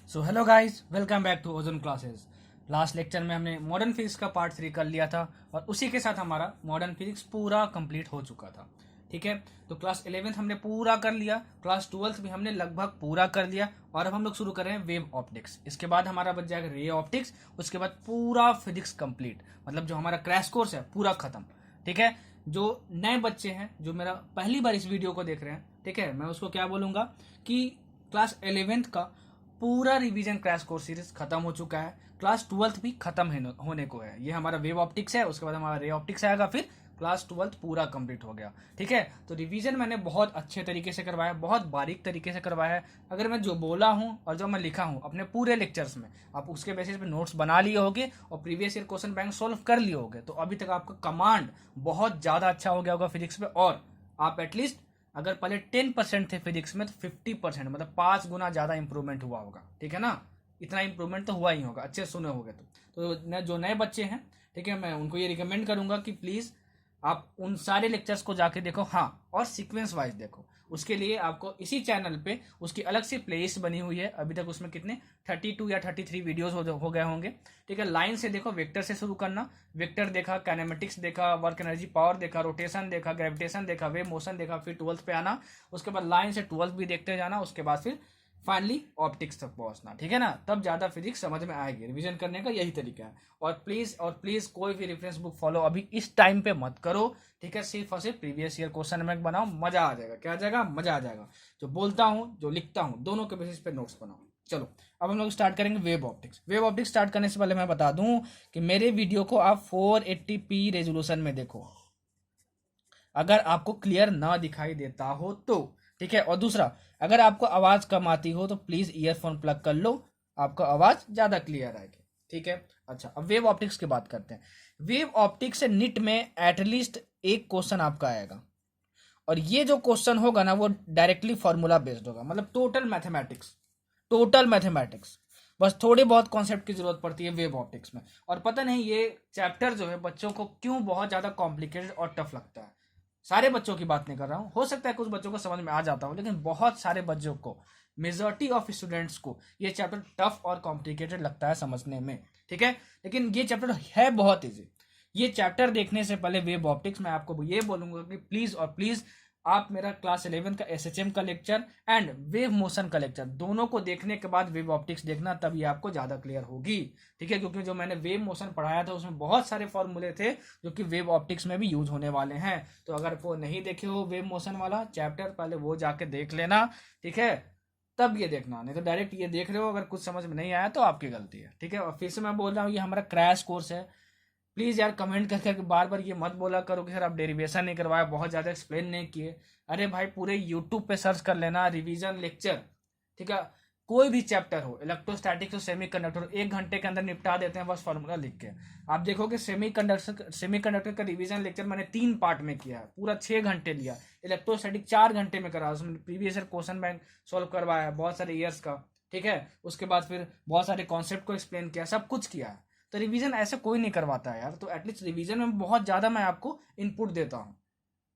So hello guys, welcome back to ozone classes. Last lecture में हमने modern physics का part 3 कर लिया था और उसी के साथ हमारा मॉडर्न फिजिक्स पूरा कंप्लीट हो चुका था। ठीक है, तो क्लास 11th हमने पूरा कर लिया, क्लास 12th भी हमने लगभग पूरा कर लिया और अब हम लोग शुरू कर रहे हैं वेव ऑप्टिक्स। इसके बाद हमारा बच जाएगा रे ऑप्टिक्स, उसके बाद पूरा फिजिक्स कंप्लीट, मतलब जो हमारा क्रैश कोर्स है पूरा खत्म। ठीक है, जो नए बच्चे हैं जो मेरा पहली बार इस वीडियो को देख रहे हैं, ठीक है, मैं उसको क्या बोलूँगा कि क्लास 11th का पूरा रिवीजन क्रैश कोर्स सीरीज खत्म हो चुका है, क्लास 12th भी खत्म होने को है। ये हमारा वेव ऑप्टिक्स है, उसके बाद हमारा रे ऑप्टिक्स आएगा, फिर क्लास 12th पूरा कंप्लीट हो गया। ठीक है, तो रिवीजन मैंने बहुत अच्छे तरीके से करवाया, बहुत बारीक तरीके से करवाया है। अगर मैं जो बोला हूँ और जो मैं लिखा हूँ अपने पूरे लेक्चर्स में, आप उसके बेसिस पे नोट्स बना लिए होगे और previous year question bank solve कर लिए होगे, तो अभी तक आपका कमांड बहुत ज़्यादा अच्छा हो गया होगा फिजिक्स में। और आप एटलीस्ट अगर पहले 10% थे फिजिक्स में, तो 50% मतलब 5 गुना ज़्यादा इंप्रूवमेंट हुआ होगा। ठीक है ना, इतना इंप्रूवमेंट तो हुआ ही होगा, अच्छे सुने होगे। तो जो नए बच्चे हैं, ठीक है, मैं उनको ये रिकमेंड करूंगा कि प्लीज़ आप उन सारे लेक्चर्स को जाके देखो, हाँ, और सीक्वेंस वाइज देखो। उसके लिए आपको इसी चैनल पे उसकी अलग से प्लेलिस्ट बनी हुई है। अभी तक उसमें कितने 32 या 33 वीडियोस हो गए होंगे। ठीक है, लाइन से देखो, वेक्टर से शुरू करना। वेक्टर देखा, काइनेमेटिक्स देखा, वर्क एनर्जी पावर देखा, रोटेशन देखा, ग्रेविटेशन देखा, वेव मोशन देखा, फिर 12th पे आना। उसके बाद लाइन से 12th भी देखते जाना, उसके बाद फिर फाइनली ऑप्टिक्स तक पहुंचना। ठीक है ना, तब ज़्यादा फिजिक्स समझ में आएगी। रिवीजन करने का यही तरीका है। और प्लीज़ कोई भी रेफरेंस बुक फॉलो अभी इस टाइम पे मत करो। ठीक है, सिर्फ और सिर्फ प्रीवियस ईयर क्वेश्चन बैंक बनाओ, मजा आ जाएगा। क्या आ जाएगा? मजा आ जाएगा। जो बोलता हूँ, जो लिखता हूँ, दोनों के बेसिस पे नोट्स बनाओ। चलो, अब हम लोग स्टार्ट करेंगे wave optics. Wave optics start करने से पहले मैं बता दूं कि मेरे वीडियो को आप 480p रेजोल्यूशन में देखो, अगर आपको क्लियर ना दिखाई देता हो तो। ठीक है, और दूसरा, अगर आपको आवाज कम आती हो तो प्लीज ईयरफोन प्लग कर लो, आपको आवाज ज्यादा क्लियर आएगी। ठीक है, अच्छा, अब वेव ऑप्टिक्स की बात करते हैं। वेव ऑप्टिक्स से निट में एटलीस्ट एक क्वेश्चन आपका आएगा, और ये जो क्वेश्चन होगा ना, वो डायरेक्टली फॉर्मूला बेस्ड होगा, मतलब टोटल मैथमेटिक्स। बस थोड़ी बहुत कॉन्सेप्ट की जरूरत पड़ती है वेव ऑप्टिक्स में। और पता नहीं ये चैप्टर जो है बच्चों को क्यों बहुत ज्यादा कॉम्प्लिकेटेड और टफ लगता है। सारे बच्चों की बात नहीं कर रहा हूँ, हो सकता है कुछ बच्चों को समझ में आ जाता हो, लेकिन बहुत सारे बच्चों को, मेजॉरिटी ऑफ स्टूडेंट्स को ये चैप्टर टफ और कॉम्प्लिकेटेड लगता है समझने में। ठीक है, लेकिन ये चैप्टर है बहुत ईजी। ये चैप्टर देखने से पहले वेव ऑप्टिक्स में आपको ये बोलूंगा कि प्लीज और प्लीज आप मेरा क्लास 11 का एसएचएम का लेक्चर एंड वेव मोशन का लेक्चर दोनों को देखने के बाद वेव ऑप्टिक्स देखना, तब ये आपको ज्यादा क्लियर होगी। ठीक है, क्योंकि जो मैंने वेव मोशन पढ़ाया था उसमें बहुत सारे फॉर्मूले थे जो कि वेव ऑप्टिक्स में भी यूज होने वाले हैं। तो अगर वो नहीं देखे हो वेव मोशन वाला चैप्टर, पहले वो जाके देख लेना। ठीक है, तब ये देखना, नहीं तो डायरेक्ट ये देख रहे हो, अगर कुछ समझ में नहीं आया तो आपकी गलती है। ठीक है, और फिर से मैं बोल रहा हूँ, ये हमारा क्रैश कोर्स है। प्लीज़ यार कमेंट करके बार बार ये मत बोला करो कि सर आप डेरिवेशन नहीं करवाया, बहुत ज़्यादा एक्सप्लेन नहीं किए। अरे भाई, पूरे यूट्यूब पे सर्च कर लेना रिवीजन लेक्चर। ठीक है, कोई भी चैप्टर हो, इलेक्ट्रोस्टैटिक्स हो, सेमीकंडक्टर हो, 1 घंटे के अंदर निपटा देते हैं बस फॉर्मूला लिख के। आप देखोगे सेमीकंडक्टर का रिवीजन लेक्चर मैंने 3 पार्ट में किया है, पूरा 6 घंटे लिया। इलेक्ट्रोस्टैटिक 4 घंटे में करा, उसमें previous year question bank solve करवाया बहुत सारे ईयर्स का। ठीक है, उसके बाद फिर बहुत सारे कॉन्सेप्ट को एक्सप्लेन किया, सब कुछ किया है। तो रिवीजन ऐसे कोई नहीं करवाता है यार, तो एटलीस्ट रिवीजन में बहुत ज़्यादा मैं आपको इनपुट देता हूँ।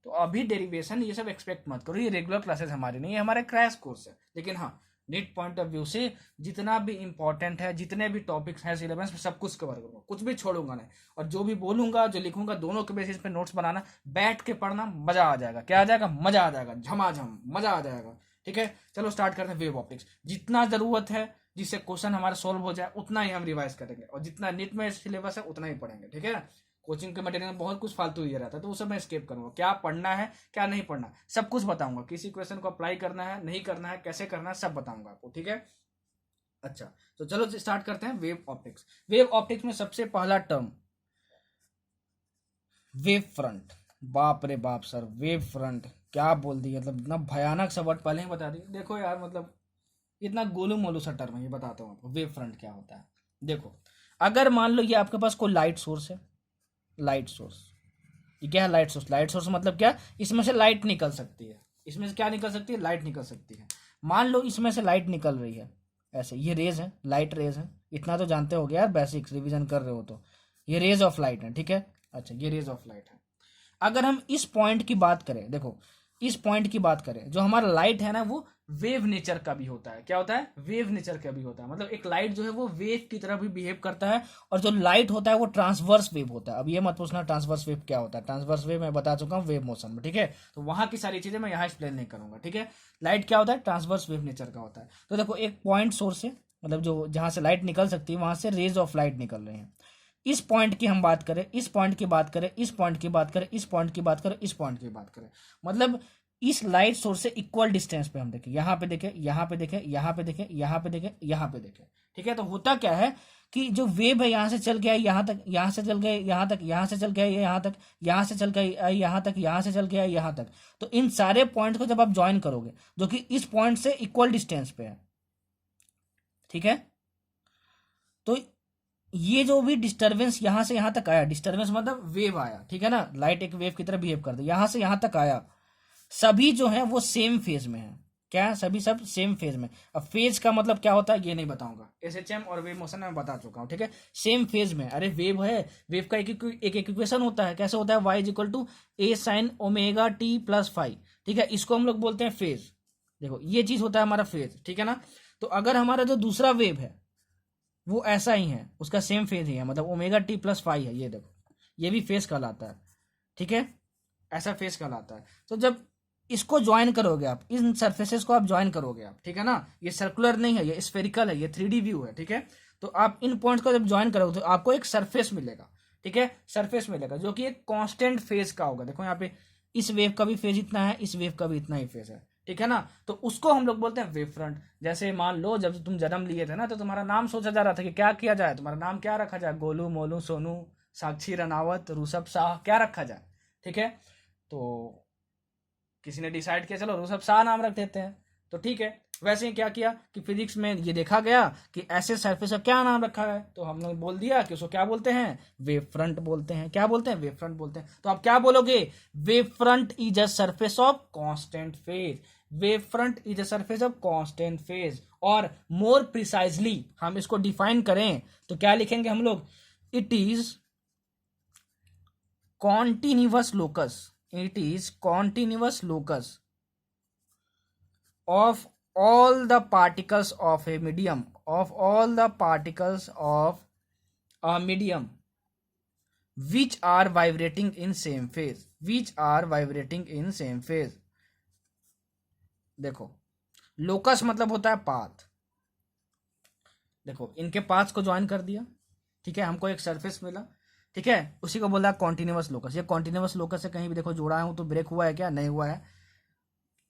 तो अभी डेरिवेशन ये सब एक्सपेक्ट मत करो, ये रेगुलर क्लासेस हमारे नहीं है, हमारे क्रैश कोर्स है। लेकिन हाँ, नीट पॉइंट ऑफ व्यू से जितना भी इंपॉर्टेंट है, जितने भी टॉपिक्स हैं सिलेबस में, सब कुछ कवर करूंगा, कुछ भी छोड़ूंगा नहीं। और जो भी बोलूंगा, जो लिखूंगा, दोनों के बेसिस पे नोट्स बनाना, बैठ के पढ़ना, मजा आ जाएगा। क्या आ जाएगा? मजा आ जाएगा, झमाझम मजा आ जाएगा। ठीक है, चलो स्टार्ट करते हैं वेव ऑप्टिक्स। जितना जरूरत है जिससे क्वेश्चन हमारा सॉल्व हो जाए उतना ही हम रिवाइज करेंगे, और जितना नीट में सिलेबस है उतना ही पढ़ेंगे। ठीक है, कोचिंग के मटेरियल में बहुत कुछ फालतू ये रहता है, तो वो सब मैं स्किप करूंगा। क्या पढ़ना है, क्या नहीं पढ़ना, सब कुछ बताऊंगा। किसी क्वेश्चन को अप्लाई करना है, नहीं करना है, कैसे करना है, सब बताऊंगा आपको। ठीक है, अच्छा, तो चलो स्टार्ट करते हैं वेव ऑप्टिक्स। वेव ऑप्टिक्स में सबसे पहला टर्म वेव फ्रंट। बाप रे बाप सर, वेव फ्रंट क्या बोल दी, मतलब इतना भयानक सा वर्ड पहले ही बता दी। देखो यार, मतलब इतना गोलू मोलू सा टर्म है, ये बताता हूँ आपको वेव फ्रंट क्या होता है। देखो, अगर मान लो ये आपके पास कोई लाइट सोर्स है, लाइट सोर्स, ये क्या है? लाइट सोर्स मतलब क्या? इसमें से लाइट निकल सकती है। इसमें से क्या निकल सकती है? लाइट निकल सकती है। मान लो इसमें से लाइट निकल रही है, ऐसे, ये रेज है, लाइट रेज है, इतना तो जानते हो गया यार, बेसिक्स रिवीजन कर रहे हो तो। ये रेज ऑफ लाइट है, ठीक है, अच्छा, ये रेज ऑफ लाइट है। अगर हम इस पॉइंट की बात करें, देखो, इस पॉइंट की बात करें, जो हमारा लाइट है ना, वो वेव नेचर का भी होता है। क्या होता है? वेव नेचर का भी होता है। मतलब एक लाइट जो है वो वेव की तरह भी बिहेव करता है, और जो लाइट होता है वो ट्रांसवर्स वेव होता है। अब ये मत पूछना ट्रांसवर्स वेव क्या होता है, ट्रांसवर्स वेव मैं बता चुका हूँ वेव मोशन में, ठीक है। तो वहां की सारी चीजें मैं यहाँ एक्सप्लेन नहीं करूंगा, ठीक है। लाइट क्या होता है? ट्रांसवर्स वेव नेचर का होता है। तो देखो एक पॉइंट सोर्स से, मतलब जो जहां से लाइट निकल सकती है वहां से रेज ऑफ लाइट निकल रहे हैं। इस पॉइंट की हम बात करें, इस पॉइंट की बात करें, इस पॉइंट की बात करें, इस पॉइंट की बात करें, इस पॉइंट की बात करें, मतलब इस लाइट सोर्स से इक्वल डिस्टेंस पे हम देखें, यहाँ पे देखें, यहाँ पे देखें, यहाँ पे देखें, यहाँ पे देखें, यहाँ पे देखें, ठीक है। तो होता क्या है कि जो वेव है यहाँ से चल गया यहाँ तक, यहाँ से चल गए यहाँ तक, यहाँ से चल गए यहाँ तक, यहाँ से चल गए यहाँ तक, यहाँ से चल गया यहाँ तक। तो इन सारे पॉइंट को जब आप ज्वाइन करोगे, जो कि इस पॉइंट से इक्वल डिस्टेंस पे है, ठीक है, तो ये जो भी डिस्टरबेंस यहाँ से यहाँ तक आया, डिस्टरबेंस मतलब वेव आया, ठीक है ना, लाइट एक वेव की तरह बिहेव करती है, यहाँ से यहाँ तक आया, सभी जो है वो सेम फेज में है। क्या? सभी सब सेम फेज में। अब फेज का मतलब क्या होता है ये नहीं बताऊंगा, एसएचएम और वेव मोशन में बता चुका हूँ, ठीक है। सेम फेज में, अरे वेव है, वेव का एक इक्वेशन होता है, कैसे होता है? y equal to A sine omega T plus five, ठीक है, इसको हम लोग बोलते हैं फेज। देखो ये चीज होता है हमारा फेज, ठीक है ना। तो अगर हमारा जो दूसरा वेव है वो ऐसा ही है, उसका सेम फेज ही है, मतलब ओमेगा टी प्लस फाइव है, ये देखो, ये भी फेज कहलाता है, ठीक है, ऐसा फेज कहलाता है। तो जब इसको ज्वाइन करोगे आप, इन सरफेसेस को आप ज्वाइन करोगे आप, ठीक है ना, ये सर्कुलर नहीं है, ये स्फेरिकल है, ये 3D व्यू है, ठीक है। तो आप इन पॉइंट्स को जब ज्वाइन करोगे तो आपको एक सरफेस मिलेगा, ठीक है, सरफेस मिलेगा जो कि एक कांस्टेंट फेज का होगा। देखो यहाँ पे इस वेव का भी फेज इतना है, इस वेव का भी इतना ही फेज है, ठीक है ना। तो उसको हम लोग बोलते हैं वेव फ्रंट। जैसे मान लो जब तुम जन्म लिए थे ना, तो तुम्हारा नाम सोचा जा रहा था कि क्या किया जाए, तुम्हारा नाम क्या रखा जाए, गोलू, मोलू, सोनू, साक्षी, रनावत, ऋषभ, शाह, क्या रखा जाए, ठीक है। तो किसी ने डिसाइड किया चलो ऋषभ शाह नाम रख देते हैं, तो ठीक है। वैसे ही क्या किया कि फिजिक्स में ये देखा गया कि ऐसे सरफेस का क्या नाम रखा है, तो हम लोग बोल दिया कि उसको क्या बोलते हैं, वेव फ्रंट बोलते हैं। क्या बोलते हैं? वेव फ्रंट बोलते हैं। तो आप क्या बोलोगे? Wave front is a surface of constant phase. Wave front is a surface of constant phase. और मोर प्रिसाइजली हम इसको डिफाइन करें तो क्या लिखेंगे हम लोग? It is continuous locus, it is continuous locus of all the particles of a medium, of all the particles of a medium which are vibrating in same phase, which are vibrating in same phase। देखो locus मतलब होता है path. देखो इनके paths को join कर दिया, ठीक है, हमको एक सरफेस मिला, ठीक है, उसी को बोला कॉन्टिन्यूअस लोकस। ये कॉन्टिन्यूअस लोकस से कहीं भी देखो जोड़ा हूं तो ब्रेक हुआ है क्या? नहीं हुआ है।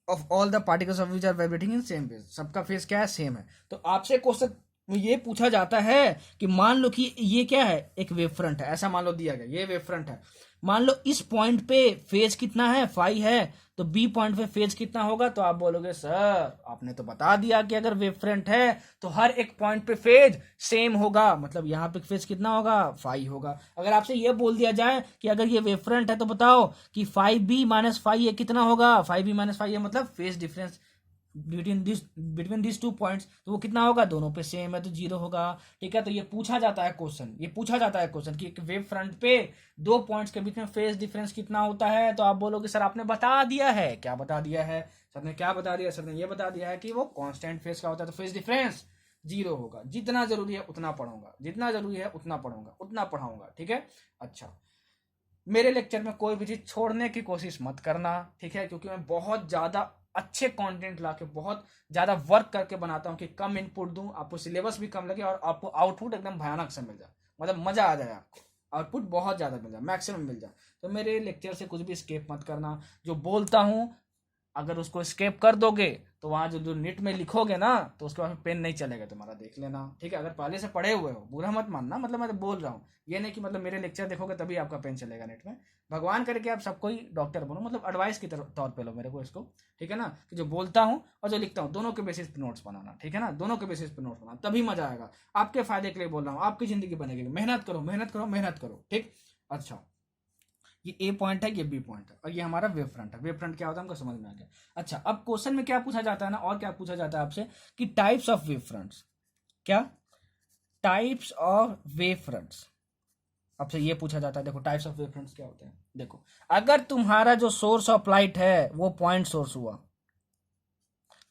Of all the particles of which are vibrating in same phase, सबका फेज क्या है? सेम है। तो आपसे क्वेश्चन ये पूछा जाता है कि मान लो कि ये क्या है? एक वेव फ्रंट है, ऐसा मान लो दिया गया, ये वेव फ्रंट है। मान लो इस पॉइंट पे फेज कितना है? फाइव है, तो बी पॉइंट पे फेज कितना होगा? तो आप बोलोगे सर आपने तो बता दिया कि अगर वेव फ्रंट है तो हर एक पॉइंट पे फेज सेम होगा, मतलब यहाँ पे फेज कितना होगा? फाइव होगा। अगर आपसे ये बोल दिया जाए कि अगर ये वेव फ्रंट है तो बताओ कि फाइव बी माइनस फाइव ये कितना होगा? फाइव बी माइनस फाइव, मतलब phase difference between this two points, तो वो कितना होगा? दोनों पे सेम है तो जीरो होगा, ठीक है। तो ये पूछा जाता है क्वेश्चन, ये पूछा जाता है क्वेश्चन कि एक वेव फ्रंट पे दो पॉइंट्स के बीच में फेज डिफरेंस कितना होता है, तो आप बोलोगे सर आपने बता दिया है। क्या बता दिया है सर ने? क्या बता दिया सर ने? ये बता दिया है कि वो कांस्टेंट फेज का होता है, तो फेज डिफरेंस जीरो होगा। जितना जरूरी है उतना पढ़ूंगा, जितना जरूरी है उतना पढ़ूंगा, उतना पढ़ाऊंगा, ठीक है। अच्छा, मेरे लेक्चर में कोई भी चीज छोड़ने की कोशिश मत करना, ठीक है, क्योंकि मैं बहुत ज्यादा अच्छे कंटेंट लाके बहुत ज्यादा वर्क करके बनाता हूँ कि कम इनपुट दूं, आपको सिलेबस भी कम लगे और आपको आउटपुट एकदम भयानक से मिल जाए, मतलब मजा आ जाए, आपको आउटपुट बहुत ज्यादा मिल जाए, मैक्सिमम मिल जाए। तो मेरे लेक्चर से कुछ भी स्केप मत करना, जो बोलता हूँ अगर उसको स्केप कर दोगे तो वहां जो नेट में लिखोगे ना तो उसके बाद पेन नहीं चलेगा तुम्हारा, देख लेना, ठीक है। अगर पहले से पढ़े हुए हो, बुरा मत मानना, मतलब मैं तो बोल रहा हूँ, ये नहीं कि मतलब मेरे लेक्चर देखोगे तभी आपका पेन चलेगा नेट में। भगवान करे कि आप सबको ही डॉक्टर बनो, मतलब एडवाइस की तौर पे लो मेरे को इसको, ठीक है ना, कि जो बोलता हूँ और जो लिखता हूँ दोनों के बेसिस पे नोट्स बनाना, ठीक है ना, दोनों के बेसिस पे नोट्स बनाना, तभी मजा आएगा। आपके फायदे के लिए बोल रहा हूँ, आपकी जिंदगी बनेगी। मेहनत करो, मेहनत करो, मेहनत करो, ठीक। अच्छा, ये ए पॉइंट है, ये बी पॉइंट है, और ये हमारा वेव फ्रंट है। वेव फ्रंट क्या होता है हमको समझ में आ गया। अच्छा, अब क्वेश्चन में क्या पूछा जाता है ना, और क्या पूछा जाता है आपसे कि टाइप्स ऑफ वेव फ्रंट्स, क्या टाइप्स ऑफ वेव फ्रंट्स आपसे ये पूछा जाता है। देखो टाइप्स ऑफ वेव फ्रंट्स क्या होते हैं। देखो अगर तुम्हारा जो सोर्स ऑफ लाइट है वो पॉइंट सोर्स हुआ,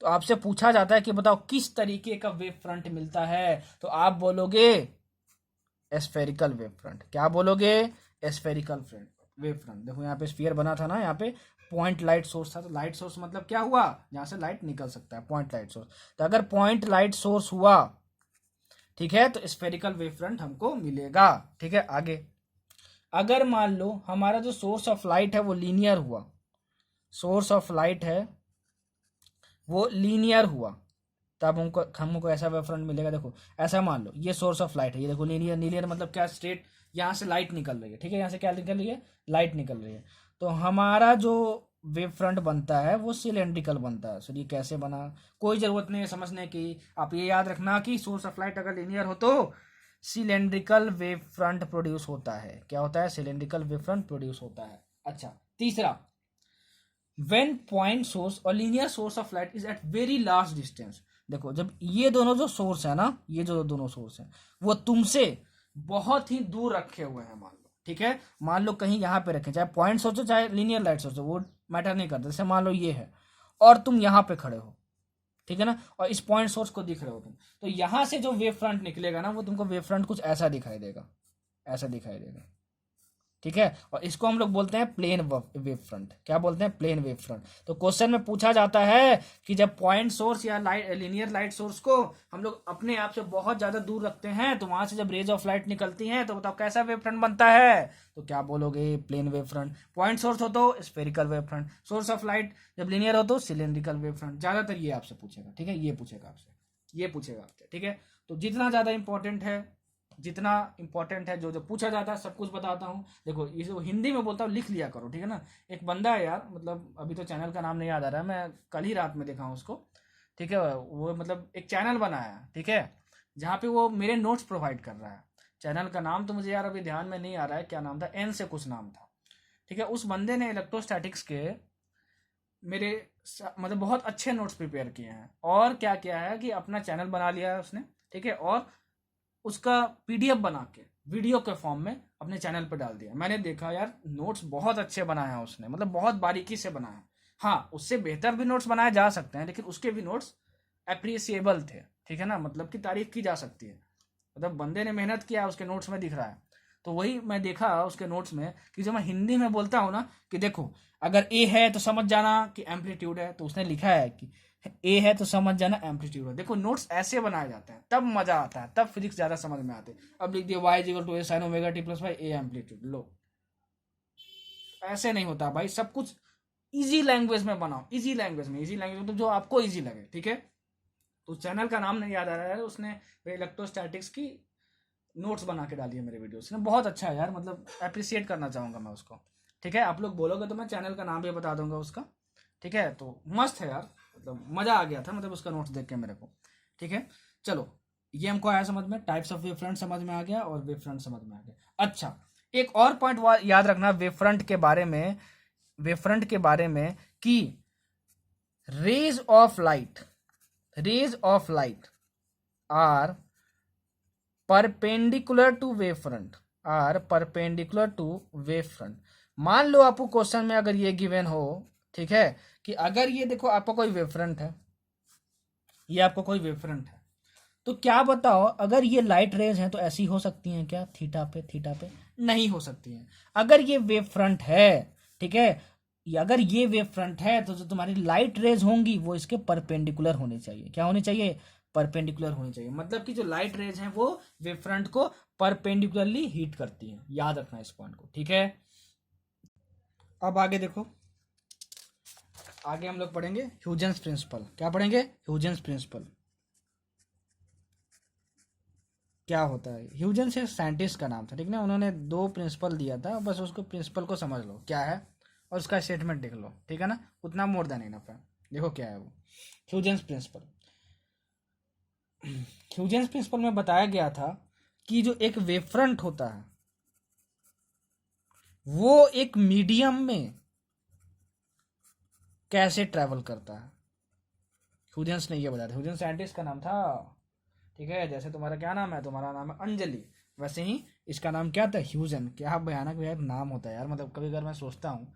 तो आपसे पूछा जाता है कि बताओ किस तरीके का वेव फ्रंट मिलता है, तो आप बोलोगे स्फेरिकल वेव फ्रंट। क्या बोलोगे? Spherical wave front. देखो यहाँ पे स्फीयर बना था ना, यहाँ पे पॉइंट लाइट सोर्स था, तो लाइट सोर्स मतलब क्या हुआ? जहाँ से लाइट निकल सकता है, पॉइंट लाइट सोर्स। तो अगर पॉइंट लाइट सोर्स हुआ, ठीक है, तो स्फेरिकल वेव फ्रंट हमको मिलेगा। ठीक है, आगे अगर मान लो हमारा जो सोर्स ऑफ लाइट है वो लीनियर हुआ, सोर्स ऑफ लाइट है वो लीनियर हुआ, तब हमको ऐसा वेव फ्रंट मिलेगा। देखो ऐसा मान लो ये सोर्स ऑफ लाइट है, ये देखो लीनियर, लीनियर मतलब क्या? स्ट्रेट, यहाँ से लाइट निकल रही है, ठीक है, यहाँ से क्या निकल रही है? लाइट निकल रही है। तो हमारा जो वेव फ्रंट बनता है वो सिलेंड्रिकल बनता है। सर ये कैसे बना? कोई ज़रूरत नहीं है समझने की, आप ये याद रखना कि सोर्स ऑफ लाइट अगर लीनियर हो तो सिलेंड्रिकल वेव फ्रंट प्रोड्यूस होता है। क्या होता है? सिलेंड्रिकल वेव फ्रंट प्रोड्यूस होता है। अच्छा, तीसरा, व्हेन पॉइंट सोर्स और linear source of light is at very large distance. देखो जब ये दोनों जो सोर्स है ना, ये जो दोनों सोर्स हैं वो तुमसे बहुत ही दूर रखे हुए हैं, मान लो, ठीक है, मान लो कहीं यहाँ पे रखें, चाहे पॉइंट सोचो चाहे लीनियर लाइट सोचो, वो मैटर नहीं करता। जैसे मान लो ये है और तुम यहाँ पे खड़े हो, ठीक है ना, और इस पॉइंट सोर्स को दिख रहे हो तुम, तो यहाँ से जो वेव फ्रंट निकलेगा ना वो तुमको वेव फ्रंट कुछ ऐसा दिखाई देगा, ऐसा दिखाई देगा, ठीक है, और इसको हम लोग बोलते हैं प्लेन वेव फ्रंट। क्या बोलते हैं? Plane wave front. तो क्वेश्चन में पूछा जाता है कि जब पॉइंट सोर्स या लाइट, लीनियर लाइट सोर्स को हम लोग अपने आप से बहुत ज्यादा दूर रखते हैं, तो वहां से जब रेज ऑफ लाइट निकलती हैं तो बताओ कैसा वेव फ्रंट बनता है? तो क्या बोलोगे? Plane wave front. Point source हो तो spherical wave front, source of light जब लीनियर हो तो सिलेंड्रिकल वेव फ्रंट। ज्यादातर ये आपसे पूछेगा, ठीक है, ये पूछेगा आपसे, ये पूछेगा आपसे, ठीक है। तो जितना ज्यादा इंपॉर्टेंट है, जितना इंपॉर्टेंट है, जो जो पूछा जाता है सब कुछ बताता हूँ। देखो ये जो हिंदी में बोलता हूँ लिख लिया करो, ठीक है ना। एक बंदा है यार, मतलब अभी तो चैनल का नाम नहीं याद आ रहा है, मैं कल ही रात में देखा हूँ उसको, ठीक है, वो मतलब एक चैनल बनाया है, ठीक है, जहाँ पे वो मेरे नोट्स प्रोवाइड कर रहा है। चैनल का नाम तो मुझे यार अभी ध्यान में नहीं आ रहा है, क्या नाम था, एन से कुछ नाम था, ठीक है। उस बंदे ने इलेक्ट्रोस्टैटिक्स के मेरे मतलब बहुत अच्छे नोट्स प्रिपेयर किए हैं, और क्या किया है कि अपना चैनल बना लिया है उसने, ठीक है, और उसका पीडीएफ बना के वीडियो के फॉर्म में अपने चैनल पर डाल दिया। मैंने देखा यार नोट्स बहुत अच्छे बनाए हैं उसने, मतलब बहुत बारीकी से बनाए हैं। हाँ, उससे बेहतर भी नोट्स बनाए जा सकते हैं, लेकिन उसके भी नोट्स अप्रिसिएबल थे, ठीक है ना, मतलब कि तारीफ की जा सकती है, मतलब बंदे ने मेहनत किया, उसके नोट्स में दिख रहा है। तो वही मैं देखा उसके नोट्स में कि जब मैं हिंदी में बोलता हूँ ना कि देखो अगर ए है तो समझ जाना कि एम्पलीट्यूड है, तो उसने लिखा है कि ए है तो समझ जाना एम्पलीट्यूड है। देखो नोट्स ऐसे बनाए जाते हैं, तब मजा आता है, तब फिजिक्स ज्यादा समझ में आते हैं। अब लिख दिया Y equal to A sine omega T plus Y, A amplitude, लो, ऐसे नहीं होता भाई। सब कुछ इजी लैंग्वेज में बनाओ, इजी लैंग्वेज में, इजी लैंग्वेज मतलब जो आपको इजी लगे, ठीक है। तो चैनल का नाम नहीं याद आ रहा है, उसने इलेक्ट्रोस्टैटिक्स की नोट्स बना के डाली है मेरे वीडियोस ने, बहुत अच्छा है यार, मतलब अप्रिसिएट करना चाहूंगा मैं उसको, ठीक है। आप लोग बोलोगे तो मैं चैनल का नाम भी बता दूंगा उसका, ठीक है। तो मस्त है यार, मतलब मजा आ गया था, मतलब उसका नोट्स देख के मेरे को, ठीक है। चलो ये हमको आया समझ में, टाइप्स ऑफ वेव फ्रंट समझ में आ गया और वेव फ्रंट समझ में आ गया। अच्छा, एक और पॉइंट याद रखना वेव फ्रंट के बारे में, वेव फ्रंट के बारे में कि rays of light, rays of light are perpendicular to wave front, are perpendicular to wave front. मान लो आपको क्वेश्चन में अगर ये गिवन हो, ठीक है, कि अगर ये देखो आपका कोई वेव फ्रंट है, ये आपको कोई वेव फ्रंट है, तो क्या बताओ अगर ये लाइट रेज हैं तो ऐसी हो सकती हैं क्या? थीटा पे, थीटा पे नहीं हो सकती हैं। अगर ये वेव फ्रंट है, ठीक है, अगर ये वेव फ्रंट है तो जो तुम्हारी लाइट रेज होंगी वो इसके परपेंडिकुलर होनी चाहिए। क्या होनी चाहिए? परपेंडिकुलर होनी चाहिए, मतलब कि जो लाइट रेज हैं वो वेव फ्रंट को परपेंडिकुलरली हीट करती हैं। याद रखना इस पॉइंट को, ठीक है। अब आगे देखो, आगे हम लोग पढ़ेंगे ह्यूजेंस प्रिंसिपल। क्या पढ़ेंगे? ह्यूजेंस प्रिंसिपल क्या होता है। ह्यूजेंस एक साइंटिस्ट का नाम था, ठीक ना, उन्होंने 2 प्रिंसिपल दिया था, बस उसको प्रिंसिपल को समझ लो क्या है और उसका स्टेटमेंट देख लो, ठीक है ना, उतना मोर देन इनफ है। देखो क्या है वो ह्यूजेंस प्रिंसिपल। ह्यूजेंस प्रिंसिपल में बताया गया था कि जो एक वेव फ्रंट होता है वो एक मीडियम में कैसे ट्रेवल करता है। ह्यूजेंस ने ये बताया था, ह्यूजेंस साइंटिस्ट का नाम था, ठीक है। जैसे तुम्हारा क्या नाम है, तुम्हारा नाम है अंजलि, वैसे ही इसका नाम क्या था? ह्यूजन। क्या भयानक भयानक नाम होता है यार, मतलब कभी अगर मैं सोचता हूँ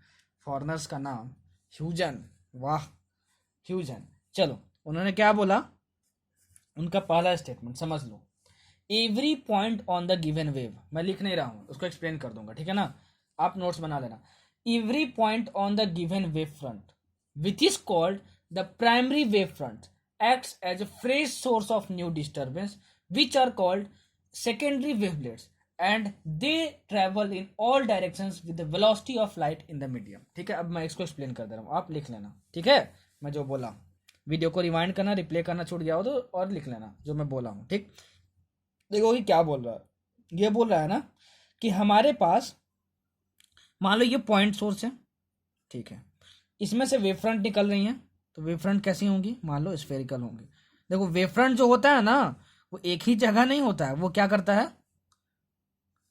फॉरेनर्स का नाम ह्यूजन, वाह, ह्यूजन। चलो उन्होंने क्या बोला, उनका पहला स्टेटमेंट समझ लो, every point on the given wave, मैं लिख नहीं रहा हूं, उसको एक्सप्लेन कर दूंगा, ठीक है ना, आप नोट्स बना लेना। Every point on the given wave front which is called the primary wave front acts as a fresh source of new disturbance which are called secondary wavelets and they travel in all directions with the velocity of light in the medium। ठीक है, अब मैं इसको explain कर दे रहा हूँ, आप लिख लेना, ठीक है, मैं जो बोला, वीडियो को रिवाइंड करना, रिप्ले करना छूट गया हो तो और लिख लेना जो मैं बोला हूँ, ठीक। देखो ये क्या बोल रहा है, ये बोल रहा है ना कि हमारे पास मान लो ये पॉइंट सोर्स है, ठीक है, इसमें से वेव फ्रंट निकल रही हैं, तो वेव फ्रंट कैसी होंगी, मान लो स्फेरिकल होंगी। देखो वेव फ्रंट जो होता है ना वो एक ही जगह नहीं होता है, वो क्या करता है,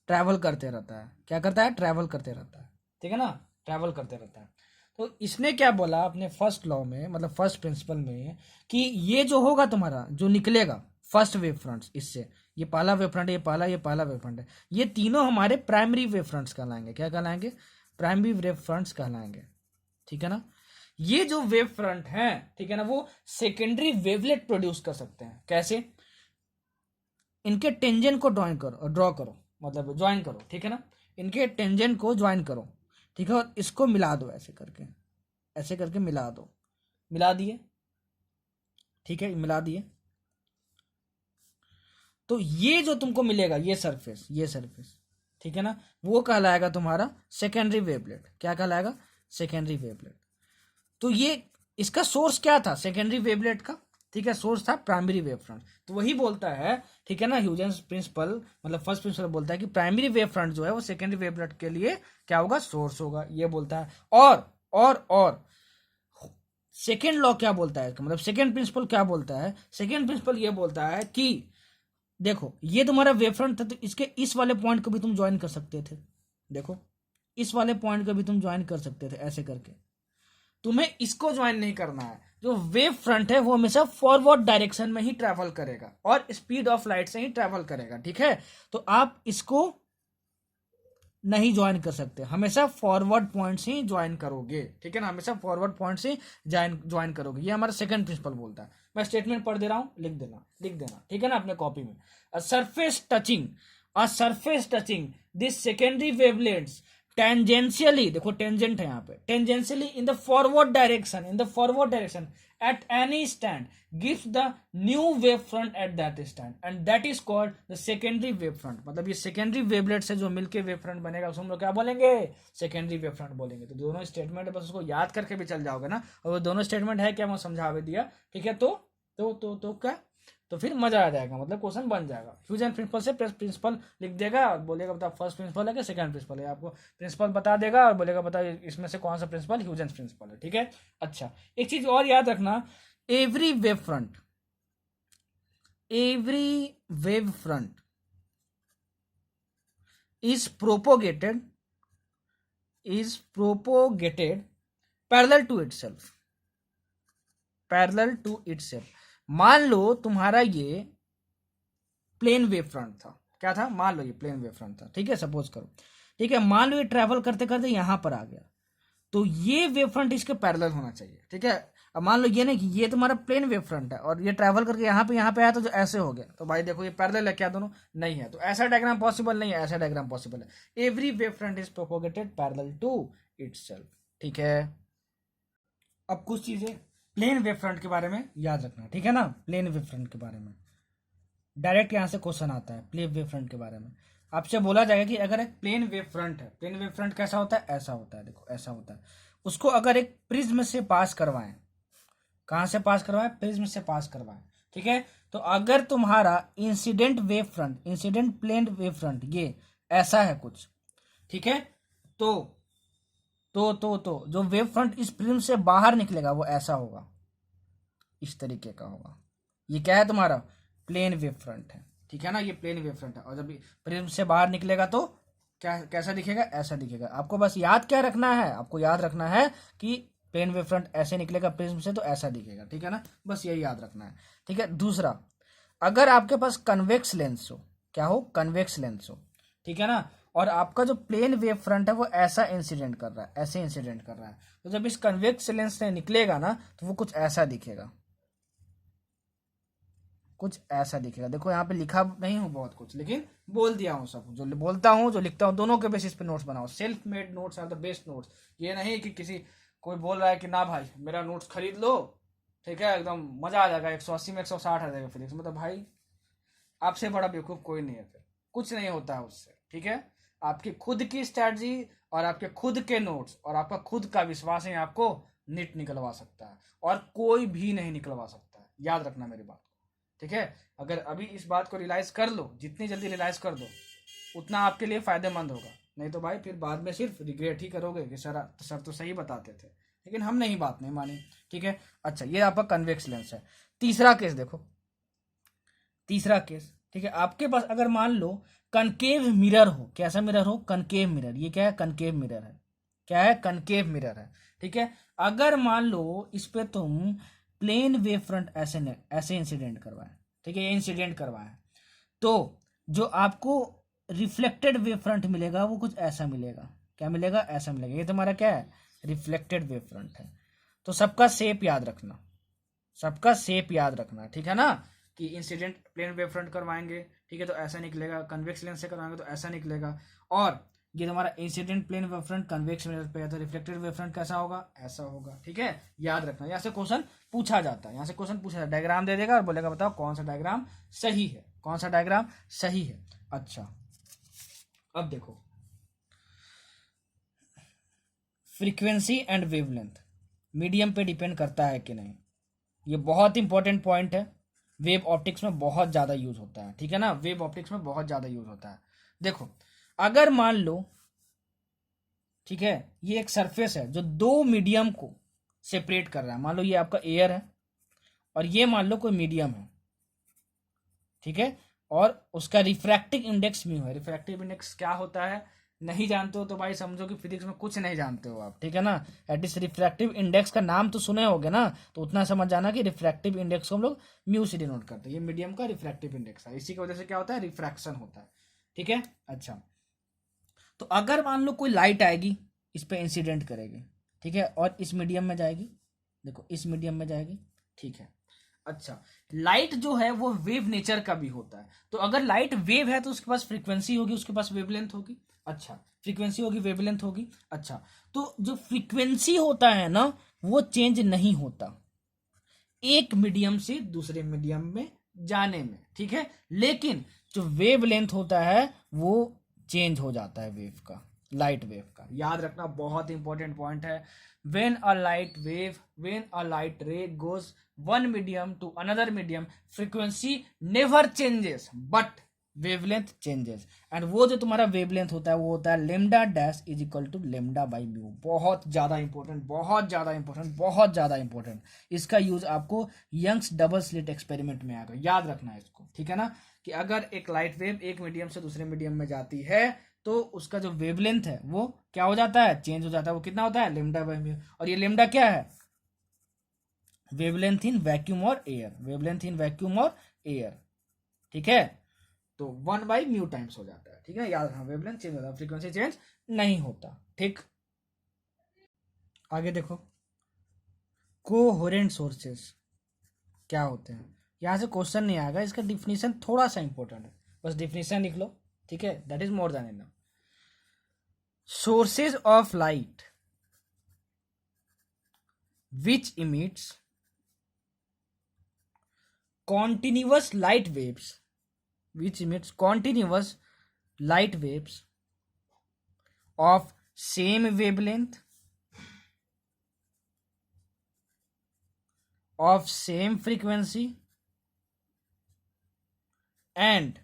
ट्रैवल करते रहता है। क्या करता है, ट्रैवल करते रहता है, ठीक है ना, ट्रैवल करते रहता है। तो इसने क्या बोला अपने फर्स्ट लॉ में, मतलब फर्स्ट प्रिंसिपल में, कि ये जो होगा तुम्हारा, जो निकलेगा फर्स्ट वेव फ्रंट्स, इससे ये पहला वेव फ्रंट, ये पहला वेव फ्रंट है, ये तीनों हमारे प्राइमरी वेव फ्रंट्स कहलाएंगे। क्या कहलाएंगे, प्राइमरी वेव फ्रंट्स कहलाएंगे, ठीक है ना। ये जो वेव फ्रंट है, ठीक है ना, वो सेकेंडरी वेवलेट प्रोड्यूस कर सकते हैं। कैसे, इनके टेंजेंट को ड्रॉ करो, मतलब ज्वाइन करो, ठीक है ना, इनके टेंजेंट को ज्वाइन करो, ठीक है, और इसको मिला दो, ऐसे करके मिला दो, मिला दिए, ठीक है, मिला दिए, तो ये जो तुमको मिलेगा, ये सरफेस, ठीक है ना, वो कहलाएगा तुम्हारा सेकेंडरी वेवलेट। क्या कहलाएगा, सेकेंडरी वेवलेट। तो ये इसका सोर्स क्या था, सेकेंडरी वेवलेट का, ठीक है, सोर्स था प्राइमरी वेव फ्रंट। तो वही बोलता है, ठीक है ना, ह्यूजेंस प्रिंसिपल, मतलब फर्स्ट प्रिंसिपल बोलता है कि प्राइमरी वेव फ्रंट जो है वो सेकेंडरी वेवलेट के लिए क्या होगा, सोर्स होगा, ये बोलता है। और सेकेंड लॉ क्या बोलता है, मतलब सेकेंड प्रिंसिपल क्या बोलता है, सेकेंड प्रिंसिपल ये बोलता है कि देखो ये तुम्हारा वेव फ्रंट था, तो इसके इस वाले पॉइंट को भी तुम ज्वाइन कर सकते थे। देखो इस वाले पॉइंट को भी तुम ज्वाइन कर सकते थे, ऐसे करके। तुम्हें इसको ज्वाइन नहीं करना है। जो वेव फ्रंट है वो हमेशा फॉरवर्ड डायरेक्शन में ही ट्रैवल करेगा और स्पीड ऑफ लाइट से ही ट्रैवल करेगा, ठीक है। तो आप इसको नहीं ज्वाइन कर सकते, हमेशा फॉरवर्ड पॉइंट से ही ज्वाइन करोगे, ठीक है ना, हमेशा फॉरवर्ड पॉइंट से ज्वाइन करोगे। ये हमारा सेकंड प्रिंसिपल बोलता है। मैं स्टेटमेंट पढ़ दे रहा हूं, लिख देना, ठीक है ना, अपने कॉपी में। A surface touching this secondary wavelets tangentially, देखो टेंजेंट है यहाँ पे, tangentially in the forward direction at any stand gives the new wave front at that stand and that is called the secondary wave front. मतलब ये secondary wavelet से जो मिलके wave front बनेगा उसको हम लोग क्या बोलेंगे, सेकेंडरी वेव फ्रंट बोलेंगे। तो दोनों स्टेटमेंट बस उसको याद करके भी चल जाओगे ना, और वो दोनों स्टेटमेंट है क्या, मैं समझा भी दिया, ठीक है। तो क्या, तो फिर मजा आ जाएगा, मतलब क्वेश्चन बन जाएगा। फ्यूजन प्रिंसिपल से प्रिंसिपल लिख देगा और बोलेगा बता फर्स्ट प्रिंसिपल है कि सेकंड प्रिंसिपल है, आपको प्रिंसिपल बता देगा और बोलेगा बता इसमें से कौन सा प्रिंसिपल ह्यूजेंस प्रिंसिपल है, ठीक है। अच्छा, एक चीज और याद रखना, every wave front is propagated parallel to itself. मान लो तुम्हारा ये प्लेन वेव फ्रंट था, क्या था, मान लो ये प्लेन वेव फ्रंट था, ठीक है, सपोज करो, ठीक है। मान लो ये ट्रैवल करते करते यहां पर आ गया, तो ये वेव फ्रंट इसके पैरेलल होना चाहिए, ठीक है। अब मान लो ये नहीं कि ये तुम्हारा प्लेन वेव फ्रंट है और ये ट्रैवल करके यहाँ पे आया तो जो ऐसे हो गया, तो भाई देखो ये पैरेलल है क्या, दोनों नहीं है, तो ऐसा डायग्राम पॉसिबल नहीं है, ऐसा डायग्राम पॉसिबल है। Every wave front is propagated parallel to itself, ठीक है। अब कुछ चीजें प्लेन वेव फ्रंट के बारे में याद रखना, ठीक है ना। प्लेन वेव फ्रंट के बारे में डायरेक्ट यहां से क्वेश्चन आता है। प्लेन वेव फ्रंट के बारे में आपसे बोला जाएगा कि अगर एक प्लेन वेव फ्रंट है, प्लेन वेव फ्रंट कैसा होता है, ऐसा होता है, देखो ऐसा होता है। उसको अगर एक प्रिज्म से पास करवाएं, कहां से पास करवाएं, प्रिज्म से पास करवाएं, ठीक है। तो अगर तुम्हारा इंसिडेंट प्लेन वेव फ्रंट ये ऐसा है कुछ, ठीक है, तो जो वेव फ्रंट इस प्रिज्म से बाहर निकलेगा वो ऐसा होगा, इस तरीके का होगा। ये क्या है, तुम्हारा प्लेन वेव फ्रंट है, ठीक है ना, ये प्लेन वेव फ्रंट है। और जब प्रिज्म से बाहर निकलेगा तो क्या, कैसा दिखेगा, ऐसा दिखेगा। आपको बस याद क्या रखना है, आपको याद रखना है कि प्लेन वेव फ्रंट ऐसे निकलेगा प्रिज्म से तो ऐसा दिखेगा, ठीक है ना, बस यही याद रखना है, ठीक है। दूसरा, अगर आपके पास कन्वेक्स लेंस हो, क्या हो, कन्वेक्स लेंस हो, ठीक है ना, और आपका जो प्लेन वेव फ्रंट है वो ऐसा इंसिडेंट कर रहा है, तो जब इस कन्वेक्स लेंस से निकलेगा ना तो वो कुछ ऐसा दिखेगा, कुछ ऐसा दिखेगा। देखो यहाँ पे लिखा नहीं हूँ बहुत कुछ, लेकिन बोल दिया हूँ सब, जो बोलता हूँ जो लिखता हूँ दोनों के बेसिस पे नोट्स बनाओ। Self made notes are the best notes. ये नहीं कि किसी कोई बोल रहा है कि ना भाई मेरा नोट्स खरीद लो, ठीक है, एकदम मजा आ जाएगा, 180 में 160 आ जाएगा फिजिक्स, मतलब भाई आपसे बड़ा बेवकूफ कोई नहीं है, फिर कुछ नहीं होता है उससे। ठीक है, आपकी खुद की स्ट्रैटेजी और आपके खुद के नोट्स और आपका खुद का विश्वास ही आपको नीट निकलवा सकता है, और कोई भी नहीं निकलवा सकता है। याद रखना मेरी बात को, ठीक है। अगर अभी इस बात को रियलाइज कर लो, जितनी जल्दी रियलाइज कर दो उतना आपके लिए फायदेमंद होगा, नहीं तो भाई फिर बाद में सिर्फ रिग्रेट ही करोगे कि सर तो सही बताते थे, लेकिन हमने ही बात नहीं मानी। ठीक है, अच्छा ये आपका कन्वेक्स लेंस है। तीसरा केस देखो, तीसरा केस, ठीक है, आपके पास अगर मान लो कनकेव मिरर हो, कैसा मिरर हो, कनकेव मिरर। ये क्या है, कनकेव मिरर है। क्या है, कनकेव मिरर है। ठीक है, अगर मान लो इस पे तुम प्लेन वेव फ्रंट ऐसे इंसिडेंट करवाए, ठीक है, ये इंसिडेंट करवाए, तो जो आपको रिफ्लेक्टेड वेव फ्रंट मिलेगा वो कुछ ऐसा मिलेगा। क्या मिलेगा, ऐसा मिलेगा। ये तुम्हारा क्या है, रिफ्लेक्टेड वेव फ्रंट है। तो सबका शेप याद रखना, सबका शेप याद रखना, ठीक है ना, कि इंसिडेंट प्लेन वेव फ्रंट करवाएंगे, ठीक है, तो ऐसा निकलेगा, कन्वेक्स लेंस से करवाएंगे तो ऐसा निकलेगा। और ये तुम्हारा incident plane wave front convex mirror पे है, तो रिफ्लेक्टेड वेव फ्रंट कैसा होगा, ऐसा होगा। ठीक है, याद रखना, यहाँ से क्वेश्चन पूछा जाता है, यहाँ से क्वेश्चन पूछा जाता है, डायग्राम दे देगा और बोलेगा बताओ कौन सा डायग्राम सही है, कौन सा डायग्राम सही है। अच्छा अब देखो, फ्रीक्वेंसी एंड वेवलेंथ मीडियम पे डिपेंड करता है कि नहीं, ये बहुत इंपॉर्टेंट पॉइंट है, वेव ऑप्टिक्स में बहुत ज़्यादा यूज होता है। ठीक है ना, वेव ऑप्टिक्स में बहुत ज़्यादा यूज होता है। देखो अगर मान लो, ठीक है, ये एक सरफेस है जो दो मीडियम को सेपरेट कर रहा है, मान लो ये आपका एयर है और ये मान लो कोई मीडियम है, ठीक है, और उसका रिफ्रैक्टिव इंडेक्स म्यू है। रिफ्रैक्टिव इंडेक्स क्या होता है नहीं जानते हो तो भाई समझो कि फिजिक्स में कुछ नहीं जानते हो आप, ठीक है ना। एटलीस्ट रिफ्रैक्टिव इंडेक्स का नाम तो सुने होगे ना, तो उतना समझ जाना कि रिफ्रैक्टिव इंडेक्स को हम लोग म्यू से डिनोट करते हैं। ये मीडियम का रिफ्रैक्टिव इंडेक्स है, इसी की वजह से क्या होता है, रिफ्रैक्शन होता है। ठीक है, अच्छा तो अगर मान लो कोई लाइट आएगी, इस पे इंसिडेंट करेगी, ठीक है, और इस मीडियम में जाएगी, देखो इस मीडियम में जाएगी, ठीक है। अच्छा लाइट जो है वो वेव नेचर का भी होता है, तो अगर लाइट वेव है तो उसके पास फ्रीक्वेंसी होगी, उसके पास वेवलेंथ होगी। अच्छा फ्रीक्वेंसी होगी, वेवलेंथ होगी। अच्छा तो जो फ्रीक्वेंसी होता है ना वो चेंज नहीं होता एक मीडियम से दूसरे मीडियम में जाने में, ठीक है, लेकिन जो वेवलेंथ होता है वो चेंज हो जाता है वेव का, लाइट वेव का। याद रखना बहुत इंपॉर्टेंट पॉइंट है। when a light ray goes one medium to another medium, frequency never changes but wavelength changes, and वो जो तुम्हारा वेवलेंथ होता है वो होता है lambda dash is equal to lambda by mu. बहुत ज्यादा इंपॉर्टेंट, बहुत ज्यादा इंपॉर्टेंट, बहुत ज्यादा इंपॉर्टेंट। इसका यूज आपको यंग्स डबल स्लिट एक्सपेरिमेंट में आएगा, याद रखना है इसको, ठीक है ना, कि अगर एक लाइट वेव एक मीडियम से दूसरे मीडियम में जाती है तो उसका जो वेवलेंथ है वो क्या हो जाता है, चेंज हो जाता है। वो कितना होता है, लेमडा बाई म्यू। और ये लेमडा क्या है, वेवलेंथ इन वैक्यूम और एयर, वेवलेंथ इन वैक्यूम और एयर, ठीक है, तो 1/μ टाइम्स हो जाता है। ठीक है, याद रखना, वेवलेंथ चेंज होता है, फ्रीक्वेंसी चेंज नहीं होता। ठीक, आगे देखो, कोहेरेंट सोर्सेस क्या होते हैं। यहां से क्वेश्चन नहीं आएगा, इसका डिफिनीशन थोड़ा सा इंपॉर्टेंट है, बस डिफिनीशन लिख लो, ठीक है, that is more than enough. sources of light which emits continuous light waves, which emits continuous light waves of same wavelength, of same frequency and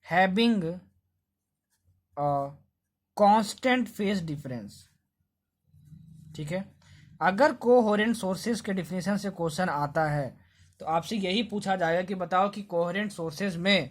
having a constant phase difference. ठीक है, अगर coherent sources के definition से question आता है तो आपसे यही पूछा जाएगा कि बताओ कि कोहेरेंट सोर्सेज में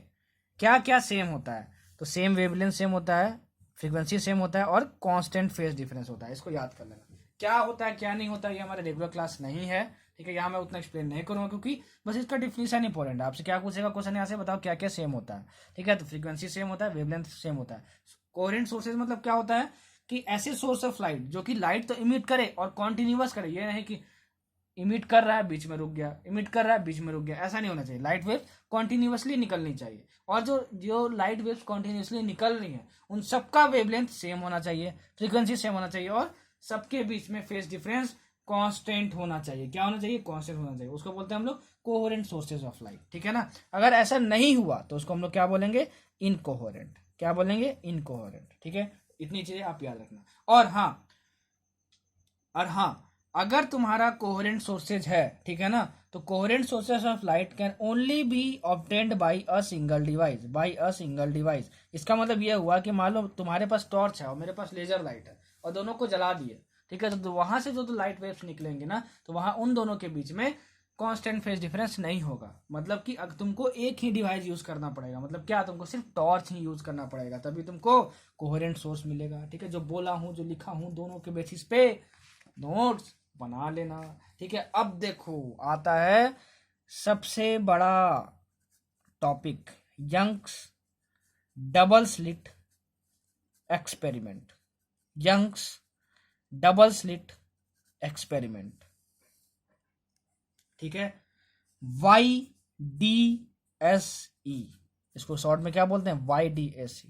क्या क्या सेम होता है, तो सेम वेवलेंथ सेम होता है, फ्रीक्वेंसी सेम होता है और कांस्टेंट फेज डिफरेंस होता है। इसको याद कर लेना, क्या होता है क्या नहीं होता है, ये हमारे रेगुलर क्लास नहीं है, ठीक है, यहाँ मैं उतना एक्सप्लेन नहीं करूंगा क्योंकि बस इसका डिफिनेशन इंपॉर्टेंट है। आपसे क्या पूछेगा क्वेश्चन, यहाँ से बताओ क्या क्या सेम होता है, ठीक है, तो फ्रीक्वेंसी सेम होता है, वेवलेंथ सेम होता है। कोहेरेंट सोर्सेज मतलब क्या होता है कि ऐसे सोर्स ऑफ लाइट जो कि लाइट तो इमिट करे और कॉन्टिन्यूअस करे, ये नहीं कि इमिट कर रहा है बीच में रुक गया, इमिट कर रहा है बीच में रुक गया, ऐसा नहीं होना चाहिए। लाइट वेव कॉन्टिन्यूसली निकलनी चाहिए, और जो जो लाइट वेव्स कॉन्टिन्यूसली निकल रही हैं उन सबका वेवलेंथ सेम होना चाहिए, फ्रीक्वेंसी सेम होना चाहिए, और सबके बीच में फेज डिफरेंस कांस्टेंट होना चाहिए। क्या होना चाहिए? कांस्टेंट होना चाहिए। उसको बोलते हैं हम लोग कोहेरेंट सोर्सेज ऑफ लाइट, ठीक है ना। अगर ऐसा नहीं हुआ तो उसको हम लोग क्या बोलेंगे? इनकोहेरेंट। क्या बोलेंगे? इनकोहेरेंट, ठीक है। इतनी चीजें आप याद रखना। और हाँ, अगर तुम्हारा कोहेरेंट सोर्सेज है, ठीक है ना, तो coherent sources of light can only B obtained by a single device. इसका मतलब ये हुआ कि मान लो तुम्हारे पास टॉर्च है और मेरे पास लेजर लाइट है, और दोनों को जला दिए, ठीक है, तो वहां से जो लाइट वेव्स निकलेंगे ना, तो वहां उन दोनों के बीच में कांस्टेंट फेज डिफरेंस नहीं होगा। मतलब कि अगर तुमको एक ही डिवाइस यूज करना पड़ेगा, मतलब क्या, तुमको सिर्फ टॉर्च ही यूज करना पड़ेगा, तभी तुमको कोहेरेंट सोर्स मिलेगा, ठीक है। जो बोला हूं, जो लिखा हूं, दोनों के बेसिस पे नोट्स बना लेना, ठीक है। अब देखो आता है सबसे बड़ा topic, Young's double slit experiment. Young's double slit experiment, ठीक है। YDSE, इसको शॉर्ट में क्या बोलते हैं? YDSE।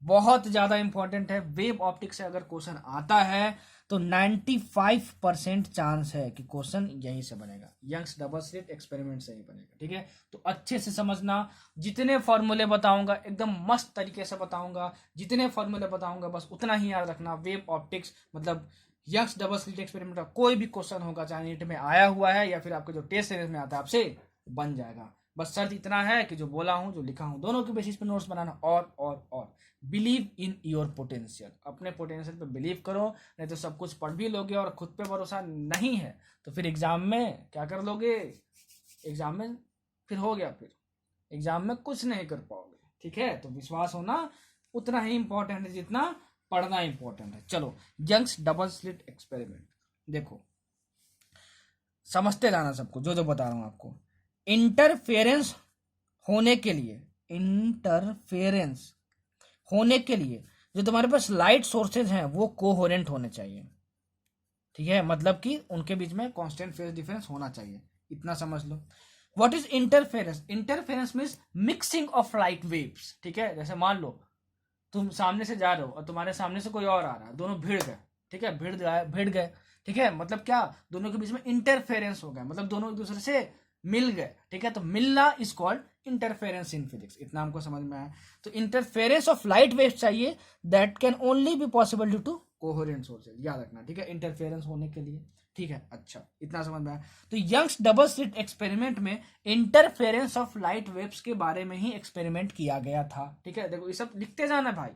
बहुत ज्यादा इंपॉर्टेंट है। वेव ऑप्टिक्स से अगर क्वेश्चन आता है तो 95% चांस है कि क्वेश्चन यहीं से बनेगा, यंग्स डबल स्लिट एक्सपेरिमेंट से ही बनेगा, ठीक है। तो अच्छे से समझना, जितने फॉर्मूले बताऊंगा एकदम मस्त तरीके से बताऊंगा, जितने फॉर्मूले बताऊंगा बस उतना ही याद रखना। वेव ऑप्टिक्स मतलब यंग्स डबल स्लिट एक्सपेरिमेंट का कोई भी क्वेश्चन होगा, चाहे नीट में आया हुआ है या फिर आपके जो टेस्ट सीरीज में आता है आपसे, बन जाएगा। बस शर्त इतना है कि जो बोला हूं, जो लिखा हूं, दोनों के बेसिस पे नोट्स बनाना। और बिलीव इन योर पोटेंशियल, अपने पोटेंशियल पे बिलीव करो, नहीं तो सब कुछ पढ़ भी लोगे और खुद पे भरोसा नहीं है तो फिर एग्जाम में क्या कर लोगे? एग्जाम में फिर हो गया, फिर एग्जाम में कुछ नहीं कर पाओगे, ठीक है। तो विश्वास होना उतना ही इंपॉर्टेंट है जितना पढ़ना इंपॉर्टेंट है। चलो, यंग्स डबल स्लिट एक्सपेरिमेंट देखो, समझते जाना सबको, जो जो बता रहा हूं आपको। इंटरफेरेंस होने के लिए, इंटरफेरेंस होने के लिए जो तुम्हारे पास लाइट सोर्सेज हैं वो कोहेरेंट होने चाहिए, ठीक है। मतलब कि उनके बीच में कांस्टेंट फेज डिफरेंस होना चाहिए, इतना समझ लो। What is interference? Interference means mixing of light waves, ठीक है। जैसे मान लो तुम सामने से जा रहे हो और तुम्हारे सामने से कोई और आ रहा है, दोनों भिड़ गए, ठीक है, भिड़ गए, ठीक है। मतलब क्या? दोनों के बीच में इंटरफेरेंस हो गया, मतलब दोनों एक दूसरे से मिल गए, ठीक है। तो मिलना is called interference in physics, इतना हमको समझ में आया। तो इंटरफेरेंस ऑफ लाइट वेव्स चाहिए, that can only be possible due to coherent sources, याद रखना, ठीक है, इंटरफेरेंस होने के लिए, ठीक है। अच्छा, इतना समझ में आया। तो यंग्स डबल स्लिट एक्सपेरिमेंट में इंटरफेरेंस ऑफ लाइट वेव्स के बारे में ही एक्सपेरिमेंट किया गया था, ठीक है। देखो ये सब लिखते जाना भाई,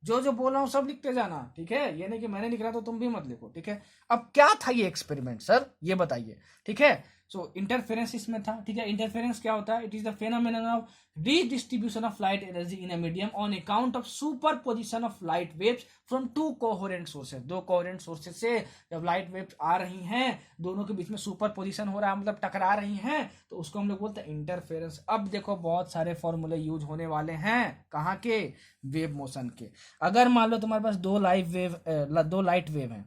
जो जो बोल रहा हूं सब लिखते जाना, ठीक है। ये नहीं कि मैंने लिख रहा तो तुम भी मत लिखो, ठीक है। अब क्या था ये एक्सपेरिमेंट सर, ये बताइए, ठीक है। सो इंटरफेरेंस इसमें था, ठीक है। इंटरफेरेंस क्या होता है? It is the phenomenon of redistribution of light energy in a medium on account of superposition of light waves from two coherent sources। दो coherent sources से जब light waves आ रही हैं, दोनों के बीच में सुपरपोजिशन हो रहा है, मतलब टकरा रही हैं, तो उसको हम लोग बोलते हैं इंटरफेरेंस। अब देखो बहुत सारे फॉर्मूले यूज होने वाले हैं, कहाँ के? वेव मोशन के। अगर मान लो तुम्हारे पास दो लाइट वेव हैं,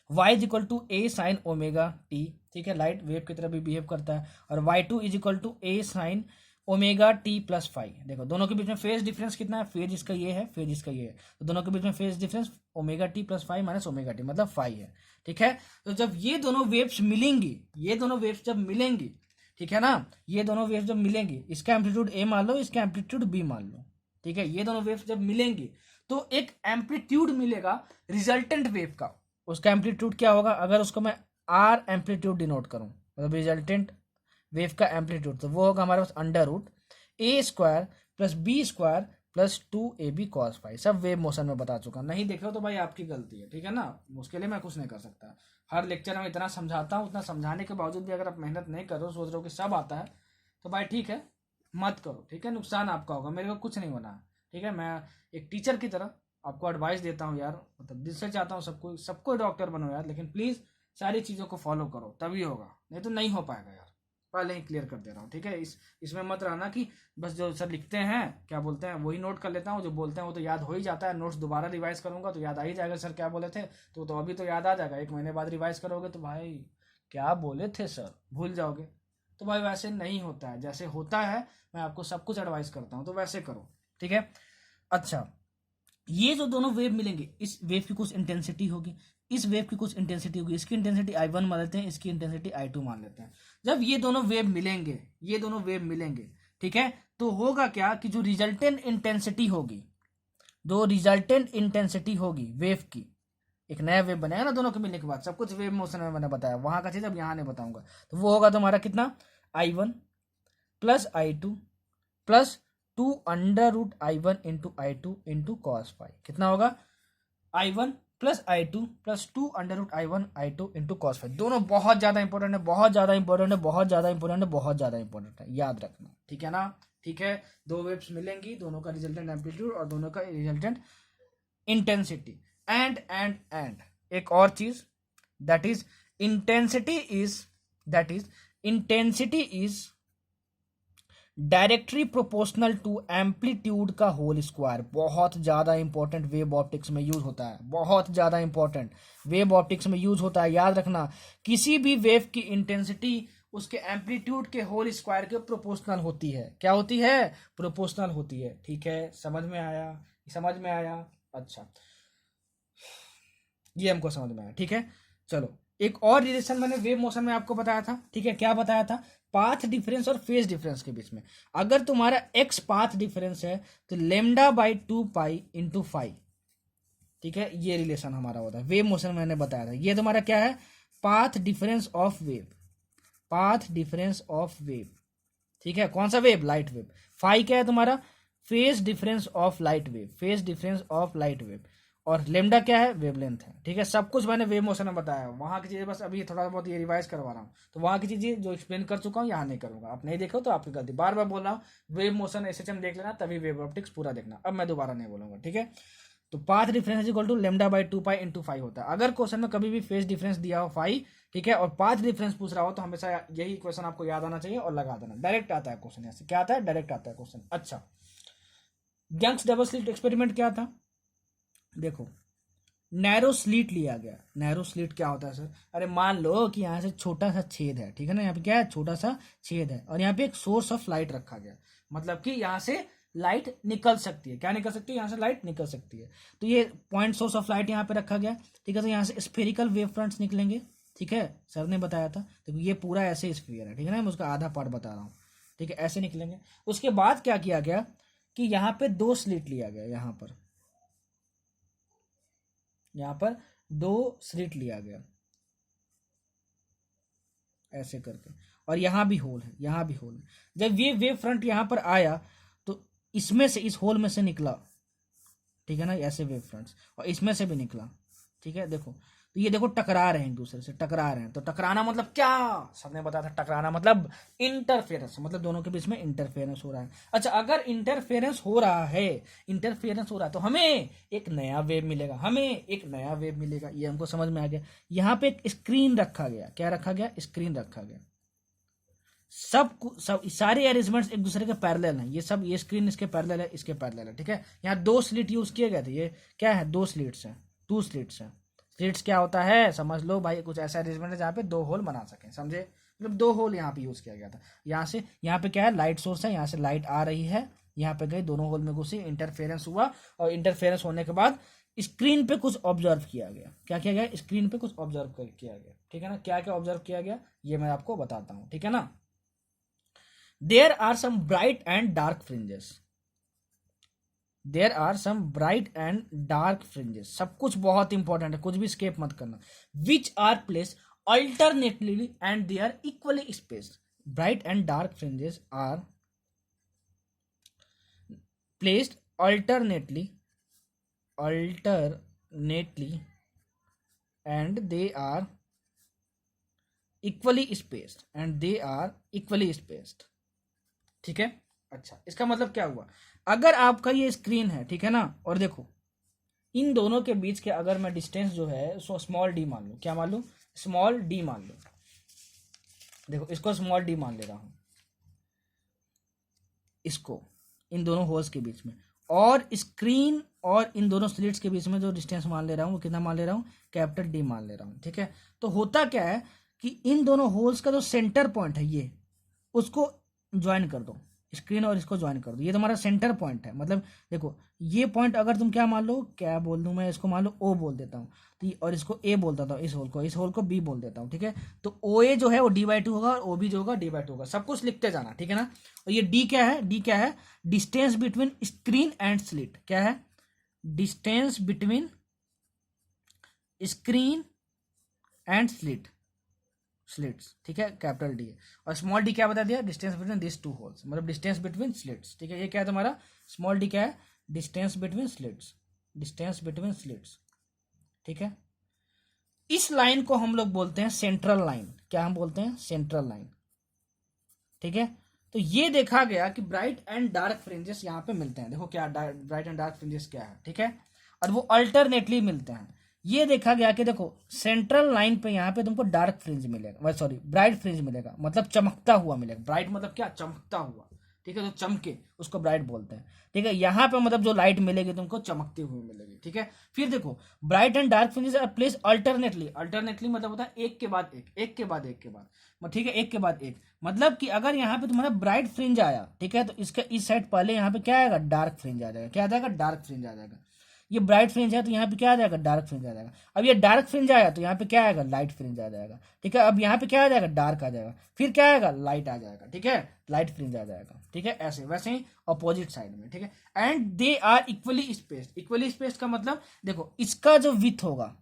y is equal to A sine omega T, ठीक है, लाइट वेव की तरह भी बिहेव करता है, और y2 is equal to A sine omega T plus five. देखो दोनों के बीच में फेज डिफरेंस कितना है? फेज इसका ये है, फेज इसका ये है, तो दोनों के बीच में phase difference omega T plus five minus omega T मतलब फाइव है, ठीक है। तो जब ये दोनों वेव्स मिलेंगी, ये दोनों वेव्स जब मिलेंगी, ठीक है ना, ये दोनों वेव्स जब मिलेंगी, इसका एम्पलीट्यूड ए मान लो, इसका एम्पलीट्यूड बी मान लो, ठीक है। ये दोनों वेव्स जब मिलेंगी तो एक एम्पलीट्यूड मिलेगा रिजल्टेंट वेव का, उसका एम्पलीट्यूड क्या होगा? अगर उसको मैं आर एम्पलीट्यूड डिनोट करूं, मतलब रिजल्टेंट वेव का एम्पलीट्यूड, तो वो होगा हमारे पास under root A square plus B square plus 2ab cos five. सब वेव मोशन में बता चुका, नहीं देखे हो तो भाई आपकी गलती है, ठीक है ना, उसके लिए मैं कुछ नहीं कर सकता। हर लेक्चर में इतना समझाता हूँ, उतना समझाने के बावजूद भी अगर आप मेहनत नहीं कर रहे हो, सोच रहे हो कि सब आता है, तो भाई ठीक है, मत करो, ठीक है, नुकसान आपका होगा, मेरे को कुछ नहीं होना है, ठीक है। मैं एक टीचर की तरह आपको एडवाइस देता हूँ यार, मतलब दिल से चाहता हूँ सबको डॉक्टर बनो यार, लेकिन प्लीज सारी चीजों को फॉलो करो, तभी होगा, नहीं तो नहीं हो पाएगा यार, पहले ही क्लियर कर दे रहा हूँ, ठीक है। इसमें मत रहना कि बस जो सर लिखते हैं, क्या बोलते हैं, वही नोट कर लेता हूँ, जो बोलते हैं वो तो याद हो ही जाता है, नोट्स दोबारा रिवाइज करूंगा तो याद आ ही जाएगा, सर क्या बोले थे तो अभी तो याद आ जाएगा, 1 महीने बाद रिवाइज करोगे तो भाई क्या बोले थे सर, भूल जाओगे। तो भाई वैसे नहीं होता है, जैसे होता है मैं आपको सब कुछ एडवाइस करता हूँ, तो वैसे करो, ठीक है। अच्छा, ये जो दोनों वेव मिलेंगे, इस वेव की कुछ इंटेंसिटी होगी, इस वेव की कुछ इंटेंसिटी होगी, इसकी इंटेंसिटी I1 मान लेते हैं, इसकी इंटेंसिटी I2 मान लेते हैं। जब ये दोनों वेव मिलेंगे, ये दोनों वेव मिलेंगे, ठीक है, तो होगा क्या कि जो रिजल्टेंट इंटेंसिटी होगी, जो रिजल्टेंट इंटेंसिटी होगी वेव की, एक नया वेव बनेगा ना दोनों के मिलने के बाद, सब कुछ वेव मोशन में मैंने बताया, वहां का चीज अब यहाँ नहीं बताऊंगा। तो वो होगा तुम्हारा कितना, I1 plus I2 plus 2√I1 into I2 into cos phi. कितना होगा, I1 plus I2 plus 2√I1 I2 into cos phi. दोनों बहुत ज्यादा इंपॉर्टेंट है, बहुत ज्यादा इंपॉर्टेंट है, बहुत ज्यादा इंपॉर्टेंट है, बहुत ज्यादा इंपॉर्टेंट है, याद रखना, ठीक है ना। ठीक है, दो वेव्स मिलेंगी, दोनों का रिजल्टेंट एम्पलीट्यूड और दोनों का रिजल्टेंट इंटेंसिटी। एंड एक और चीज, that is intensity is directly proportional to amplitude का होल स्क्वायर। बहुत ज्यादा इंपॉर्टेंट वेव ऑप्टिक्स में यूज होता है, बहुत ज्यादा इंपॉर्टेंट वेव ऑप्टिक्स में यूज होता है, याद रखना। किसी भी वेव की इंटेंसिटी उसके एम्पलीट्यूड के होल स्क्वायर के प्रोपोर्शनल होती है। क्या होती है, प्रोपोर्शनल होती है, ठीक है, समझ में आया, समझ में आया। अच्छा, ये हमको समझ में आया, ठीक है। चलो, एक और रिलेशन मैंने वेव मोशन में आपको बताया था, ठीक है, क्या बताया था, पाथ डिफरेंस और फेज डिफरेंस के बीच में। अगर तुम्हारा x पाथ डिफरेंस है तो λ/2π इंटू फाइव, ठीक है, ये रिलेशन हमारा होता है वेव मोशन में, मैंने बताया था। ये तुम्हारा क्या है, path difference of wave, path difference of wave, ठीक है, कौन सा वेव, लाइट वेव। फाई क्या है तुम्हारा, phase difference of light wave, phase difference of light wave. और लेमडा क्या है, वेवलेंथ है, ठीक है। सब कुछ मैंने वेव मोशन में बताया, वहां की चीजें बस अभी थोड़ा बहुत ये रिवाइज करवा रहा हूँ, तो वहां की चीजें जो एक्सप्लेन कर चुका हूँ यहाँ नहीं करूंगा। आप नहीं देखो तो आपकी गलती, बार बार बोल रहा हूँ, वेव मोशन एसएचएम देख लेना, तभी वेव ऑप्टिक्स पूरा देखना, अब मैं दोबारा नहीं बोलूंगा, ठीक है। तो path difference equal to λ/2π into five होता है। अगर क्वेश्चन में कभी भी फेज डिफरेंस दिया हो फाइव, ठीक है, और पाथ डिफरेंस पूछ रहा हो, तो हमेशा यही क्वेश्चन आपको याद आना चाहिए और लगा देना, डायरेक्ट आता है क्वेश्चन, यहाँ से क्या आता है, डायरेक्ट आता है क्वेश्चन। अच्छा, यंग्स डबल स्लिट एक्सपेरिमेंट क्या था, देखो, नैरो स्लीट लिया गया। नैरो स्लीट क्या होता है सर, अरे मान लो कि यहाँ से छोटा सा छेद है, ठीक है ना, यहाँ पे क्या है, छोटा सा छेद है, और यहाँ पे एक सोर्स ऑफ लाइट रखा गया, मतलब कि यहाँ से लाइट निकल सकती है। क्या निकल सकती है, यहाँ से लाइट निकल सकती है। तो ये पॉइंट सोर्स ऑफ लाइट यहाँ पे रखा गया, ठीक है। तो यहाँ से स्फेरिकल वेव फ्रंट्स निकलेंगे, ठीक है, सर ने बताया था। तो ये पूरा ऐसे स्फीयर है, ठीक है ना, मैं उसका आधा पार्ट बता रहा हूँ, ठीक है, ऐसे निकलेंगे। उसके बाद क्या किया गया कि यहाँ पे दो स्लिट लिया गया, यहाँ पर दो स्लिट लिया गया ऐसे करके, और यहाँ भी होल है, यहाँ भी होल है। जब ये वेव फ्रंट यहाँ पर आया तो इसमें से, इस होल में से निकला, ठीक है ना, ऐसे वेव फ्रंट्स, और इसमें से भी निकला, ठीक है। देखो, तो ये देखो टकरा रहे हैं, एक दूसरे से टकरा रहे हैं। तो टकराना मतलब क्या, सर ने बताया था, टकराना मतलब इंटरफेरेंस, मतलब दोनों के बीच में इंटरफेरेंस हो रहा है। अच्छा, अगर इंटरफेरेंस हो रहा है, इंटरफेरेंस हो रहा है, तो हमें एक नया वेव मिलेगा, हमें एक नया वेव मिलेगा, ये हमको समझ में आ गया। यहाँ पे एक स्क्रीन रखा गया, क्या रखा गया, स्क्रीन रखा गया। सब सारे अरेंजमेंट्स एक दूसरे के पैरेलल हैं, ये सब, ये स्क्रीन इसके पैरेलल है, इसके पैरेलल है, ठीक है। यहाँ दो स्लिट यूज किए गए थे, ये क्या है, दो स्लिट्स हैं, टू स्लिट्स हैं। स्लिट्स क्या होता है, समझ लो भाई, कुछ ऐसा अरेंजमेंट है जहाँ पे दो होल बना सके, समझे, मतलब दो होल यहाँ पे यूज किया गया था। यहाँ से, यहाँ पे क्या है, लाइट सोर्स है, यहाँ से लाइट आ रही है, यहाँ पे गई, दोनों होल में घुसी, इंटरफेरेंस हुआ, और इंटरफेरेंस होने के बाद स्क्रीन पे कुछ ऑब्जर्व किया गया। क्या किया गया, स्क्रीन पे कुछ ऑब्जर्व किया गया, ठीक है ना। क्या क्या ऑब्जर्व किया गया, ये मैं आपको बताता हूँ, ठीक है ना। There are some bright and dark fringes. There are some bright and dark fringes. सब कुछ बहुत इंपॉर्टेंट है, कुछ भी स्केप मत करना। Which are placed alternately and they are equally spaced. Bright and dark fringes are placed alternately, and they are equally spaced, ठीक है। अच्छा, इसका मतलब क्या हुआ, अगर आपका ये स्क्रीन है, ठीक है ना, और देखो इन दोनों के बीच के अगर मैं डिस्टेंस जो है सो स्मॉल डी मान लूँ, क्या मान लूँ, स्मॉल डी मान लूँ। देखो, इसको स्मॉल डी मान ले रहा हूँ, इसको इन दोनों होल्स के बीच में, और स्क्रीन और इन दोनों स्लिट्स के बीच में जो डिस्टेंस मान ले रहा हूँ वो कितना मान ले रहा हूँ, कैपिटल डी मान ले रहा हूँ, ठीक है। तो होता क्या है कि इन दोनों होल्स का जो सेंटर पॉइंट है ये, उसको ज्वाइन कर दो, स्क्रीन और इसको ज्वाइन कर दो, ये तुम्हारा सेंटर पॉइंट है। मतलब देखो ये पॉइंट अगर तुम क्या मान लो, क्या बोल दूं मैं इसको, मान लो ओ बोल देता हूँ, तो और इसको ए बोल देता हूँ, इस होल को बी बोल देता हूँ, ठीक है। तो ओ ए जो है वो d/2 होगा और ओ बी जो होगा d/2 होगा, सब कुछ लिखते जाना, ठीक है ना। और ये डी क्या है, डी क्या है, distance between screen and slit, क्या है, distance between screen and slits, ठीक है, कैपिटल डी है। और स्मॉल डी क्या बता दिया, distance between this two holes, मतलब डिस्टेंस बिटवीन स्लिट्स, ठीक है। ये क्या है तुम्हारा स्मॉल डी, क्या है, distance between slits, distance between slits, ठीक है। इस लाइन को हम लोग बोलते हैं सेंट्रल लाइन, क्या हम बोलते हैं, सेंट्रल लाइन, ठीक है। तो ये देखा गया कि ब्राइट एंड डार्क फ्रिंजेस यहाँ पे मिलते हैं, देखो क्या ब्राइट एंड डार्क फ्रिंजेस क्या है, ठीक है, और वो अल्टरनेटली मिलते हैं। ये देखा गया कि देखो सेंट्रल लाइन पे यहाँ पे तुमको डार्क फ्रिंज मिलेगा, सॉरी ब्राइट फ्रिंज मिलेगा, मतलब चमकता हुआ मिलेगा। ब्राइट मतलब क्या, चमकता हुआ, ठीक है, जो चमके उसको ब्राइट बोलते हैं, ठीक है। यहाँ पे मतलब जो लाइट मिलेगी तुमको चमकती हुई मिलेगी, ठीक है। फिर देखो bright and dark fringes are place alternately, alternately मतलब होता है एक के बाद एक, एक के बाद एक के बाद, ठीक है, एक के बाद एक। मतलब कि अगर यहाँ पे तुम्हारा ब्राइट फ्रिंज आया, ठीक है, तो इसका इस साइड पहले यहाँ पे क्या आएगा, डार्क फ्रिंज आ जाएगा, क्या आ जाएगा, डार्क फ्रिंज आ जाएगा। ये ब्राइट फ्रिंज है तो यहाँ पे क्या आ जाएगा, डार्क फ्रिंज आ जाएगा। अब ये डार्क फ्रिंज आया तो यहाँ पे क्या आएगा, लाइट फ्रिंज आ जाएगा, ठीक है। अब यहाँ पे क्या आ जाएगा, डार्क आ जाएगा, फिर क्या आएगा, लाइट आ जाएगा, ठीक है, लाइट फ्रिंज आ जाएगा, ठीक है। ऐसे वैसे ही अपोजिट साइड में, ठीक है। And they are equally spaced, equally spaced का मतलब देखो इसका जो विथ होगा,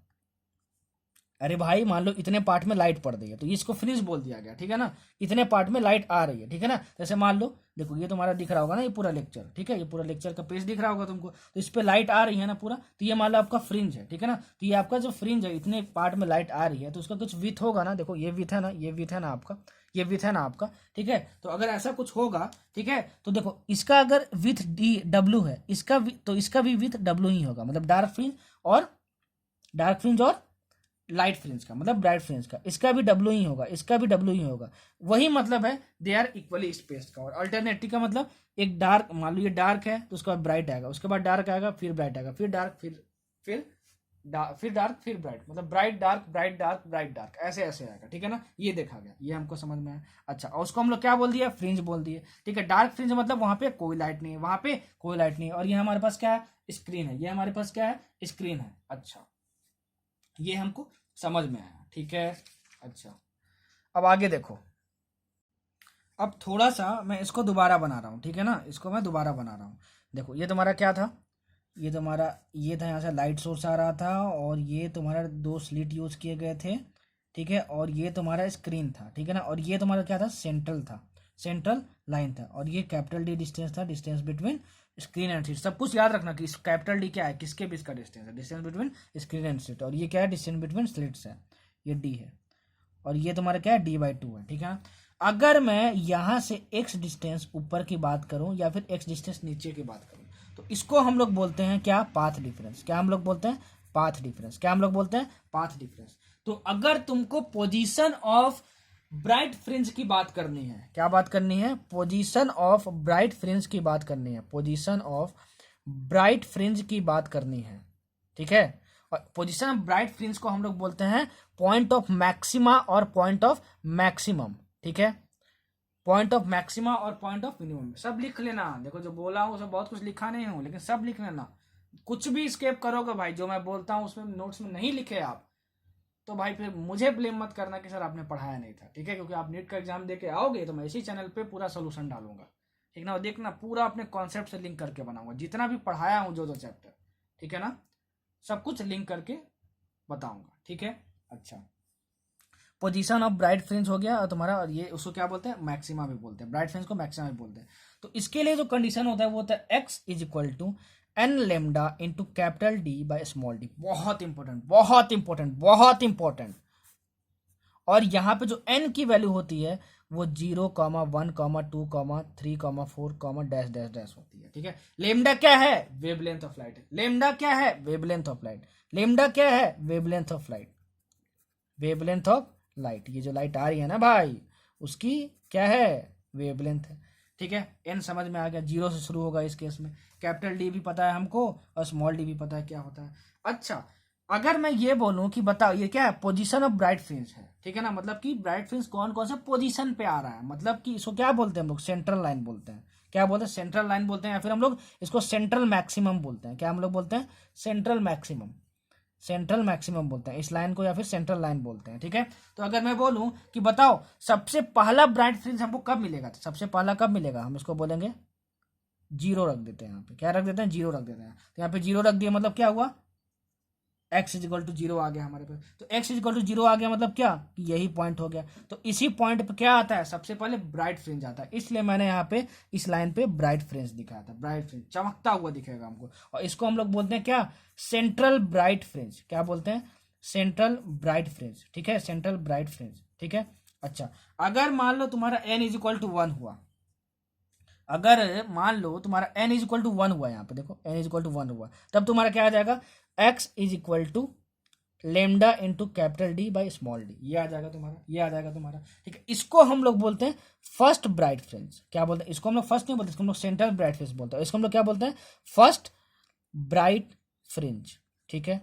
अरे भाई मान लो इतने पार्ट में लाइट पड़ रही है तो इसको फ्रिंज बोल दिया गया, ठीक है ना। इतने पार्ट में लाइट आ रही है, ठीक है ना। जैसे मान लो देखो ये तुम्हारा दिख रहा होगा ना, ये पूरा लेक्चर, ठीक है, ये पूरा लेक्चर का पेज दिख रहा होगा तुमको, तो इस पे लाइट आ रही है ना पूरा, तो ये मान लो आपका फ्रिंज है, ठीक है ना। तो ये आपका जो फ्रिंज है, इतने पार्ट में लाइट आ रही है तो उसका कुछ विथ होगा ना, देखो ये विथ है ना, ये विथ है ना आपका, ये विथ है ना आपका, ठीक है। तो अगर ऐसा कुछ होगा, ठीक है, तो देखो इसका अगर विथ डब्ल्यू है, इसका तो इसका भी विथ डब्ल्यू ही होगा, मतलब डार्क फ्रिंज और लाइट फ्रिंज का, मतलब ब्राइट फ्रिंज का, इसका भी डब्ल्यू ही होगा, इसका भी डब्ल्यू ही होगा। वही मतलब है दे आर इक्वली स्पेस्ड का। और अल्टरनेटिव का मतलब एक डार्क, मान लो ये डार्क है तो उसके बाद ब्राइट आएगा, उसके बाद डार्क आएगा, फिर ब्राइट आएगा, फिर डार्क, फिर डार्क, फिर ब्राइट, मतलब bright dark, bright dark, bright dark, ऐसे ऐसे आएगा, ठीक है ना। ये देखा गया, ये हमको समझ में आया। अच्छा, और उसको हम लोग क्या बोल दिया, फ्रिंज बोल दिए, ठीक है। डार्क फ्रिंज मतलब वहां पे कोई लाइट नहीं है, वहां पे कोई लाइट नहीं है, और ये हमारे पास क्या है, स्क्रीन है, ये हमारे पास क्या है, स्क्रीन है। अच्छा, ये हमको समझ में आया, ठीक है। अच्छा, अब आगे देखो, अब थोड़ा सा मैं इसको दोबारा बना रहा हूँ, ठीक है ना, इसको मैं दोबारा बना रहा हूँ। देखो ये तुम्हारा क्या था, ये तुम्हारा ये था, यहाँ से लाइट सोर्स आ रहा था, और ये तुम्हारा दो स्लिट यूज किए गए थे, ठीक है, और ये तुम्हारा स्क्रीन था, ठीक है ना, और ये तुम्हारा क्या था, सेंट्रल था, सेंट्रल लाइन था, और ये कैपिटल डी डिस्टेंस था, distance between screen and slit. सब कुछ याद रखना कि कैपिटल डी क्या है, किसके बीच का डिस्टेंस है, distance between screen and slit, और ये क्या है, डिस्टेंस बिटवीन स्लिट्स है, ये डी है, और ये तुम्हारा क्या है, d/2 है, ठीक है ना। अगर मैं यहाँ से x डिस्टेंस ऊपर की बात करूं या फिर x डिस्टेंस नीचे की बात करूं, तो इसको हम लोग बोलते हैं क्या, पाथ डिफरेंस। क्या हम लोग बोलते हैं, पाथ डिफरेंस। क्या हम लोग बोलते हैं, पाथ डिफरेंस। तो अगर तुमको पोजीशन ऑफ ब्राइट फ्रिंज की बात करनी है, क्या बात करनी है, पोजीशन ऑफ ब्राइट फ्रिंज की बात करनी है, पोजीशन ऑफ ब्राइट फ्रिंज की बात करनी है, ठीक है। और पोजीशन ऑफ ब्राइट फ्रिंज को हम लोग बोलते हैं पॉइंट ऑफ मैक्सिमा और पॉइंट ऑफ मैक्सिमम, ठीक है। पॉइंट ऑफ मैक्सिमा और पॉइंट ऑफ मिनिमम, सब लिख लेना। देखो जो बोला हूँ सब, बहुत कुछ लिखा नहीं हूँ, लेकिन सब लिख लेना। कुछ भी स्केप करोगे भाई, जो मैं बोलता हूँ उसमें नोट्स में नहीं लिखे आप, तो भाई फिर मुझे ब्लेम मत करना कि सर आपने पढ़ाया नहीं था, ठीक है। क्योंकि आप नीट का एग्जाम दे के आओगे तो मैं इसी चैनल पे पूरा सोल्यूशन डालूंगा, ठीक ना। और देखना पूरा अपने कॉन्सेप्ट से लिंक करके बनाऊंगा, जितना भी पढ़ाया हूँ जो चैप्टर, ठीक है ना, सब कुछ लिंक करके बताऊंगा, ठीक है। अच्छा, पोजीशन ऑफ ब्राइट फ्रिंज हो गया और तुम्हारा, और ये उसको क्या बोलते हैं, मैक्सिमा भी बोलते हैं, ब्राइट फ्रिंज को मैक्सिमा भी बोलते हैं। तो इसके लिए जो कंडीशन होता है वो होता है x is equal to N lambda into capital D by small D. बहुत इंपॉर्टेंट, बहुत इंपॉर्टेंट, बहुत इंपॉर्टेंट। और यहाँ पे जो n की वैल्यू होती है वो 0, 1, 2, 3, 4, डैश डैश डैश होती है, ठीक है। लेमडा क्या है, वेवलेंथ ऑफ लाइट। लेमडा क्या है, वेवलेंथ ऑफ लाइट। लेमडा क्या है, wavelength of light, wavelength of light. ये जो लाइट आ रही है ना भाई, उसकी क्या है, वेवलेंथ है, ठीक है। एन समझ में आ गया, 0 से शुरू होगा इस केस में। कैपिटल डी भी पता है हमको और स्मॉल डी भी पता है क्या होता है। अच्छा, अगर मैं ये बोलूं कि बताओ ये क्या है, पोजीशन ऑफ ब्राइट फ्रिंज है, ठीक है ना, मतलब कि ब्राइट फ्रिंज कौन कौन से पोजीशन पे आ रहा है, मतलब कि इसको क्या बोलते हैं हम लोग, सेंट्रल लाइन बोलते हैं। क्या बोलते हैं, सेंट्रल लाइन बोलते हैं, या फिर हम लोग इसको सेंट्रल मैक्सिमम बोलते हैं। क्या हम लोग बोलते हैं, सेंट्रल मैक्सिमम, सेंट्रल मैक्सिमम बोलते हैं इस लाइन को, या फिर सेंट्रल लाइन बोलते हैं, ठीक है। तो अगर मैं बोलूं कि बताओ सबसे पहला ब्राइट फ्रिंज हमको कब मिलेगा, तो सबसे पहला कब मिलेगा, हम इसको बोलेंगे जीरो रख देते हैं यहाँ पे। क्या रख देते हैं, जीरो रख देते हैं। तो यहाँ पे जीरो रख दिया मतलब क्या हुआ, X is equal to zero आ गया हमारे पास। तो X is equal to zero आ गया मतलब क्या, कि यही पॉइंट हो गया। तो इसी पॉइंट पे क्या आता है, सबसे पहले ब्राइट फ्रिंज आता है, इसलिए मैंने यहाँ पे इस लाइन पे ब्राइट फ्रिंज दिखाया था। ब्राइट फ्रिंज चमकता हुआ दिखेगा हमको, और इसको हम लोग बोलते हैं क्या, सेंट्रल ब्राइट फ्रिंज। क्या बोलते हैं, सेंट्रल ब्राइट फ्रिंज, ठीक है, सेंट्रल ब्राइट फ्रिंज, ठीक है। अच्छा, अगर मान लो तुम्हारा N is equal to one हुआ, अगर मान लो तुम्हारा n is equal to one हुआ, यहाँ पे देखो n is equal to one हुआ, तब तुम्हारा क्या आ जाएगा, x is equal to lambda into capital D by small D, ये आ जाएगा तुम्हारा, ये आ जाएगा तुम्हारा, ठीक है। इसको हम लोग बोलते हैं फर्स्ट ब्राइट फ्रिंज। क्या बोलते हैं, इसको हम लोग फर्स्ट नहीं बोलते, इसको हम लोग सेंट्रल ब्राइट फ्रिंज बोलते हैं। इसको हम लोग क्या बोलते हैं, फर्स्ट ब्राइट फ्रिंज, ठीक है।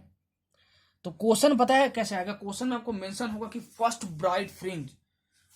तो क्वेश्चन पता है कैसे आएगा, क्वेश्चन में आपको मेंशन होगा कि first bright fringe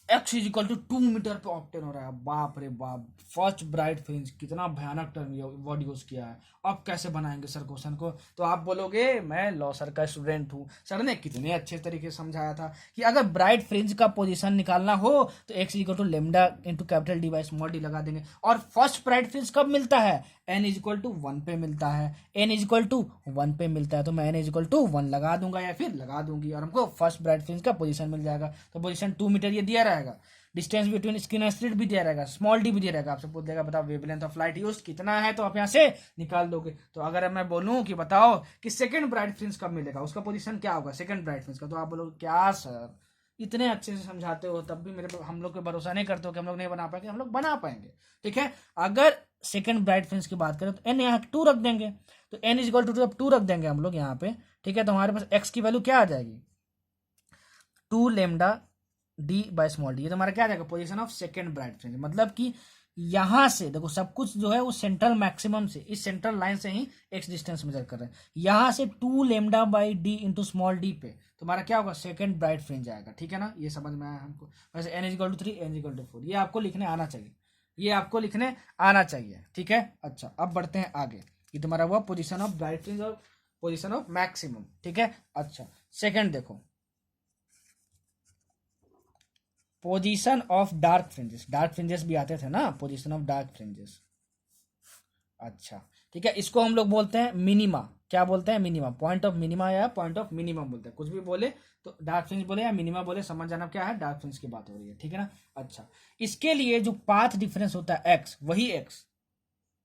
X is equal to 2 metre पे ऑप्टेन हो रहा है। बाप रे बाप, फर्स्ट ब्राइट फ्रिंज, कितना भयानक टर्म वर्ड यूज किया है। अब कैसे बनाएंगे सर क्वेश्चन को, तो आप बोलोगे मैं लॉ सर का स्टूडेंट हूँ, सर ने कितने अच्छे तरीके से समझाया था कि अगर ब्राइट फ्रिंज का पोजीशन निकालना हो तो X is equal to lambda into capital D by small D लगा देंगे। और फर्स्ट ब्राइट फ्रिंज कब मिलता है, N is equal to one पे मिलता है, N is equal to one पे मिलता है, तो मैं N is equal to one लगा दूंगा या फिर लगा दूंगी, और हमको फर्स्ट ब्राइट फ्रिंज का पोजीशन मिल जाएगा। तो पोजीशन 2 मीटर ये दिया रहेगा, डिस्टेंस बिटवीन स्क्रीन और स्लिट भी दिया रहेगा, स्मॉल डी भी दिया रहेगा। आपसे पूछ देगा बताओ वेवलेंथ ऑफ लाइट यूज कितना है, तो आप यहाँ से निकाल दोगे। तो अगर मैं बोलूं कि बताओ कि सेकंड ब्राइट फ्रिंज कब मिलेगा, उसका पोजीशन क्या होगा सेकंड ब्राइट फ्रिंज का, तो आप बोलोगे क्या सर इतने अच्छे से समझाते हो तब भी मेरे हम लोग पे भरोसा नहीं करते हो कि हम लोग नहीं बना पाएंगे। हम लोग बना पाएंगे, ठीक है। अगर सेकंड ब्राइट फ्रिंज की बात करें तो एन यहाँ 2 रख देंगे, तो एन इज इक्वल टू 2 रख देंगे हम लोग यहाँ पे, ठीक है। तो हमारे पास एक्स की वैल्यू क्या आ जाएगी, 2 lambda D by small D, ये तो हमारा क्या आ जाएगा, position of second bright fringe. मतलब कि यहां से देखो सब कुछ जो है वो सेंट्रल मैक्सिमम से, इस सेंट्रल लाइन से ही एक्स डिस्टेंस मेजर कर रहे हैं। यहां से 2 lambda by D into small D पे तुम्हारा क्या होगा, सेकंड ब्राइट फ्रिंज आएगा, ठीक है ना। ये समझ में आया हमको। वैसे N equal to 3, N equal to 4, ये आपको लिखने आना चाहिए, ये आपको लिखने आना चाहिए, ठीक है। अच्छा, अब बढ़ते हैं आगे। ये तुम्हारा हुआ पोजिशन ऑफ ब्राइट फ्रिंज और पोजिशन ऑफ मैक्सिमम, ठीक है। अच्छा, सेकेंड देखो, position of dark fringes. Dark fringes भी आते थे ना, पोजीशन ऑफ डार्क फ्रिंजेस। अच्छा, ठीक है, इसको हम लोग बोलते हैं मिनिमा। क्या बोलते हैं, मिनिमा, पॉइंट ऑफ मिनिमा या पॉइंट ऑफ मिनिमम बोलते हैं। कुछ भी बोले तो डार्क फ्रिंज बोले या मिनिमा बोले, समझ जाना क्या है, डार्क फ्रिंज की बात हो रही है, ठीक है ना। अच्छा, इसके लिए जो पाथ डिफरेंस होता है एक्स, वही एक्स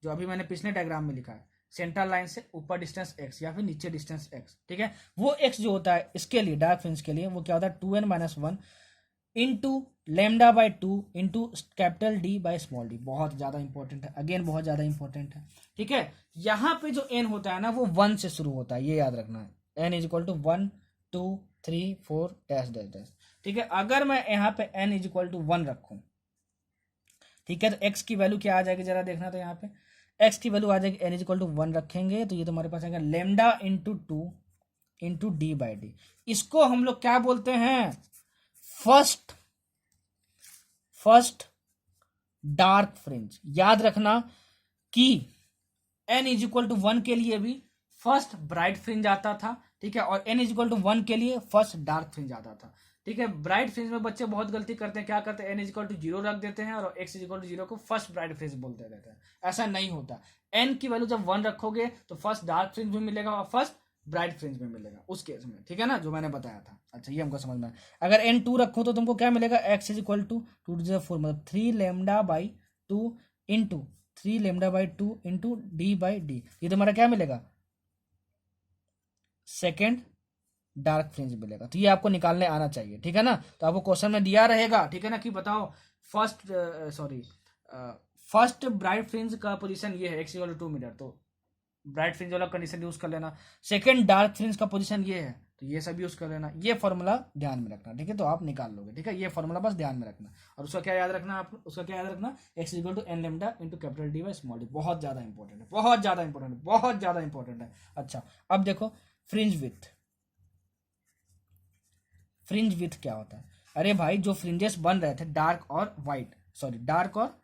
जो अभी मैंने पिछले डायग्राम में लिखा है, सेंट्रल लाइन से ऊपर डिस्टेंस एक्स या फिर नीचे डिस्टेंस एक्स, ठीक है। वो एक्स जो होता है इसके लिए, डार्क फ्रिंज के लिए, वो क्या होता है, 2n-1 into lambda by 2 into capital D by small D. बहुत ज्यादा इंपॉर्टेंट है, अगेन बहुत ज्यादा इंपॉर्टेंट है, ठीक है। यहाँ पे जो एन होता है ना वो 1 से शुरू होता है, ये याद रखना है। N is equal to 1 2 3 4 dash dash dash, ठीक है। अगर मैं यहाँ पे एन इज इक्वल टू 1 रखूं, ठीक है, तो एक्स की वैल्यू क्या आ जाएगी जरा देखना। तो यहाँ पे एक्स की वैल्यू आ जाएगी, एन इज इक्वल टू 1 रखेंगे तो ये तुम्हारे पास आएगा lambda into 2 into D by D. इसको हम लोग क्या बोलते हैं, फर्स्ट डार्क फ्रिंज। याद रखना कि n इज इक्वल टू 1 के लिए भी फर्स्ट ब्राइट फ्रिंज आता था, ठीक है, और n इज इक्वल टू 1 के लिए फर्स्ट डार्क फ्रिंज आता था, ठीक है। ब्राइट फ्रिंज में बच्चे बहुत गलती करते हैं, क्या करते हैं, n इज इक्वल टू 0 रख देते हैं और x इज इक्वल टू 0 को फर्स्ट ब्राइट फ्रिंज बोलते रहते हैं। ऐसा नहीं होता, n की वैल्यू जब 1 रखोगे तो फर्स्ट डार्क फ्रिंज भी मिलेगा और फर्स्ट ब्राइट फ्रिंज में मिलेगा उस केस में, ठीक है ना, जो मैंने बताया था। अच्छा, ये हमको समझना है। अगर n 2 रखो तो तुमको क्या मिलेगा, x is equal to 2 to the 4 मतलब 3 lambda by 2 into 3 lambda by 2 into D by D, ये तुम्हारा क्या मिलेगा, सेकेंड डार्क फ्रिंज मिलेगा। तो ये आपको निकालने आना चाहिए, ठीक है ना। तो आपको क्वेश्चन में दिया रहेगा, ठीक है ना, कि बताओ फर्स्ट ब्राइट फ्रिंज का पोजीशन ये है, x इक्वल टू 2 मीटर, तो ब्राइट फ्रिंज वाला कंडीशन यूज कर लेना। सेकंड डार्क फ्रिंज का पोजीशन ये है तो ये सब यूज कर लेना। ये फॉर्मूला ध्यान में रखना, ठीक है, तो आप निकाल लोगे, ठीक है। ये फॉर्मूला बस ध्यान में रखना। और उसका क्या याद रखना, आप उसका क्या याद रखना, X equal to N lambda into capital D by small D. बहुत ज्यादा इंपॉर्टेंट है, बहुत ज्यादा इंपॉर्टेंट है, बहुत ज्यादा इंपॉर्टेंट है। अच्छा, अब देखो फ्रिंज विड्थ, फ्रिंज विथ क्या होता है? अरे भाई जो फ्रिंजेस बन रहे थे डार्क और वाइट, सॉरी डार्क और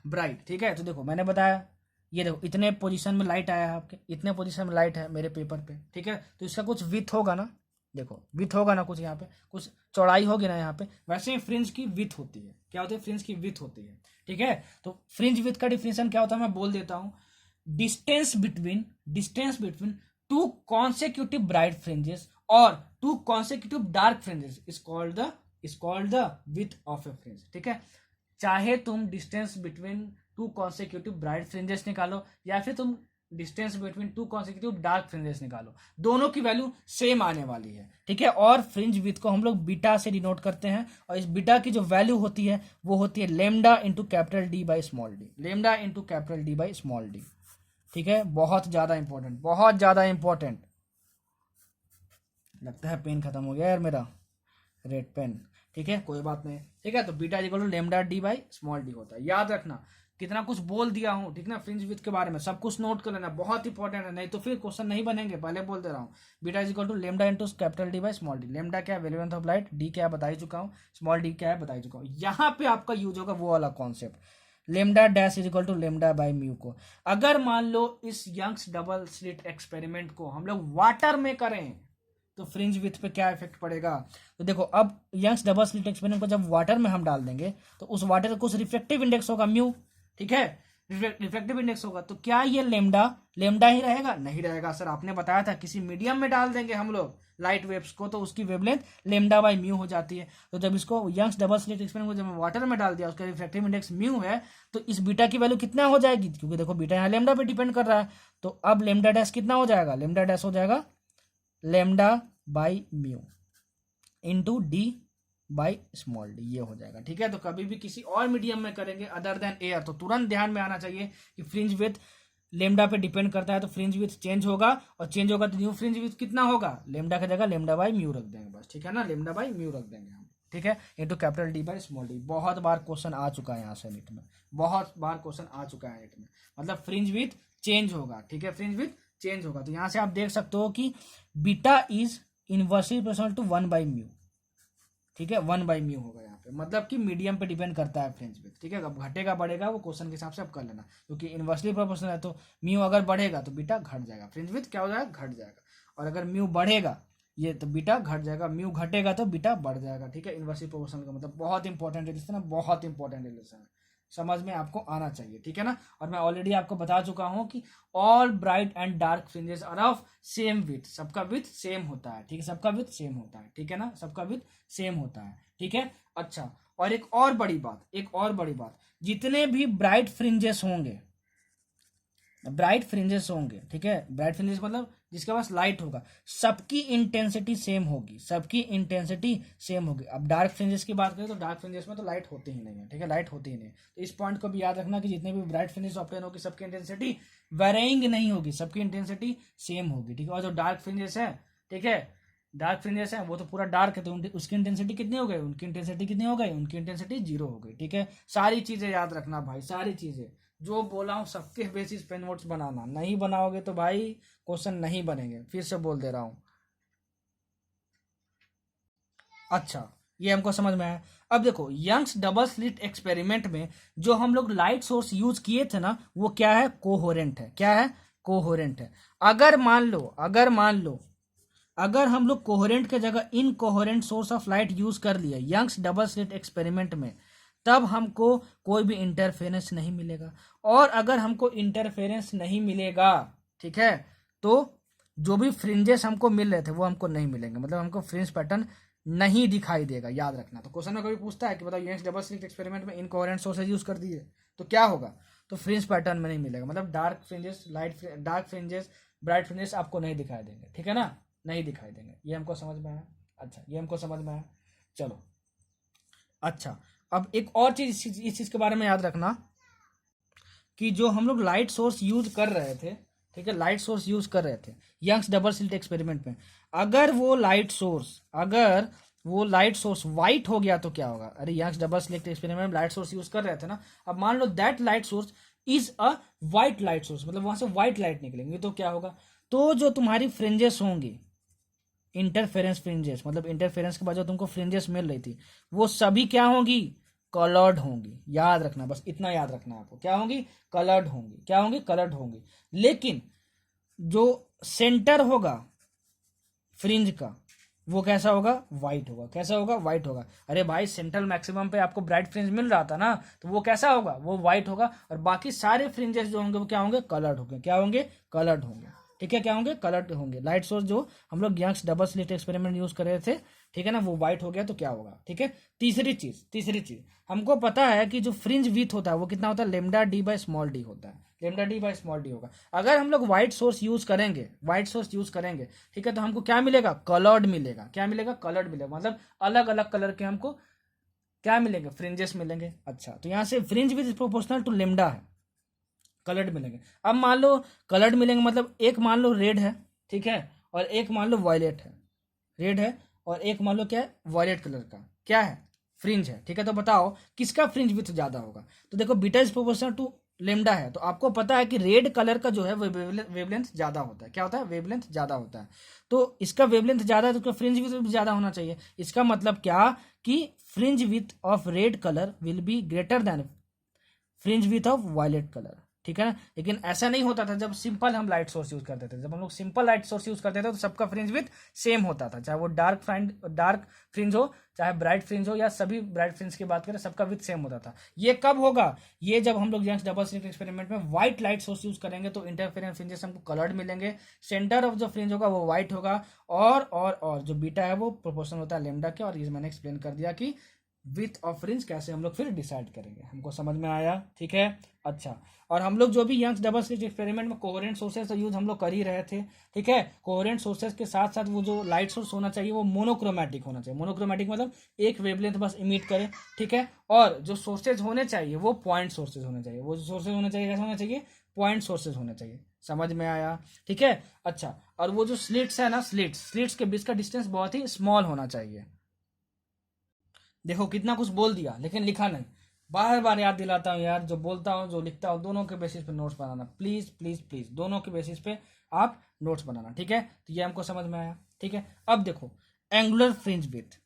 ब्राइट, ठीक है। तो देखो मैंने बताया, ये देखो इतने पोजीशन में लाइट आया है आपके, इतने पोजीशन में लाइट है मेरे पेपर पे, ठीक है। तो इसका कुछ विथ होगा ना, देखो विथ होगा ना, कुछ यहाँ पे कुछ चौड़ाई होगी ना यहाँ पे। वैसे ही फ्रिंज की विथ होती है, क्या होती है? फ्रिंज की विथ होती है, ठीक है। तो फ्रिंज विथ का डिफिनेशन क्या होता है मैं बोल देता हूँ। Distance between two consecutive bright fringes और two consecutive dark fringes is called the width of a fringe, ठीक है। चाहे तुम distance between two consecutive bright fringes निकालो या फिर तुम distance between two consecutive dark fringes निकालो, दोनों की वैल्यू सेम आने वाली है, ठीक है। और फ्रिंज विथ को हम लोग बीटा से डिनोट करते हैं, और इस बीटा की जो वैल्यू होती है वो होती है lambda into capital D by small D, lambda into capital D by small D, ठीक है। बहुत ज्यादा इंपॉर्टेंट, बहुत ज्यादा इंपॉर्टेंट। लगता है पेन खत्म हो गया यार मेरा, रेड पेन, ठीक है कोई बात नहीं, ठीक है। तो beta equal to lambda D by small D होता है, याद रखना। कितना कुछ बोल दिया हूँ, ठीक ना, फ्रिंज विथ के बारे में सब कुछ नोट कर लेना, बहुत इंपॉर्टेंट है, नहीं तो फिर क्वेश्चन नहीं बनेंगे, पहले बोल दे रहा हूँ। Beta is equal to lambda into capital D by small D. Lambda क्या है? Wavelength of light. डी क्या है? बता ही चुका हूँ। स्मॉल डी क्या है? बता ही चुका हूँ। यहाँ पे आपका यूज होगा वो वाला concept, lambda dash is equal to lambda by mu को। अगर मान लो इस यंग्स डबल स्लिट एक्सपेरिमेंट को हम लोग वाटर में करें तो फ्रिंज विथ पे क्या इफेक्ट पड़ेगा? तो देखो अब यंग्स डबल स्लिट एक्सपेरिमेंट को जब वाटर में हम डाल देंगे तो उस वाटर का कुछ रिफ्लेक्टिव इंडेक्स होगा म्यू, ठीक है, रिफ्लेक्टिव इंडेक्स होगा। तो क्या ये लेमडा लेमडा ही रहेगा? नहीं रहेगा सर, आपने बताया था किसी मीडियम में डाल देंगे हम लोग लाइट वेव्स को तो उसकी वेवलेंथ लेमडा बाई म्यू हो जाती है। तो जब इसको यंग्स डबल स्लिट एक्सपेरिमेंट को जब वाटर में डाल दिया, उसका रिफ्लेक्टिव इंडेक्स म्यू है, तो इस बीटा की वैल्यू कितना हो जाएगी? क्योंकि देखो बीटा यहाँ लेमडा पे डिपेंड कर रहा है, तो अब लेमडा डैश कितना हो जाएगा? लेमडा डैश हो जाएगा lambda by mu into D by small D, ये हो जाएगा, ठीक है। तो कभी भी किसी और मीडियम में करेंगे अदर देन एयर तो तुरंत ध्यान में आना चाहिए कि फ्रिंज विथ लेमडा पे डिपेंड करता है, तो फ्रिंज विथ चेंज होगा, और चेंज होगा तो न्यू फ्रिंज विथ कितना होगा? लेमडा की जगह लेमडा बाई म्यू रख देंगे बस, ठीक है ना, लेमडा बाई म्यू रख देंगे हम, ठीक है, into capital D by small D. बहुत बार क्वेश्चन आ चुका है यहाँ से नीट में, बहुत बार क्वेश्चन आ चुका है नीट में, मतलब फ्रिंज विथ चेंज होगा, ठीक है, फ्रिंज विथ चेंज होगा। तो यहाँ से आप देख सकते हो कि beta is inversely proportional to 1/μ, ठीक है, 1/μ होगा यहाँ पे, मतलब कि मीडियम पे डिपेंड करता है फ्रिंज विथ, ठीक है। अब घटेगा बढ़ेगा वो क्वेश्चन के हिसाब से आप कर लेना, क्योंकि इनवर्सली प्रोपोर्शनल है तो म्यू अगर बढ़ेगा तो बीटा घट जाएगा, फ्रिंज विथ क्या हो जाएगा? घट जाएगा। और अगर म्यू बढ़ेगा ये तो बीटा घट जाएगा, म्यू घटेगा तो बीटा बढ़ जाएगा, ठीक है। इनवर्सली प्रोपोर्शनल का मतलब बहुत इंपॉर्टेंट रिलेशन है, बहुत इंपॉर्टेंट रिलेशन है, समझ में आपको आना चाहिए, ठीक है ना। और मैं ऑलरेडी आपको बता चुका हूं कि all bright and dark fringes are of same width, सबका विथ सेम होता है, ठीक है, सबका विथ सेम होता है, ठीक है ना, सबका विथ सेम होता है, ठीक है। अच्छा, और एक और बड़ी बात, जितने भी ब्राइट फ्रिंजेस होंगे, ठीक है, ब्राइट फ्रिंजेस मतलब जिसके पास लाइट होगा, सबकी इंटेंसिटी सेम होगी, अब डार्क फ्रिंजेस की बात करें तो डार्क फ्रिंजेस में तो लाइट होती ही नहीं है, ठीक है, लाइट होती ही नहीं है। तो इस पॉइंट को भी याद रखना कि जितने भी ब्राइट फ्रिंजेस ऑब्टेन होगी सबकी इंटेंसिटी वेरिंग नहीं होगी, सबकी इंटेंसिटी सेम होगी, ठीक है। और जो डार्क फ्रिंजेस है, ठीक है, डार्क फ्रिंजेस है वो तो पूरा डार्क है, तो उसकी इंटेंसिटी कितनी हो गई? उनकी इंटेंसिटी 0 हो गई, ठीक है। सारी चीजें याद रखना भाई, सारी चीजें जो बोला हूँ सबके बेसिस पे नोट्स बनाना, नहीं बनाओगे तो भाई क्वेश्चन नहीं बनेंगे, फिर से बोल दे रहा हूँ। अच्छा, ये हमको समझ में आया। अब देखो यंग्स डबल स्लिट एक्सपेरिमेंट में जो हम लोग लाइट सोर्स यूज किए थे ना, वो क्या है? कोहेरेंट है। क्या है? कोहेरेंट है। अगर मान लो अगर हम लोग कोहेरेंट के जगह incoherent source of light use कर लिया यंग्स डबल स्लिट एक्सपेरिमेंट में, तब हमको कोई भी इंटरफेरेंस नहीं मिलेगा। और अगर हमको इंटरफेरेंस नहीं मिलेगा, ठीक है, तो जो भी फ्रिंजेस हमको मिल रहे थे वो हमको नहीं मिलेंगे, मतलब हमको फ्रिंज पैटर्न नहीं दिखाई देगा, याद रखना। तो क्वेश्चन में कभी पूछता है कि बताओ यंग्स डबल स्लिट एक्सपेरिमेंट में इनकोहेरेंट सोर्सेज यूज कर दिए तो क्या होगा? तो फ्रिंज पैटर्न में नहीं मिलेगा, मतलब डार्क फ्रिंजेस ब्राइट फ्रिंजेस आपको नहीं दिखाई देंगे, ठीक है ना, नहीं दिखाई देंगे। ये हमको समझ में आया? अच्छा, ये हमको समझ में आया, चलो। अच्छा, अब एक और चीज इस चीज के बारे में याद रखना कि जो हम लोग लाइट सोर्स यूज कर रहे थे, ठीक है, लाइट सोर्स यूज कर रहे थे यंग्स डबल स्लिट एक्सपेरिमेंट में, अगर वो लाइट सोर्स वाइट हो गया तो क्या होगा? अरे यंग्स डबल स्लिट एक्सपेरिमेंट में लाइट सोर्स यूज कर रहे थे ना, अब मान लो that light source is a white light source, मतलब वहां से व्हाइट लाइट निकलेंगे, तो क्या होगा? तो जो तुम्हारी फ्रिंजेस होंगी, इंटरफेरेंस फ्रिंजेस, मतलब इंटरफेरेंस के बाद जो तुमको फ्रिंजेस मिल रही थी वो सभी क्या होंगी, कलर्ड होंगी। याद रखना, बस इतना याद रखना है आपको, क्या होंगी, कलर्ड होंगी। क्या होंगी, कलर्ड होंगी। लेकिन जो सेंटर होगा फ्रिंज का वो कैसा होगा, व्हाइट होगा। कैसा होगा, व्हाइट होगा। अरे भाई सेंट्रल मैक्सिमम पे आपको ब्राइट फ्रिंज मिल रहा था ना, तो वो कैसा होगा, वो व्हाइट होगा। और बाकी सारे फ्रिंजेस जो होंगे वो क्या होंगे, कलर्ड होंगे। क्या होंगे, कलर्ड होंगे। ठीक है, क्या होंगे, कलर्ड होंगे। लाइट सोर्स जो हम लोग Young's double slit experiment use कर रहे थे, ठीक है ना, वो व्हाइट हो गया तो क्या होगा। ठीक है, तीसरी चीज हमको पता है कि जो फ्रिंज विथ होता है वो कितना होता है, lambda D by small D होता है। Lambda D by small D होगा। अगर हम लोग व्हाइट सोर्स यूज करेंगे, ठीक है, तो हमको क्या मिलेगा, कलर्ड मिलेगा। क्या मिलेगा, कलर्ड मिलेगा। मतलब अलग अलग कलर के हमको क्या मिलेंगे, फ्रिंजेस मिलेंगे। अच्छा, तो यहां से fringe width proportional to lambda है, कलर्ड मिलेंगे। अब मान लो कलर्ड मिलेंगे, मतलब एक मान लो रेड है, ठीक है, और एक मान लो वायलेट है। रेड है और एक मान लो क्या है, वायलेट कलर का क्या है, फ्रिंज है। ठीक है, तो बताओ किसका फ्रिंज विथ ज्यादा होगा। तो देखो beta is proportional to lambda है, तो आपको पता है कि रेड कलर का जो है वो वेवलेंथ ज्यादा होता है। क्या होता है, वेवलेंथ ज्यादा होता है। तो इसका वेवलेंथ ज्यादा है तो उसका फ्रिंज विथ भी ज्यादा होना चाहिए। इसका मतलब क्या कि fringe width of red colour will be greater than fringe width of violet colour. ठीक है ना, लेकिन ऐसा नहीं होता था जब सिंपल हम लाइट सोर्स यूज करते थे। जब हम लोग सिंपल लाइट सोर्स यूज करते थे तो सबका फ्रिंज विथ सेम होता था, चाहे वो डार्क फ्रिंज हो, चाहे ब्राइट फ्रिंज हो, या सभी ब्राइट फ्रिंज की बात करें सबका विथ सेम होता था। ये कब होगा, ये जब हम लोग यंग्स डबल स्लिट एक्सपेरिमेंट में व्हाइट लाइट सोर्स यूज करेंगे तो इंटरफेरेंस फ्रिंजेस हमको कलर्ड मिलेंगे। सेंटर ऑफ जो फ्रिंज होगा वो व्हाइट होगा, और जो बीटा है वो प्रोपोर्शनल होता है लेमडा के। और ये मैंने एक्सप्लेन कर दिया कि विथ ऑफ फ्रिंज कैसे हम लोग फिर डिसाइड करेंगे। हमको समझ में आया, ठीक है। अच्छा, और हम लोग जो भी यंग्स डबल स्लिट एक्सपेरिमेंट में कोहेरेंट सोर्सेज का यूज हम लोग कर ही रहे थे, ठीक है। कोहेरेंट सोर्सेज के साथ साथ वो जो लाइट सोर्स होना चाहिए वो मोनोक्रोमेटिक होना चाहिए। मोनोक्रोमेटिक मतलब एक वेवलेंथ बस इमिट करे, ठीक है। और जो सोर्सेज होने चाहिए वो पॉइंट सोर्सेज होने चाहिए। वो जो सोर्सेज होने चाहिए कैसे होने चाहिए, पॉइंट सोर्सेज होने चाहिए। समझ में आया, ठीक है। अच्छा, और वो जो स्लिट्स है ना, स्लिट्स के बीच का डिस्टेंस बहुत ही स्मॉल होना चाहिए। देखो कितना कुछ बोल दिया लेकिन लिखा नहीं। बार बार याद दिलाता हूँ यार, जो बोलता हूँ जो लिखता हूँ दोनों के बेसिस पे notes banana, please please please, दोनों के बेसिस पे आप नोट्स बनाना, ठीक है। तो ये हमको समझ में आया, ठीक है। अब देखो एंगुलर फ्रिंज विथ,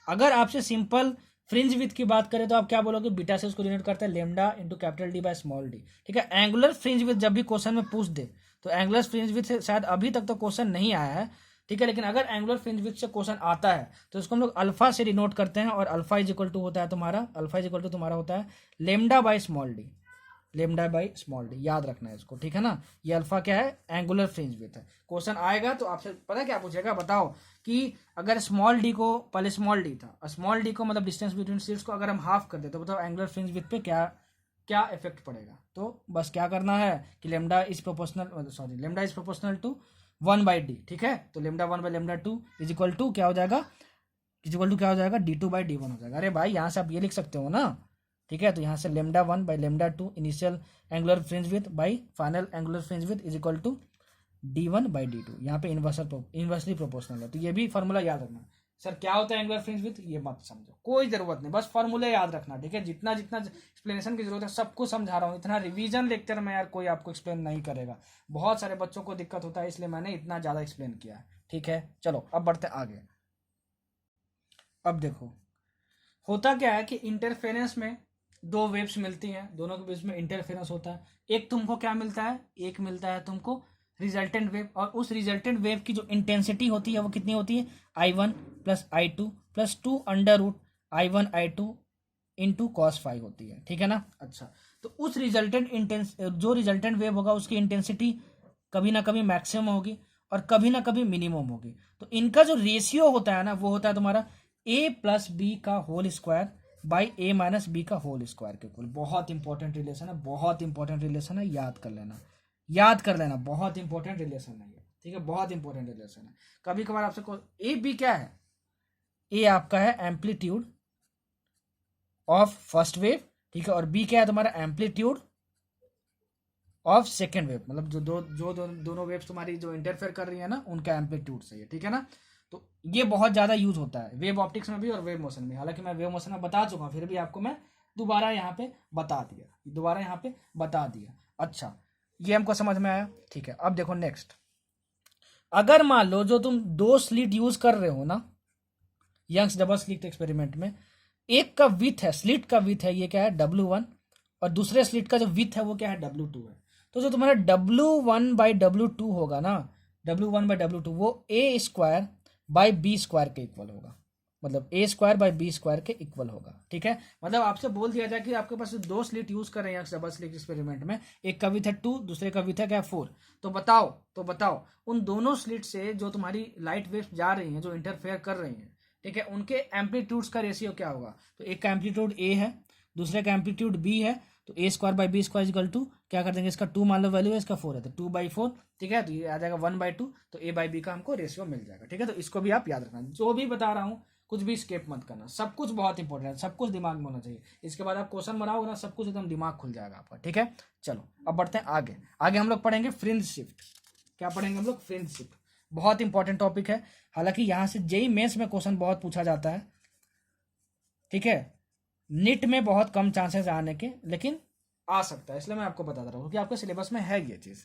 अगर आपसे सिंपल फ्रिंज विथ की बात करें तो आप क्या बोलोगे, बीटा से उसको डिनोट करते हैं lambda into capital D by small D, ठीक है। एंगुलर फ्रिंज विथ जब भी क्वेश्चन में पूछ दे तो एंगुलर फ्रिंज विथ से शायद अभी तक तो क्वेश्चन नहीं आया है, ठीक है। लेकिन अगर एंगुलर फ्रिंज विथ से क्वेश्चन आता है तो इसको हम लोग अल्फा से डिनोट करते हैं, और अल्फा इज इक्वल टू होता है तुम्हारा, अल्फा इज इक्वल टू तुम्हारा होता है lambda by small D. Lambda by small D, याद रखना है इसको, ठीक है ना। ये अल्फा क्या है, एंगुलर फ्रिंज विथ है। क्वेश्चन आएगा तो आपसे पता क्या पूछेगा, बताओ कि अगर स्मॉल डी को, पहले स्मॉल डी था, स्मॉल डी को मतलब डिस्टेंस बिटवीन सीट्स को अगर हम हाफ कर दे तो बताओ एंगुलर फ्रिंज विथ पे क्या क्या इफेक्ट पड़ेगा। तो बस क्या करना है कि lambda is proportional to 1/d, ठीक है। तो लेमडा 1/λ2 इज इक्वल टू क्या हो जाएगा, क्या हो जाएगा, d2/d1 हो जाएगा। अरे भाई यहाँ से आप ये लिख सकते हो ना, ठीक है। तो यहाँ से lambda 1/λ2 initial angular fringe width by final angular fringe width is equal to d1/d2। यहाँ पे इन्वर्सली प्रोपोर्शनल है, तो ये भी फॉर्मूला याद रखना। सर क्या होता है एंगुलर फ्रिंज विथ, ये मत समझो, कोई जरूरत नहीं, बस फॉर्मूले याद रखना, ठीक है। जितना जितना एक्सप्लेनेशन की जरूरत है सब कुछ समझा रहा हूँ। इतना रिवीजन लेक्चर में यार कोई आपको एक्सप्लेन नहीं करेगा, बहुत सारे बच्चों को दिक्कत होता है, इसलिए मैंने इतना ज्यादा एक्सप्लेन किया है, ठीक है। चलो अब बढ़ते आगे। अब देखो होता क्या है कि इंटरफेरेंस में दो वेव्स मिलती हैं, दोनों के बीच में इंटरफेरेंस होता है। एक तुमको क्या मिलता है, एक मिलता है तुमको रिजल्टेंट वेव, और उस रिजल्टेंट वेव की जो इंटेंसिटी होती है वो कितनी होती है, I1 plus I2 plus 2 under root I1 I2 into cos five होती है, ठीक है ना। अच्छा, तो उस जो रिजल्टेंट वेव होगा उसकी इंटेंसिटी कभी ना कभी मैक्सिमम होगी और कभी ना कभी मिनिमम होगी। तो इनका जो रेशियो होता है ना वो होता है तुम्हारा a प्लस बी का whole square by a minus B का होल स्क्वायर के इक्वल। बहुत इंपॉर्टेंट रिलेशन है, बहुत इंपॉर्टेंट रिलेशन है, याद कर लेना, बहुत इंपॉर्टेंट रिलेशन है ये, ठीक है। बहुत इंपॉर्टेंट रिलेशन है। कभी कभार आपसे ए बी क्या है, ए आपका है एम्पलीट्यूड ऑफ फर्स्ट वेव, ठीक है, और बी क्या है तुम्हारा एम्पलीट्यूड ऑफ सेकेंड वेव, मतलब दोनों वेव्स तुम्हारी जो इंटरफेयर कर रही है ना उनका एम्पलीट्यूड सही है, ठीक है ना। तो ये बहुत ज्यादा यूज होता है वेव ऑप्टिक्स में भी और वेव मोशन में। हालांकि मैं वेव मोशन में बता चुका हूं, फिर भी आपको मैं दोबारा यहाँ पे बता दिया। अच्छा, ये हमको समझ में आया, ठीक है। अब देखो नेक्स्ट, अगर मान लो जो तुम दो स्लिट यूज कर रहे हो ना यंग्स डबल स्लिट एक्सपेरिमेंट में, एक का विथ है, स्लिट का विथ है ये क्या है W1, और दूसरे स्लिट का जो विथ है वो क्या है W2 है। तो जो तुम्हारा W1/W2 होगा ना, W1/W2 वो A² बाई B² के इक्वल होगा, मतलब A² बाई B² के इक्वल होगा। ठीक है, मतलब आपसे बोल दिया जाए कि आपके पास दो स्लिट यूज कर रहे हैं डबल स्लिट एक्सपेरिमेंट में, एक का विथ है 2, दूसरे का विथ है क्या 4। तो बताओ उन दोनों स्लिट से जो तुम्हारी लाइट वेव्स जा रही हैं, जो इंटरफेयर कर रही हैं, ठीक है, उनके एम्पलीट्यूड्स का रेशियो क्या होगा। तो एक का एम्पलीट्यूड A है, दूसरे का एम्पलीट्यूड B है, तो A² by B² equal to क्या कर देंगे, इसका 2 मान लो वैल्यू है, इसका 4 है, तो 2/4। ठीक है, तो ये आ जाएगा 1/2, तो A/B का हमको रेशियो मिल जाएगा। ठीक है, तो इसको भी आप याद रखना, जो भी बता रहा हूँ कुछ भी स्केप मत करना, सब कुछ बहुत इंपॉर्टेंट है, सब कुछ दिमाग में होना चाहिए। इसके बाद आप क्वेश्चन बनाओगे ना, सब कुछ एकदम दिमाग खुल जाएगा आपका। ठीक है, चलो अब बढ़ते हैं आगे। आगे हम लोग पढ़ेंगे फ्रिंज शिफ्ट। क्या पढ़ेंगे हम लोग, फ्रिंज शिफ्ट। बहुत इंपॉर्टेंट टॉपिक है, हालांकि यहाँ से जेईई मेंस में क्वेश्चन बहुत पूछा जाता है। ठीक है, नीट में बहुत कम चांसेस आने के, लेकिन आ सकता है, इसलिए मैं आपको बताता रहा हूँ क्योंकि आपके सिलेबस में है ये चीज।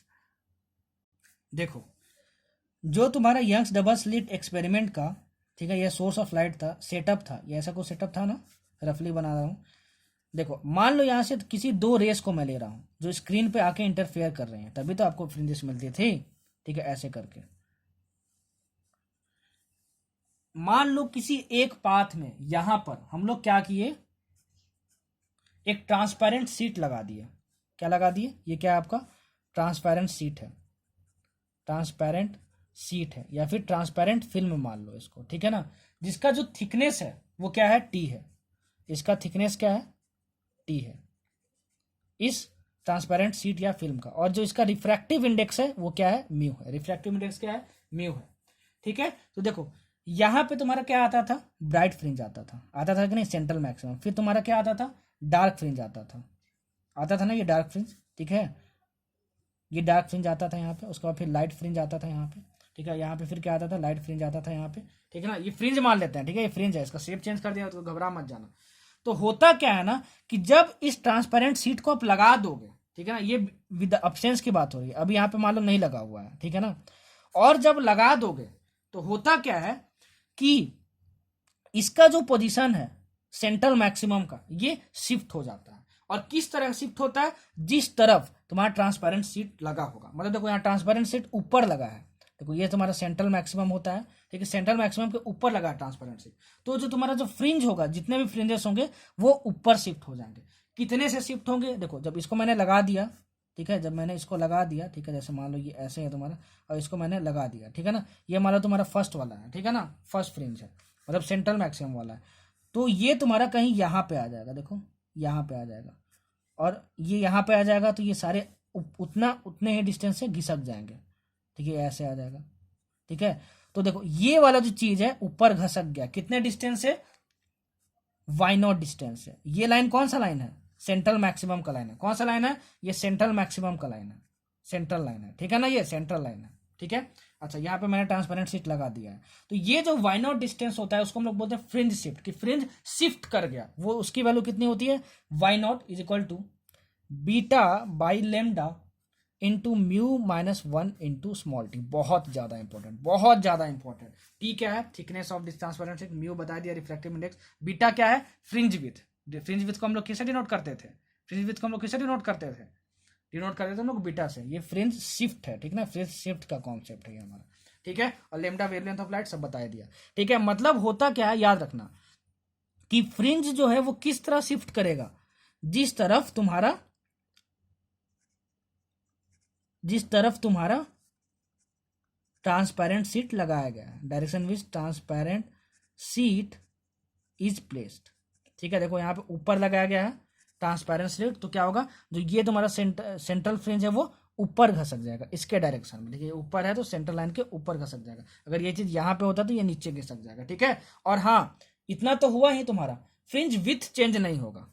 देखो, जो तुम्हारा यंग्स डबल स्लिट एक्सपेरिमेंट का, ठीक है, ये सोर्स ऑफ लाइट था, सेटअप था, ये ऐसा कुछ सेटअप था ना, रफली बना रहा हूँ। देखो, मान लो यहाँ से किसी दो रेस को मैं ले रहा हूँ जो स्क्रीन पे आके इंटरफेयर कर रहे हैं, तभी तो आपको फ्रिंजेस मिलती थी। ठीक है, ऐसे करके मान लो किसी एक पाथ में यहां पर हम लोग क्या किए, एक ट्रांसपेरेंट सीट लगा दिए। क्या लगा दिए, ये क्या है आपका ट्रांसपेरेंट सीट है, ट्रांसपेरेंट सीट है, या फिर ट्रांसपेरेंट फिल्म मान लो इसको। ठीक है ना, जिसका जो थिकनेस है वो क्या है, T है। इसका थिकनेस क्या है, T है, इस ट्रांसपेरेंट सीट या फिल्म का। और जो इसका रिफ्रैक्टिव इंडेक्स है वो क्या है, म्यू है। रिफ्रैक्टिव इंडेक्स क्या है, म्यू है। ठीक है, तो देखो यहां पे तुम्हारा क्या आता था, ब्राइट फ्रिंज आता था कि नहीं, सेंट्रल मैक्सिमम। फिर तुम्हारा क्या आता था, डार्क फ्रिंज आता था ना, ये डार्क फ्रिंज। ठीक है, ये डार्क फ्रिंज आता था यहाँ पे, उसके बाद फिर लाइट फ्रिंज आता था यहाँ पे। ठीक है, यहाँ पे फिर क्या आता था, लाइट फ्रिंज आता था यहाँ पे। ठीक है ना, ये फ्रिंज मान लेते हैं। ठीक है, ये फ्रिंज है, इसका शेप चेंज कर दिया तो घबरा मत जाना। तो होता क्या है ना कि जब इस ट्रांसपेरेंट सीट को आप लगा दोगे, ठीक है ना, ये विद अब्सेंस की बात हो रही है, अभी यहाँ पे मान लो नहीं लगा हुआ है। ठीक है ना, और जब लगा दोगे तो होता क्या है कि इसका जो पोजीशन है सेंट्रल मैक्सिमम का, ये शिफ्ट हो जाता है। और किस तरह शिफ्ट होता है, जिस तरफ तुम्हारा ट्रांसपेरेंट सीट लगा होगा। मतलब देखो यहाँ ट्रांसपेरेंट सीट ऊपर लगा है, देखो ये तुम्हारा सेंट्रल मैक्सिमम होता है। ठीक है, सेंट्रल मैक्सिमम के ऊपर लगा है ट्रांसपेरेंट सीट, तो जो तुम्हारा जो फ्रिंज होगा, जितने भी फ्रिंजेस होंगे वो ऊपर शिफ्ट हो जाएंगे। कितने से शिफ्ट होंगे, देखो जब इसको मैंने लगा दिया, ठीक है, जब मैंने इसको लगा दिया, ठीक है, जैसे मान लो ये ऐसे है तुम्हारा, और इसको मैंने लगा दिया। ठीक है ना, ये मान लो तुम्हारा फर्स्ट वाला है। ठीक है ना, फर्स्ट फ्रिंज है, मतलब सेंट्रल मैक्सिमम वाला है। तो ये तुम्हारा कहीं यहाँ पे आ जाएगा, देखो यहाँ पे आ जाएगा, और ये यहाँ पे आ जाएगा, तो ये सारे उतने ही डिस्टेंस से घिसक जाएंगे। ठीक है, ऐसे आ जाएगा। ठीक है, तो देखो ये वाला जो चीज है ऊपर घसक गया, कितने डिस्टेंस से, Y0 डिस्टेंस से। ये लाइन कौन सा लाइन है, सेंट्रल मैक्सिमम का लाइन है। कौन सा लाइन है, ये सेंट्रल मैक्सिमम का लाइन है, सेंट्रल लाइन है। ठीक है ना, ये सेंट्रल लाइन है। ठीक है, अच्छा यहाँ पे मैंने ट्रांसपेरेंट सीट लगा दिया है, तो ये जो Y0 डिस्टेंस होता है उसको हम लोग बोलते हैं फ्रिंज शिफ्ट, कि फ्रिंज शिफ्ट कर गया। वो उसकी वैल्यू कितनी होती है, Y0 is equal to beta by lambda into mu minus 1 into small T. बहुत ज्यादा इंपॉर्टेंट, बहुत ज्यादा इंपॉर्टेंट। टी क्या है, thickness of this transparent sheet, mu बता दिया, रिफ्रैक्टिव इंडेक्स। बीटा क्या है, फ्रिंज विथ। फ्रिंज विथ को हम लोग किससे डिनोट करते थे, फ्रिंज विथ को हम लोग किससे डिनोट करते थे, डिनोट करते थे हम लोग बीटा से। ये फ्रिंज शिफ्ट है, ठीक ना, फ्रिंज शिफ्ट का कॉन्सेप्ट है हमारा। ठीक है, और लेमडा वेवलेंथ ऑफ लाइट सब बता दिया। ठीक है, मतलब होता क्या है, याद रखना कि फ्रिंज जो है वो किस तरह शिफ्ट करेगा, जिस तरफ तुम्हारा ट्रांसपेरेंट सीट लगाया गया है, direction which transparent seat is placed. ठीक है, देखो यहाँ पे ऊपर लगाया गया है ट्रांसपेरेंट सीट, तो क्या होगा, जो ये तुम्हारा सेंट्रल फ्रिंज है वो ऊपर घसक जाएगा इसके डायरेक्शन में। देखिए ऊपर है तो सेंट्रल लाइन के ऊपर घसक जाएगा। अगर ये चीज यहाँ पे होता तो ये नीचे घसक जाएगा। ठीक है, और हाँ इतना तो हुआ ही, तुम्हारा फ्रिंज विथ चेंज नहीं होगा,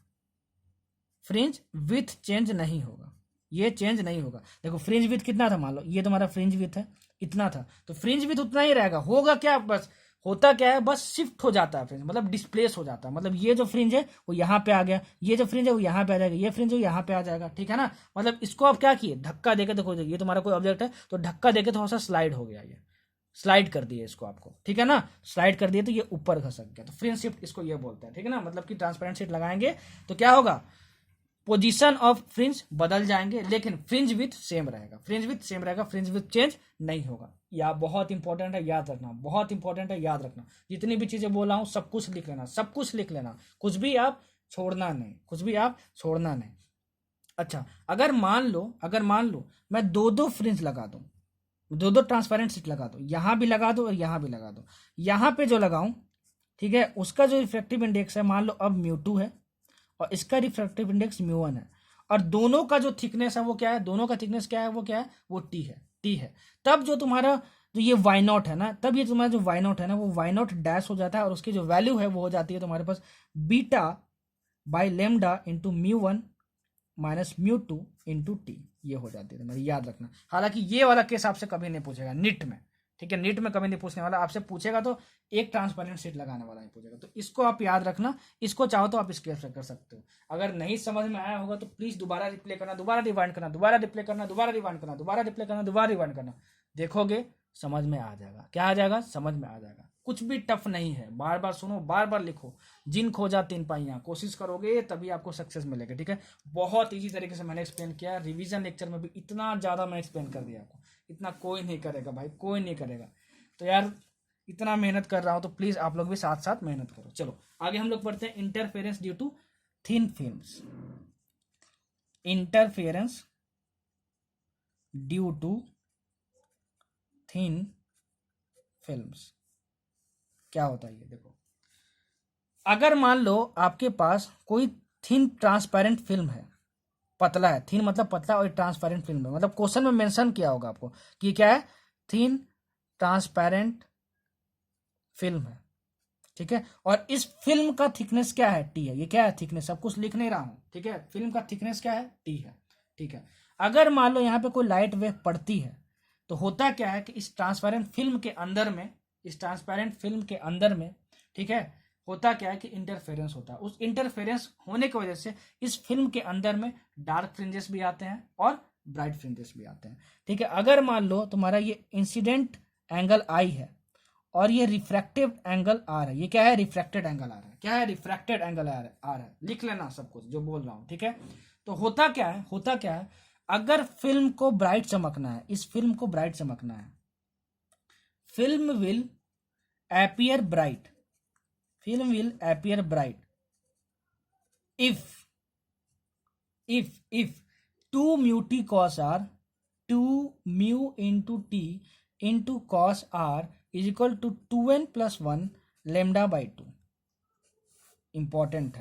फ्रिंज विथ चेंज नहीं होगा, ये चेंज नहीं होगा। देखो फ्रिंज विथ कितना था, मान लो ये तुम्हारा फ्रिंज विथ है इतना था, तो फ्रिंज विथ उतना ही रहेगा। होगा क्या, बस होता क्या है, बस शिफ्ट हो जाता है फ्रिंज, मतलब डिस्प्लेस हो जाता है। मतलब ये जो फ्रिंज है वो यहाँ पे आ गया, ये जो फ्रिंज है वो यहाँ पे आ जाएगा, ये फ्रिंज है वो यहाँ पे आ जाएगा। ठीक है ना, मतलब इसको आप क्या किए, धक्का देके, देखो ये तुम्हारा कोई ऑब्जेक्ट है तो धक्का देके थोड़ा सा स्लाइड हो गया ये, स्लाइड कर दिए इसको आपको, ठीक है ना, स्लाइड कर दिए तो ये ऊपर खसक गया, तो फ्रिंज शिफ्ट इसको ये बोलते हैं, ठीक है ना। मतलब कि ट्रांसपेरेंट शीट लगाएंगे तो क्या होगा, पोजीशन ऑफ फ्रिंज बदल जाएंगे, लेकिन फ्रिंज विथ सेम रहेगा, फ्रिंज विथ सेम रहेगा, फ्रिंज विथ चेंज नहीं होगा। या बहुत इंपॉर्टेंट है, याद रखना, बहुत इंपॉर्टेंट है, याद रखना। जितनी भी चीजें बोल रहा हूँ सब कुछ लिख लेना, सब कुछ लिख लेना, कुछ भी आप छोड़ना नहीं, कुछ भी आप छोड़ना नहीं। अच्छा, अगर मान लो मैं दो दो फ्रिंज लगा दूं, दो दो ट्रांसपेरेंट शीट लगा दो, यहां भी लगा दो और यहां भी लगा दो, यहां पे जो लगाऊं, ठीक है, उसका जो रिफ्रैक्टिव इंडेक्स है मान लो अब μ2 है और इसका रिफ्रैक्टिव इंडेक्स μ1 है, और दोनों का जो थिकनेस है वो क्या है, दोनों का थिकनेस क्या है, वो क्या है, वो टी है। तब जो तुम्हारा जो ये y0 है ना, तब ये तुम्हारा जो y0 है ना, वो y0 डैश हो जाता है और उसकी जो वैल्यू है वो हो जाती है तुम्हारे पास beta by lambda into μ1 minus μ2 into T, ये हो जाती है तुम्हारी, याद रखना। हालांकि ये वाला केस आपसे कभी नहीं पूछेगा निट में, ठीक है, नीट में कभी नहीं पूछने वाला, आपसे पूछेगा तो एक ट्रांसपेरेंट शीट लगाने वाला ही पूछेगा, तो इसको आप याद रखना। इसको चाहो तो आप स्केप से कर सकते हो। अगर नहीं समझ में आया होगा तो प्लीज दोबारा रिप्ले करना, दोबारा रिवाइंड करना, दोबारा रिप्ले करना, दोबारा रिवाइंड करना, दोबारा रिप्ले करना, दोबारा रिवाइंड करना, देखोगे समझ में आ जाएगा। क्या आ जाएगा, समझ में आ जाएगा। कुछ भी टफ नहीं है, बार बार सुनो, बार बार लिखो, जिन खोजा तीन पाइयां, कोशिश करोगे तभी आपको सक्सेस मिलेगा, ठीक है। बहुत इजी तरीके से मैंने एक्सप्लेन किया, रिवीजन लेक्चर में भी इतना ज्यादा मैं एक्सप्लेन कर दिया आपको, इतना कोई नहीं करेगा भाई, कोई नहीं करेगा। तो यार इतना मेहनत कर रहा हूं तो प्लीज आप लोग भी साथ साथ मेहनत करो। चलो आगे हम लोग पढ़ते हैं interference due to thin films. Interference due to thin films क्या होता है ये देखो। अगर मान लो आपके पास कोई थिन ट्रांसपेरेंट फिल्म है, पतला है, थिन मतलब पतला और ट्रांसपेरेंट फिल्म है, मतलब क्वेश्चन में मेंशन किया होगा आपको कि क्या है, थिन ट्रांसपेरेंट फिल्म है, ठीक है। और इस फिल्म का थिकनेस क्या है, टी है। ये क्या है, थिकनेस, सब कुछ लिख नहीं रहा हूं, ठीक है। फिल्म का थिकनेस क्या है, टी है, ठीक है। अगर मान लो यहाँ पे कोई लाइट वेव पड़ती है तो होता क्या है कि इस ट्रांसपेरेंट फिल्म के अंदर में, इस ट्रांसपेरेंट फिल्म के अंदर में, ठीक है, होता क्या है कि इंटरफेरेंस होता है। उस इंटरफेरेंस होने की वजह से इस फिल्म के अंदर में डार्क फ्रिंजेस भी आते हैं और ब्राइट फ्रिंजेस भी आते हैं, ठीक है। अगर मान लो तुम्हारा ये इंसिडेंट एंगल आई है और ये रिफ्रैक्टिव एंगल आर है, ये क्या है, रिफ्रैक्टेड एंगल आर है, क्या है, रिफ्रैक्टेड एंगल आर है, लिख लेना सब कुछ जो बोल रहा हूं, ठीक है। तो होता क्या है, अगर फिल्म को ब्राइट चमकना है, इस फिल्म को ब्राइट चमकना है, film will appear bright, film will appear bright if 2 mu t cos r, 2 mu into t into cos r is equal to 2n plus 1 lambda by 2। Important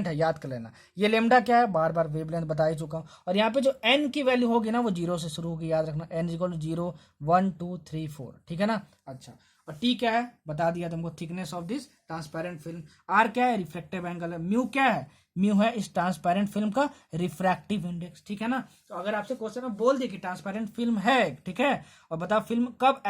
है, याद कर लेना। ये लेमडा क्या है, बार बार वेवलेंथ बता ही चुका हूं। और यहाँ पे जो एन की वैल्यू होगी ना वो 0 से शुरू होगी, याद रखना, n इक्वल टू 0 1 2 3 4, ठीक है ना। अच्छा, और टी क्या है बता दिया तुमको, thickness of this transparent film. R क्या है, रिफ्लेक्टिव एंगल है। म्यू क्या है, म्यू है इस ट्रांसपेरेंट फिल्म का रिफ्रैक्टिव इंडेक्स, ठीक है ना। तो अगर आपसे क्वेश्चन में बोल दे कि ट्रांसपेरेंट फिल्म है, ठीक है, और बताओ फिल्म कब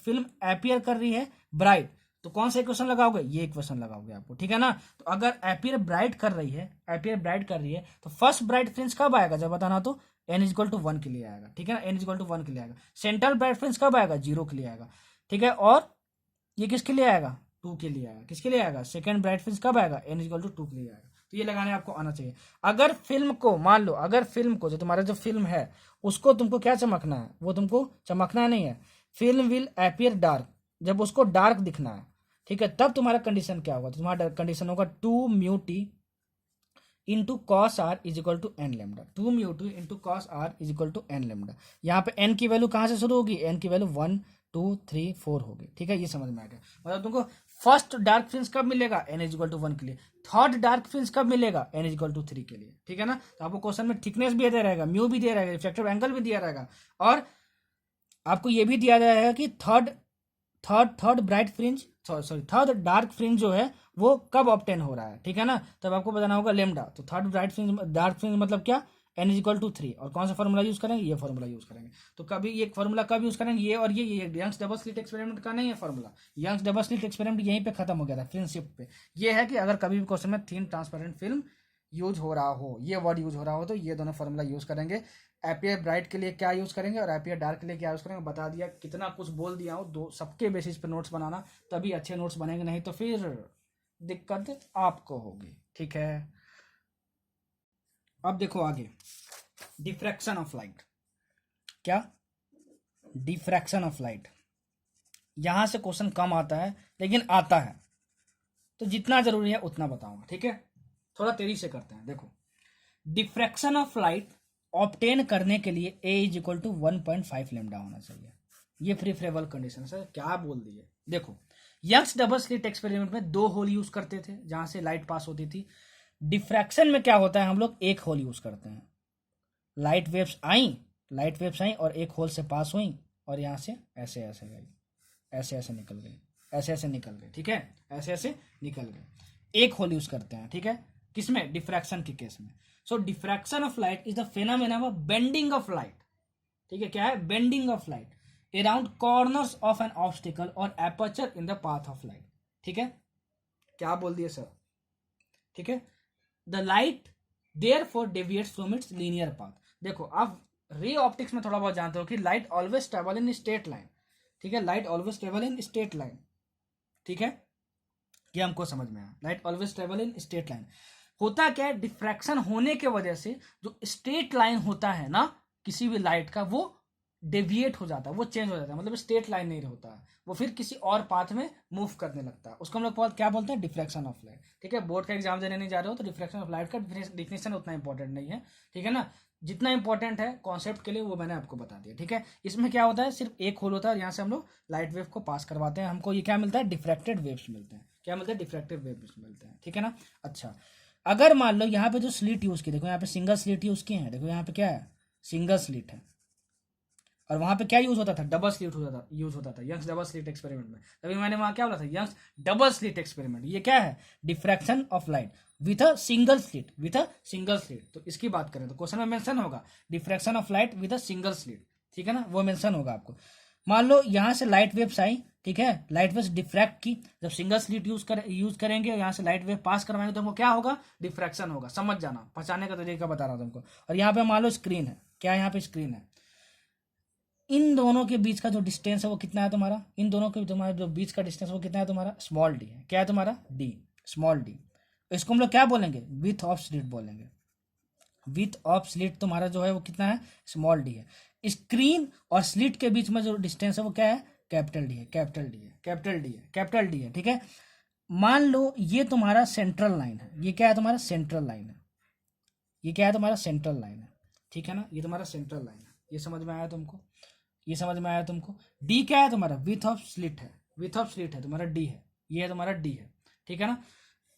फिल्म एपियर कर रही है, ब्राइट, तो कौन सा क्वेश्चन लगाओगे, ये क्वेश्चन लगाओगे आपको, ठीक है ना। तो अगर एपियर ब्राइट कर रही है, तो फर्स्ट ब्राइट फ्रिंज कब आएगा, जब बताना तो n इक्वल टू 1 के लिए आएगा, ठीक है ना, n इक्वल टू 1 के लिए आएगा। सेंट्रल ब्राइट फ्रिंज कब आएगा, 0 के लिए आएगा, ठीक है। और ये किसके लिए आएगा, 2 के लिए आएगा। किसके लिए आएगा, सेकंड ब्राइट फ्रिंज कब आएगा, n इक्वल टू 2 के लिए आएगा। तो ये लगाने आपको आना चाहिए। अगर फिल्म को मान लो, अगर फिल्म को, जो तुम्हारा जो फिल्म है उसको तुमको क्या चमकना है, वो तुमको चमकना नहीं है, फिल्म विल एपियर डार्क, जब उसको डार्क दिखना है, ठीक है, तब तुम्हारा कंडीशन क्या होगा, तो तुम्हारा कंडीशन होगा 2 mu T into cos R is equal to N lambda, 2 mu T into cos R is equal to N lambda. यहाँ पे एन की वैल्यू कहाँ से शुरू होगी, एन की वैल्यू 1 2 3 4 होगी, ठीक है, ये समझ में आ गया। मतलब तुमको फर्स्ट डार्क फ्रिंज कब मिलेगा, एन इज इक्वल टू 1 के लिए, थर्ड डार्क फ्रिंज कब मिलेगा, एन इज इक्वल टू 3 के लिए, ठीक है ना। तो आपको क्वेश्चन में थिकनेस भी दिया रहेगा, म्यू भी दिया रहेगा, रिफ्रैक्टिव एंगल भी दिया रहेगा, और आपको ये भी दिया जाएगा कि third bright fringe, sorry third dark fringe जो है वो कब ऑब्टेन हो रहा है, ठीक है ना। तब आपको बताना होगा लेमडा। तो third bright fringe, dark fringe मतलब क्या, n इज इक्वल टू 3, और कौन सा फॉर्मूला यूज करेंगे, ये फॉर्मूला यूज करेंगे। तो कभी ये फॉर्मूला कब यूज करेंगे, ये और ये यंग्स डबल स्लिट एक्सपेरिमेंट का नहीं है formula, Young's double slit experiment यहीं पे खत्म हो गया था, फ्रिंज शिफ्ट पे। ये है कि अगर कभी भी क्वेश्चन में थिन ट्रांसपेरेंट फिल्म यूज हो रहा हो, ये वर्ड यूज हो रहा हो, तो ये दोनों फॉर्मूला यूज करेंगे। एपियर ब्राइट के लिए क्या यूज़ करेंगे और एपियर डार्क के लिए क्या यूज़ करेंगे बता दिया, कितना कुछ बोल दिया हूँ। दो सबके बेसिस पे नोट्स बनाना, तभी अच्छे नोट्स बनेंगे, नहीं तो फिर दिक्कत आपको होगी। ठीक है, अब देखो आगे, डिफ्रैक्शन ऑफ लाइट। क्या? Diffraction of light. यहां से क्वेश्चन कम आता है लेकिन आता है, तो जितना जरूरी है उतना बताऊंगा। ठीक है, थोड़ा तेजी से करते हैं। देखो, डिफ्रैक्शन ऑफ लाइट ऑब्टेन करने के लिए ए इज इक्वल टू 1.5 लेमडा होना चाहिए। ये प्रिफरेबल कंडीशन है। क्या बोल दिए? देखो, यंग्स डबल स्लिट एक्सपेरिमेंट में 2 होल यूज करते थे जहां से लाइट पास होती थी। डिफ्रैक्शन में क्या होता है, हम लोग 1 होल यूज करते हैं। लाइट वेव्स आई और एक होल से पास हुई और यहाँ से ऐसे ऐसे गई, ऐसे ऐसे निकल गई, ऐसे ऐसे निकल गई। ठीक है, ऐसे ऐसे निकल गई। 1 होल यूज करते हैं। ठीक है, किसमें? डिफ्रैक्शन के केस में। So diffraction of light is the phenomena of bending of light. ठीक है, क्या है? Bending of light around corners of an obstacle और aperture in the path of light. ठीक है, क्या बोल दिए सर? ठीक है, the light therefore deviates from its linear path. देखो, आप रे ऑप्टिक्स में थोड़ा बहुत जानते हो कि light always travel in straight line. ठीक है, light always travel in straight line. ठीक है, ये हमको समझ में आया, light always travel in straight line. होता क्या है, डिफ्रैक्शन होने के वजह से जो स्ट्रेट लाइन होता है ना किसी भी लाइट का, वो डेविएट हो जाता है, वो चेंज हो जाता है, मतलब स्ट्रेट लाइन नहीं होता है, वो फिर किसी और पाथ में मूव करने लगता है। उसको हम लोग क्या बोलते हैं? Diffraction of light. ठीक है, बोर्ड का एग्जाम देने नहीं जा रहे हो तो डिफ्रैक्शन ऑफ लाइट का डिफिनेशन उतना इंपॉर्टेंट नहीं है। ठीक है ना, जितना इंपॉर्टेंट है कॉन्सेप्ट के लिए वो मैंने आपको बता दिया। ठीक है, इसमें क्या होता है, सिर्फ 1 होल होता है और यहाँ से हम लोग लाइट वेव को पास करवाते हैं। हमको ये क्या मिलता है? डिफ्रैक्टेड वेव्स मिलते हैं। क्या मिलते हैं? डिफ्रैक्टेड वेव्स मिलते हैं। ठीक है ना। अच्छा, अगर मान लो यहाँ पे जो स्लिट यूज की, देखो यहाँ पे सिंगल स्लिट यूज किए हैं, देखो यहाँ पे क्या है? सिंगल स्लिट है, और वहां पे क्या यूज होता था? डबल स्लिट यूज होता था यंग्स डबल स्लिट एक्सपेरिमेंट में। तभी मैंने वहां क्या बोला था? Young's double slit experiment. ये क्या है? Diffraction of light with a single slit. तो इसकी बात करें तो क्वेश्चन में मेंशन होगा diffraction of light with a single slit. ठीक है ना, वो मेंशन होगा आपको। मान लो यहां से लाइट वेव्स आई, ठीक है, लाइट वेव्स डिफ्रैक्ट की, जब सिंगल स्लिट यूज करेंगे, यहाँ से लाइट वेव पास करवाएंगे तो हमको क्या होगा? डिफ्रैक्शन होगा। समझ जाना, पहचाने का तरीका बता रहा हूं तुमको। और यहाँ पे मान लो स्क्रीन है, क्या यहाँ पे स्क्रीन है, इन दोनों के बीच का जो डिस्टेंस है वो कितना है तुम्हारा? इन दोनों के तुम्हारा जो बीच का डिस्टेंस वो कितना है तुम्हारा? स्मॉल डी है। क्या है तुम्हारा? D, small D. इसको हम लोग क्या बोलेंगे? विथ ऑफ स्लिट बोलेंगे। विथ ऑफ स्लिट तुम्हारा जो है वो कितना है? स्मॉल डी है। स्क्रीन और स्लिट के बीच में जो डिस्टेंस है वो क्या है? कैपिटल डी है, कैपिटल डी है, कैपिटल डी है, कैपिटल डी है। ठीक है, मान लो ये तुम्हारा सेंट्रल लाइन है। ये क्या है तुम्हारा? सेंट्रल लाइन है। ये क्या है तुम्हारा? सेंट्रल लाइन है। ठीक है ना, ये तुम्हारा सेंट्रल लाइन है। ये समझ में आया तुमको? ये समझ में आया तुमको? डी क्या है तुम्हारा? विथ ऑफ स्लिट है, विथ ऑफ स्लिट है तुम्हारा, डी है। ये है तुम्हारा डी है। ठीक है ना।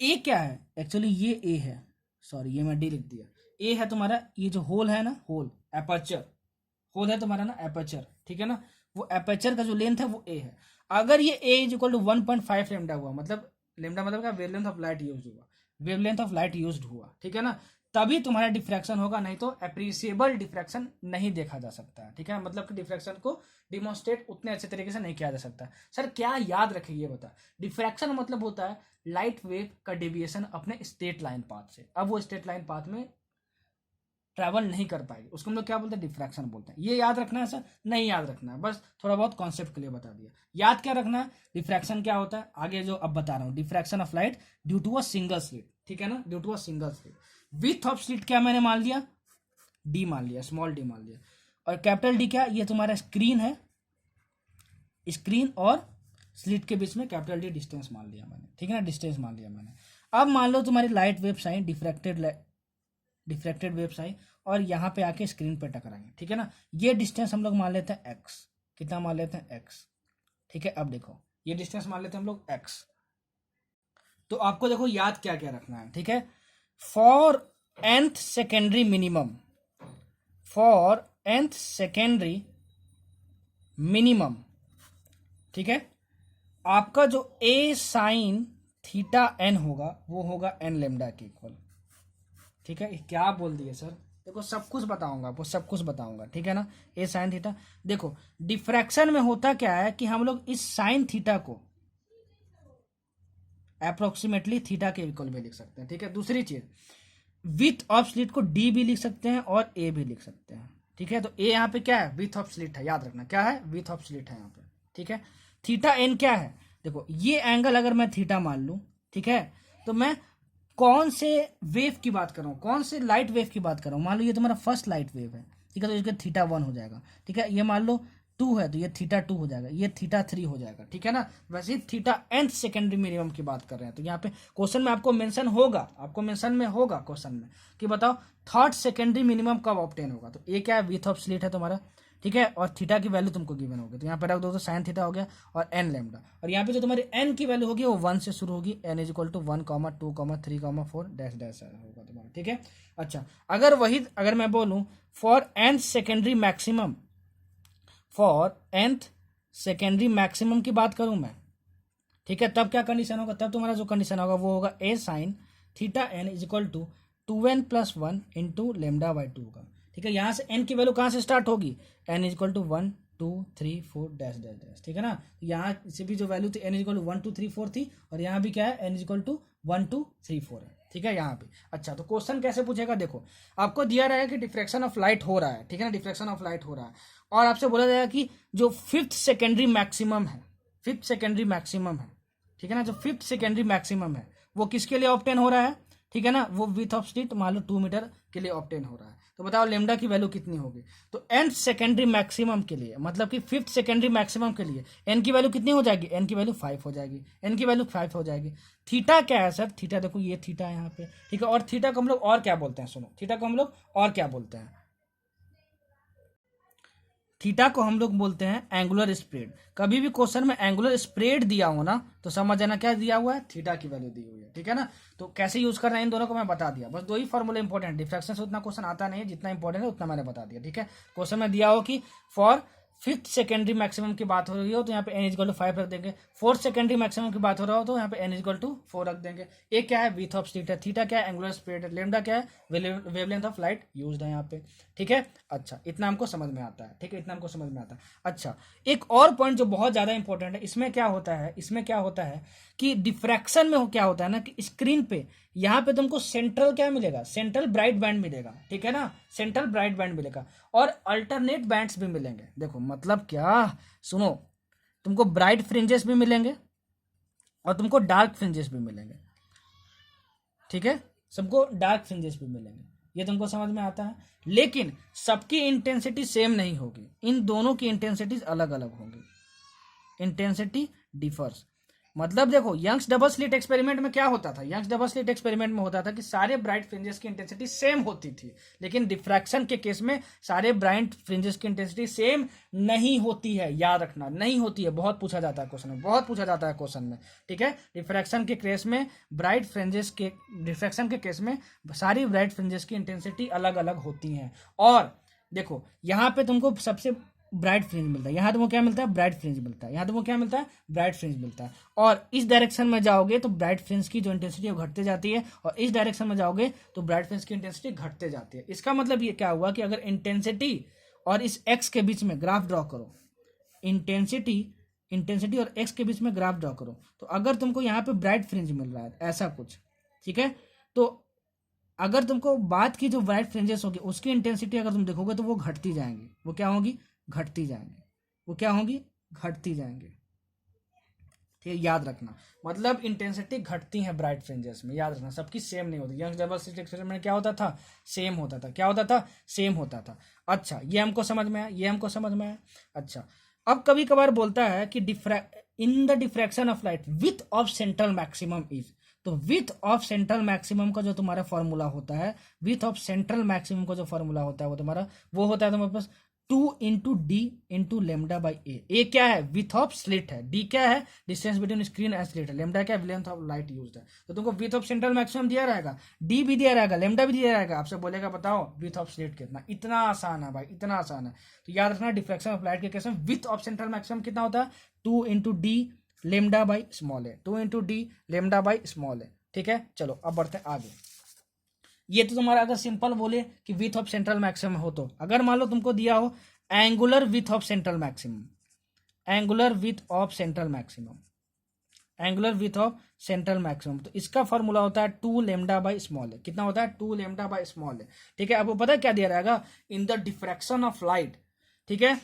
ए क्या है? एक्चुअली ये ए है, सॉरी ये मैं डी लिख दिया। ए है तुम्हारा ये जो होल है ना, होल एपर्चर, होल है तुम्हारा ना एपर्चर। ठीक है ना, वो एपर्चर का जो लेंथ है वो ए है। अगर ये ए इज इक्वल टू 1.5 लेमडा हुआ, मतलब लेमडा मतलब क्या? वेवलेंथ ऑफ लाइट यूज हुआ, वेवलेंथ ऑफ लाइट यूज हुआ। ठीक है ना, तभी तुम्हारा डिफ्रैक्शन होगा, नहीं तो एप्रिसिएबल डिफ्रैक्शन नहीं देखा जा सकता। ठीक है, मतलब कि डिफ्रैक्शन को डिमोन्स्ट्रेट उतने अच्छे तरीके से नहीं किया जा सकता। सर क्या याद रखें ये बता, डिफ्रैक्शन मतलब होता है लाइट वेव का डेविएशन अपने स्ट्रेट लाइन पाथ से। अब वो स्ट्रेट लाइन पाथ में ट्रैवल नहीं कर पाएगी, उसको हम लोग क्या बोलते हैं? डिफ्रैक्शन बोलते हैं। ये याद रखना है सर? नहीं याद रखना है, बस थोड़ा बहुत कॉन्सेप्ट के लिए बता दिया। याद क्या रखना है? डिफ्रैक्शन क्या होता है आगे जो अब बता रहा हूँ, diffraction of light due to a single slit. ठीक है ना, due to a single slit. With of slit क्या मैंने मान लिया? डी मान लिया, स्मॉल डी मान लिया। और कैपिटल डी क्या? ये तुम्हारा स्क्रीन है, स्क्रीन और स्लिट के बीच में कैपिटल डी डिस्टेंस मान लिया मैंने। ठीक है ना, डिस्टेंस मान लिया मैंने। अब मान लो तुम्हारी लाइट वेव्स आई, डिफ्रैक्टेड वेव्स आई और यहाँ पे आके स्क्रीन पे टकराएंगे। ठीक है ना, ये डिस्टेंस हम लोग मान लेते हैं एक्स। कितना मान लेते हैं? एक्स। ठीक है, अब देखो ये डिस्टेंस मान लेते हैं हम लोग एक्स। तो आपको देखो याद क्या क्या रखना है। ठीक है, for nth secondary minimum, for nth secondary minimum, ठीक है, आपका जो a साइन थीटा n होगा वो होगा n लेमडा के इक्वल। ठीक है, क्या बोल दिए सर? देखो सब कुछ बताऊंगा आपको, सब कुछ बताऊंगा। ठीक है ना, ए साइन थीटा। देखो डिफ्रैक्शन में होता क्या है कि हम लोग इस साइन थीटा को अप्रोक्सीमेटली थीटा के इक्वल भी लिख सकते हैं। ठीक है, दूसरी चीज विथ ऑफ स्लिट को डी भी लिख सकते हैं और ए भी लिख सकते हैं। ठीक ठीक है। तो ए यहाँ पे क्या है, विथ ऑफ स्लिट है, याद रखना क्या है, विथ ऑफ स्लिट है यहाँ पे, ठीक है। थीटा एन क्या है, देखो ये एंगल अगर मैं थीटा मान लूं, ठीक है, तो मैं कौन से वेव की बात कर रहा हूँ, कौन से लाइट वेव की बात कर रहा हूँ, मान लो ये तुम्हारा फर्स्ट लाइट वेव है, ठीक है, तो इसका थीटा 1 हो जाएगा, ठीक है। ये मान लो 2 है तो ये थीटा 2 हो जाएगा, ये थीटा 3 हो जाएगा, ठीक है ना। वैसे ही थीटा nth सेकेंडरी मिनिमम की बात कर रहे हैं, तो यहाँ पे क्वेश्चन में आपको मेंशन होगा, आपको मेंशन में होगा क्वेश्चन में कि बताओ थर्ड सेकेंडरी मिनिमम कब ऑब्टेन होगा। तो ये क्या है, विथ ऑफ स्लिट है तुम्हारा, ठीक है, और थीटा की वैल्यू तुमको गिवन होगी, तो यहाँ पे रख दो तो साइन थीटा हो गया और एन लेमडा, और यहाँ पे जो तुम्हारी एन की वैल्यू होगी वो 1 से शुरू होगी, n is equal to 1, 2, 3, 4 dash dash होगा तुम्हारा, ठीक है। अच्छा, अगर मैं बोलूँ for n secondary maximum, for nth secondary maximum की बात करूं मैं, ठीक है, तब क्या कंडीशन होगा, तब तुम्हारा जो कंडीशन होगा वो होगा A sine theta N is equal to 2n + 1 into lambda by 2 का, ठीक है। यहाँ से n की वैल्यू कहाँ से स्टार्ट होगी, n is equal to 1, 2, 3, 4 dash dash dash, ठीक है ना। यहाँ से भी जो वैल्यू थी n इज इक्वल टू 1, 2, 3, 4 थी, और यहाँ भी क्या है n इज इक्वल टू 1, 2, 3, 4 है, ठीक है यहाँ पे। अच्छा, तो क्वेश्चन कैसे पूछेगा, देखो आपको दिया रहेगा कि डिफ्रैक्शन ऑफ लाइट हो रहा है, ठीक है ना, डिफ्रैक्शन ऑफ लाइट हो रहा है, और आपसे बोला जाएगा कि जो फिफ्थ सेकेंडरी मैक्सिमम है, फिफ्थ सेकेंडरी मैक्सिमम है, ठीक है ना, जो फिफ्थ सेकेंडरी मैक्सिमम है वो किसके लिए ऑब्टेन हो रहा है, ठीक है ना, वो विथ ऑफ स्लिट मान लो 2 मीटर के लिए ऑब्टेन हो रहा है। तो बताओ लेमडा की वैल्यू कितनी होगी, तो एन सेकेंडरी मैक्सिमम के लिए, मतलब कि फिफ्थ सेकेंडरी मैक्सिमम के लिए एन की वैल्यू कितनी हो जाएगी, एन की वैल्यू 5 हो जाएगी, एन की वैल्यू 5 हो जाएगी। थीटा क्या है सर, थीटा देखो ये थीटा है यहाँ पे, ठीक है, और थीटा को हम लोग और क्या बोलते हैं, सुनो थीटा को हम लोग और क्या बोलते हैं, थीटा को हम लोग बोलते हैं एंगुलर स्प्रेड। कभी भी क्वेश्चन में एंगुलर स्प्रेड दिया हो ना, तो समझ जाना क्या दिया हुआ है, थीटा की वैल्यू दी हुई है, ठीक है ना। तो कैसे यूज करना है इन दोनों को मैं बता दिया, बस 2 ही फॉर्मूला इंपॉर्टेंट, डिफ्रैक्शन से उतना क्वेश्चन आता नहीं है, जितना इंपॉर्टेंट है उतना मैंने बता दिया, ठीक है। क्वेश्चन में दिया हो कि फॉर फिफ्थ सेकेंडरी मैक्सिमम की बात हो रही हो तो यहाँ पे n इक्वल टू 5 रख देंगे, फोर्थ सेकेंडरी मैक्सिमम की बात हो रहा हो तो यहाँ पे n इक्वल टू 4 रख देंगे। एक क्या है, विथ ऑफ स्लिट है, थीटा क्या है, एंगुलर स्प्रेड है, लेमडा क्या है, वेवलेंथ ऑफ लाइट यूज्ड है यहाँ पे, ठीक है। अच्छा, इतना हमको समझ में आता है, ठीक है, इतना हमको समझ में आता है। अच्छा, एक और पॉइंट जो बहुत ज्यादा इंपॉर्टेंट है, इसमें क्या होता है, इसमें क्या होता है कि डिफ्रैक्शन में क्या होता है ना कि स्क्रीन पे यहाँ पे तुमको सेंट्रल क्या मिलेगा, सेंट्रल ब्राइट बैंड मिलेगा, ठीक है ना, सेंट्रल ब्राइट बैंड मिलेगा, और अल्टरनेट बैंड्स भी मिलेंगे। देखो मतलब क्या, सुनो, तुमको ब्राइट फ्रिंजेस भी मिलेंगे और तुमको डार्क फ्रिंजेस भी मिलेंगे, ठीक है, सबको डार्क फ्रिंजेस भी मिलेंगे, ये तुमको समझ में आता है। लेकिन सबकी इंटेंसिटी सेम नहीं होगी, इन दोनों की इंटेंसिटीज अलग अलग होंगी, इंटेंसिटी डिफर्स। मतलब देखो यंग्स डबल स्लिट एक्सपेरिमेंट में क्या होता था, यंग्स डबल स्लिट एक्सपेरिमेंट में होता था कि सारे ब्राइट फ्रिंजेस की इंटेंसिटी सेम होती थी, लेकिन डिफ्रैक्शन के केस में सारे ब्राइट फ्रिंजेस की इंटेंसिटी सेम नहीं होती है, याद रखना नहीं होती है, बहुत पूछा जाता है क्वेश्चन में, बहुत पूछा जाता है क्वेश्चन में, ठीक है। डिफ्रैक्शन के केस में ब्राइट फ्रिंजेस के, डिफ्रैक्शन के केस में सारी ब्राइट फ्रिंजेस की इंटेंसिटी अलग अलग होती है। और देखो यहाँ पे तुमको सबसे ब्राइट फ्रिंज मिलता है, यहाँ तुमको क्या मिलता है, ब्राइट फ्रिंज मिलता है, यहाँ तुमको क्या मिलता है, ब्राइट फ्रिंज मिलता है। और इस डायरेक्शन में जाओगे तो ब्राइट फ्रिंज की जो इंटेंसिटी है घटते जाती है, और इस डायरेक्शन में जाओगे तो ब्राइट फ्रिंज की इंटेंसिटी घटते जाती है। इसका मतलब ये क्या हुआ कि अगर इंटेंसिटी और इस एक्स के बीच में ग्राफ ड्रॉ करो, इंटेंसिटी और एक्स के बीच में ग्राफ ड्रॉ करो, तो अगर तुमको यहाँ पे ब्राइट फ्रिंज मिल रहा है ऐसा कुछ, ठीक है, तो अगर तुमको बात की जो ब्राइट फ्रिंजेस होगी उसकी इंटेंसिटी अगर तुम देखोगे तो वो घटती जाएंगी, वो क्या होगी, घटती जाएंगे, वो क्या होंगी, घटती जाएंगे, ठीक है, याद रखना। मतलब इंटेंसिटी घटती है ब्राइट फ्रिंजेस में, याद रखना, सबकी सेम नहीं होती। यंग डबल स्लिट एक्सपेरिमेंट में क्या होता था, सेम होता था, क्या होता था, सेम होता था। अच्छा, ये हमको समझ में आया, ये हमको समझ में आया। अच्छा, अब कभी कभार बोलता है कि in the diffraction of light width of central maximum is, तो विथ ऑफ सेंट्रल मैक्सिमम का जो तुम्हारा फॉर्मूला होता है, विथ ऑफ सेंट्रल मैक्सिमम का जो फॉर्मूला होता है वो तुम्हारा वो होता है तुम्हारे पास 2 into D into lambda by A क्या है, विथ ऑफ स्लिट है, डी क्या है, distance between screen and slit है, लेमडा क्या है, वेवलेंथ ऑफ लाइट यूज्ड है। तो तुमको विथ ऑफ सेंट्रल मैक्सिमम दिया रहेगा, डी भी दिया रहेगा, लेमडा भी दिया रहेगा, आपसे बोलेगा बताओ विथ ऑफ स्लिट कितना। इतना आसान है भाई, इतना आसान है। तो याद रखना डिफ्रैक्शन ऑफ लाइट के केस में विथ ऑफ सेंट्रल मैक्सिमम कितना होता है, 2 into D lambda by small है, 2 into D lambda by small है, ठीक है। चलो अब बढ़ते हैं आगे। ये तो तुम्हारा अगर सिंपल बोले कि विथ ऑफ सेंट्रल मैक्सिमम हो, तो अगर मान लो तुमको दिया हो angular width of central maximum, angular width of central maximum, angular width of central maximum, तो इसका फॉर्मूला होता है 2 लेमडा बाई स्मॉल है। कितना होता है? 2 लेमडा बाई स्मॉल है। ठीक है, आपको पता है क्या दिया रहेगा? In the diffraction of light. ठीक है,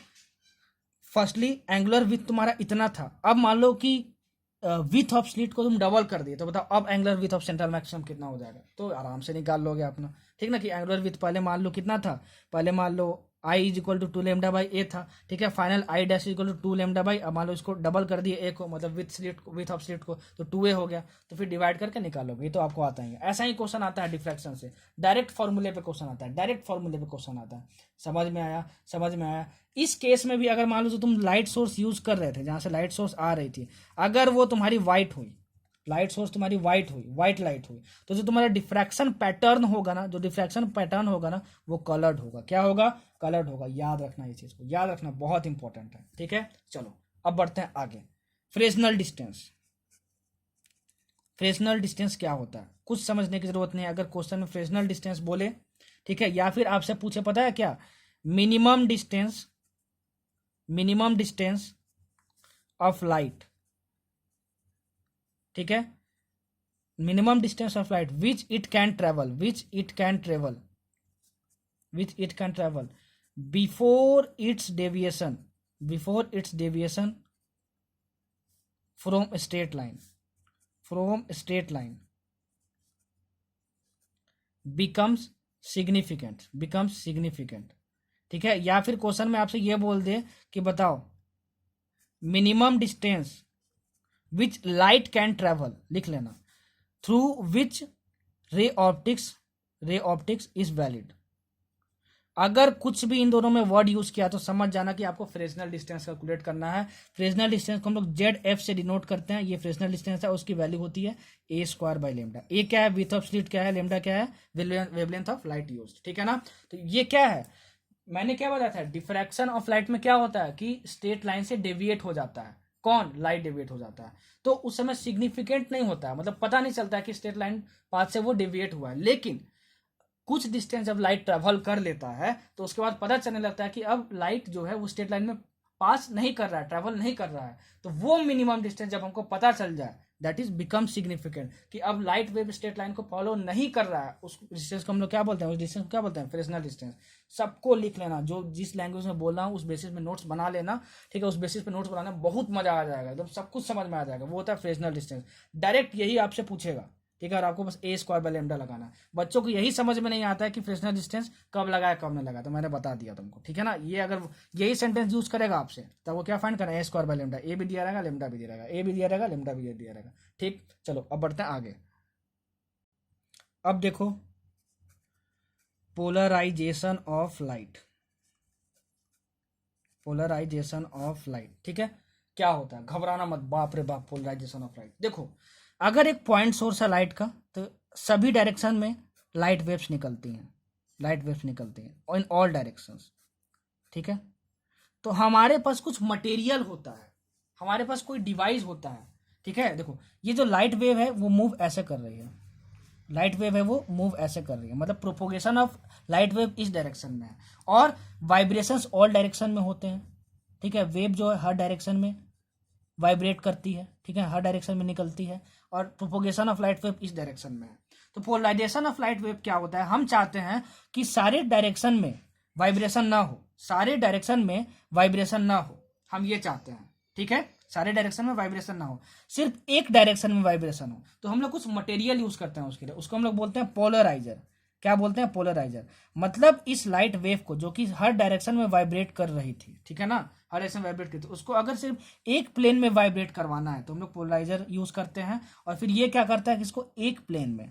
फर्स्टली एंगुलर विथ तुम्हारा इतना था, अब मान लो कि विथ ऑफ स्लिट को तुम डबल कर दिए, तो बताओ अब angular width of central maximum कितना हो जाएगा? तो आराम से निकाल लोगे अपना। ठीक ना, कि एंगुलर विथ पहले मान लो कितना था, पहले मान लो I is equal to 2 lambda by A था। ठीक है, final I dash is equal to 2 lambda by, अब मान लो इसको डबल कर दिए ए को, मतलब विथ स्लिट को, विथ ऑफ स्लिट को, तो 2a हो गया। तो फिर डिवाइड करके निकालोगे, ये तो आपको आता ही है। ऐसा ही क्वेश्चन आता है डिफ्रैक्शन से, डायरेक्ट फॉर्मूले पे क्वेश्चन आता है, डायरेक्ट फॉर्मूले पे क्वेश्चन आता है। समझ में आया? समझ में आया? इस केस में भी अगर मान लो तो तुम लाइट सोर्स यूज कर रहे थे, जहां से लाइट सोर्स आ रही थी, अगर वो तुम्हारी वाइट हुई, लाइट सोर्स तुम्हारी वाइट हुई, वाइट लाइट हुई, तो जो तुम्हारा डिफ्रैक्शन पैटर्न होगा ना, जो डिफ्रैक्शन पैटर्न होगा ना, वो कलर्ड होगा। क्या होगा? कलर्ड होगा। याद रखना, ये चीज को याद रखना, बहुत इंपॉर्टेंट है। ठीक है, चलो अब बढ़ते हैं आगे। Fresnel distance. फ्रेस्नेल डिस्टेंस क्या होता है? कुछ समझने की जरूरत नहीं है। अगर क्वेश्चन में फ्रेस्नेल डिस्टेंस बोले, ठीक है, या फिर आपसे पूछे, पता है क्या? Minimum distance, minimum distance of light. ठीक है, minimum distance of light which it can travel, which it can travel, which it can travel before it's deviation, before it's deviation from straight line, from straight line becomes significant, becomes significant. ठीक है, या फिर question में आपसे ये बोल दे कि बताओ minimum distance which light can travel, लिख लेना, through which ray optics, ray optics is valid. अगर कुछ भी इन दोनों में वर्ड यूज किया तो समझ जाना कि आपको फ्रेस्नेल डिस्टेंस कैलकुलेट करना है। फ्रेस्नेल डिस्टेंस को हम लोग जेड एफ से डिनोट करते हैं। ये फ्रेस्नेल डिस्टेंस है, उसकी वैल्यू होती है ए स्क्वायर बाई लेमडा। ए क्या है? विथ ऑफ स्लिट क्या है? लेमडा क्या है? Wavelength of light used. ठीक है ना, तो ये क्या है? मैंने क्या बताया था? डिफ्रैक्शन ऑफ लाइट में क्या होता है कि स्ट्रेट लाइन से डेविएट हो जाता है। कौन? लाइट डेविएट हो जाता है, तो उस समय सिग्निफिकेंट नहीं होता है, मतलब पता नहीं चलता है कि स्ट्रेट लाइन पाथ से वो डेविएट हुआ है। लेकिन कुछ डिस्टेंस जब लाइट ट्रेवल कर लेता है तो उसके बाद पता चलने लगता है कि अब लाइट जो है वो स्ट्रेट लाइन में पास नहीं कर रहा है, ट्रेवल नहीं कर रहा है। तो वो मिनिमम डिस्टेंस जब हमको पता चल जाए, दैट इज बिकम सिग्निफिकेंट, कि अब लाइट वेव स्ट्रेट लाइन को फॉलो नहीं कर रहा है, उस डिस्टेंस को हम लोग क्या बोलते हैं? उस डिस्टेंस को क्या बोलते हैं? Fresnel distance. सबको लिख लेना, जो जिस लैंग्वेज में बोल रहा हूँ उस बेसिस में नोट्स बना लेना। ठीक है, उस बेसिस पे नोट्स बनाना, बहुत मजा आ जाएगा, एकदम सब कुछ समझ में आ जाएगा। वो होता है फ्रेस्नेल डिस्टेंस। डायरेक्ट यही आपसे पूछेगा। ठीक है, और आपको बस ए स्क्वायर बाय लेमडा लगाना है। बच्चों को यही समझ में नहीं आता है कि फ्रेस्नेल डिस्टेंस कब लगाया कब नहीं लगाया, तो मैंने बता दिया तुमको। ठीक है ना, ये अगर यही सेंटेंस यूज करेगा आपसे, तब वो क्या फाइंड करना है? ए स्क्वायर बाय लेमडा। ए भी दिया रहेगा, लेमडा भी दिया रहेगा, ए भी दिया रहेगा, लेमडा भी दिया रहेगा। ठीक, चलो अब बढ़ते हैं आगे। अब देखो polarisation of light, polarisation of light. ठीक है, क्या होता है? घबराना मत, बाप रे बाप, पोलराइजेशन ऑफ लाइट। देखो, अगर एक पॉइंट सोर्स है लाइट का, तो सभी डायरेक्शन में लाइट वेव्स निकलती हैं, लाइट वेव्स निकलती हैं इन ऑल डायरेक्शंस। ठीक है, तो हमारे पास कुछ मटेरियल होता है, हमारे पास कोई डिवाइस होता है। ठीक है, देखो ये जो लाइट वेव है वो मूव ऐसे कर रही है, लाइट वेव है वो मूव ऐसे कर रही है, मतलब प्रोपोगेशन ऑफ लाइट वेव इस डायरेक्शन में है, और वाइब्रेशंस ऑल डायरेक्शन में होते हैं। ठीक है, वेव जो है हर डायरेक्शन में वाइब्रेट करती है। ठीक है, हर डायरेक्शन में निकलती है, और प्रोपोगेशन ऑफ लाइट वेव इस डायरेक्शन में है। तो पोलराइजेशन ऑफ लाइट वेव क्या होता है? हम चाहते हैं कि सारे डायरेक्शन में वाइब्रेशन ना हो, सारे डायरेक्शन में वाइब्रेशन ना हो, हम ये चाहते हैं। ठीक है, सारे डायरेक्शन में वाइब्रेशन ना हो, सिर्फ एक डायरेक्शन में वाइब्रेशन हो। तो हम लोग कुछ मटेरियल यूज करते हैं उसके लिए, उसको हम लोग बोलते हैं पोलराइजर। क्या बोलते हैं? पोलराइजर। मतलब इस लाइट वेव को, जो कि हर डायरेक्शन में वाइब्रेट कर रही थी, ठीक है ना, हर डायरेक्शन में वाइब्रेट करती थी, उसको अगर सिर्फ एक प्लेन में वाइब्रेट करवाना है तो हम लोग पोलराइजर यूज करते हैं। और फिर ये क्या करता है कि इसको एक प्लेन में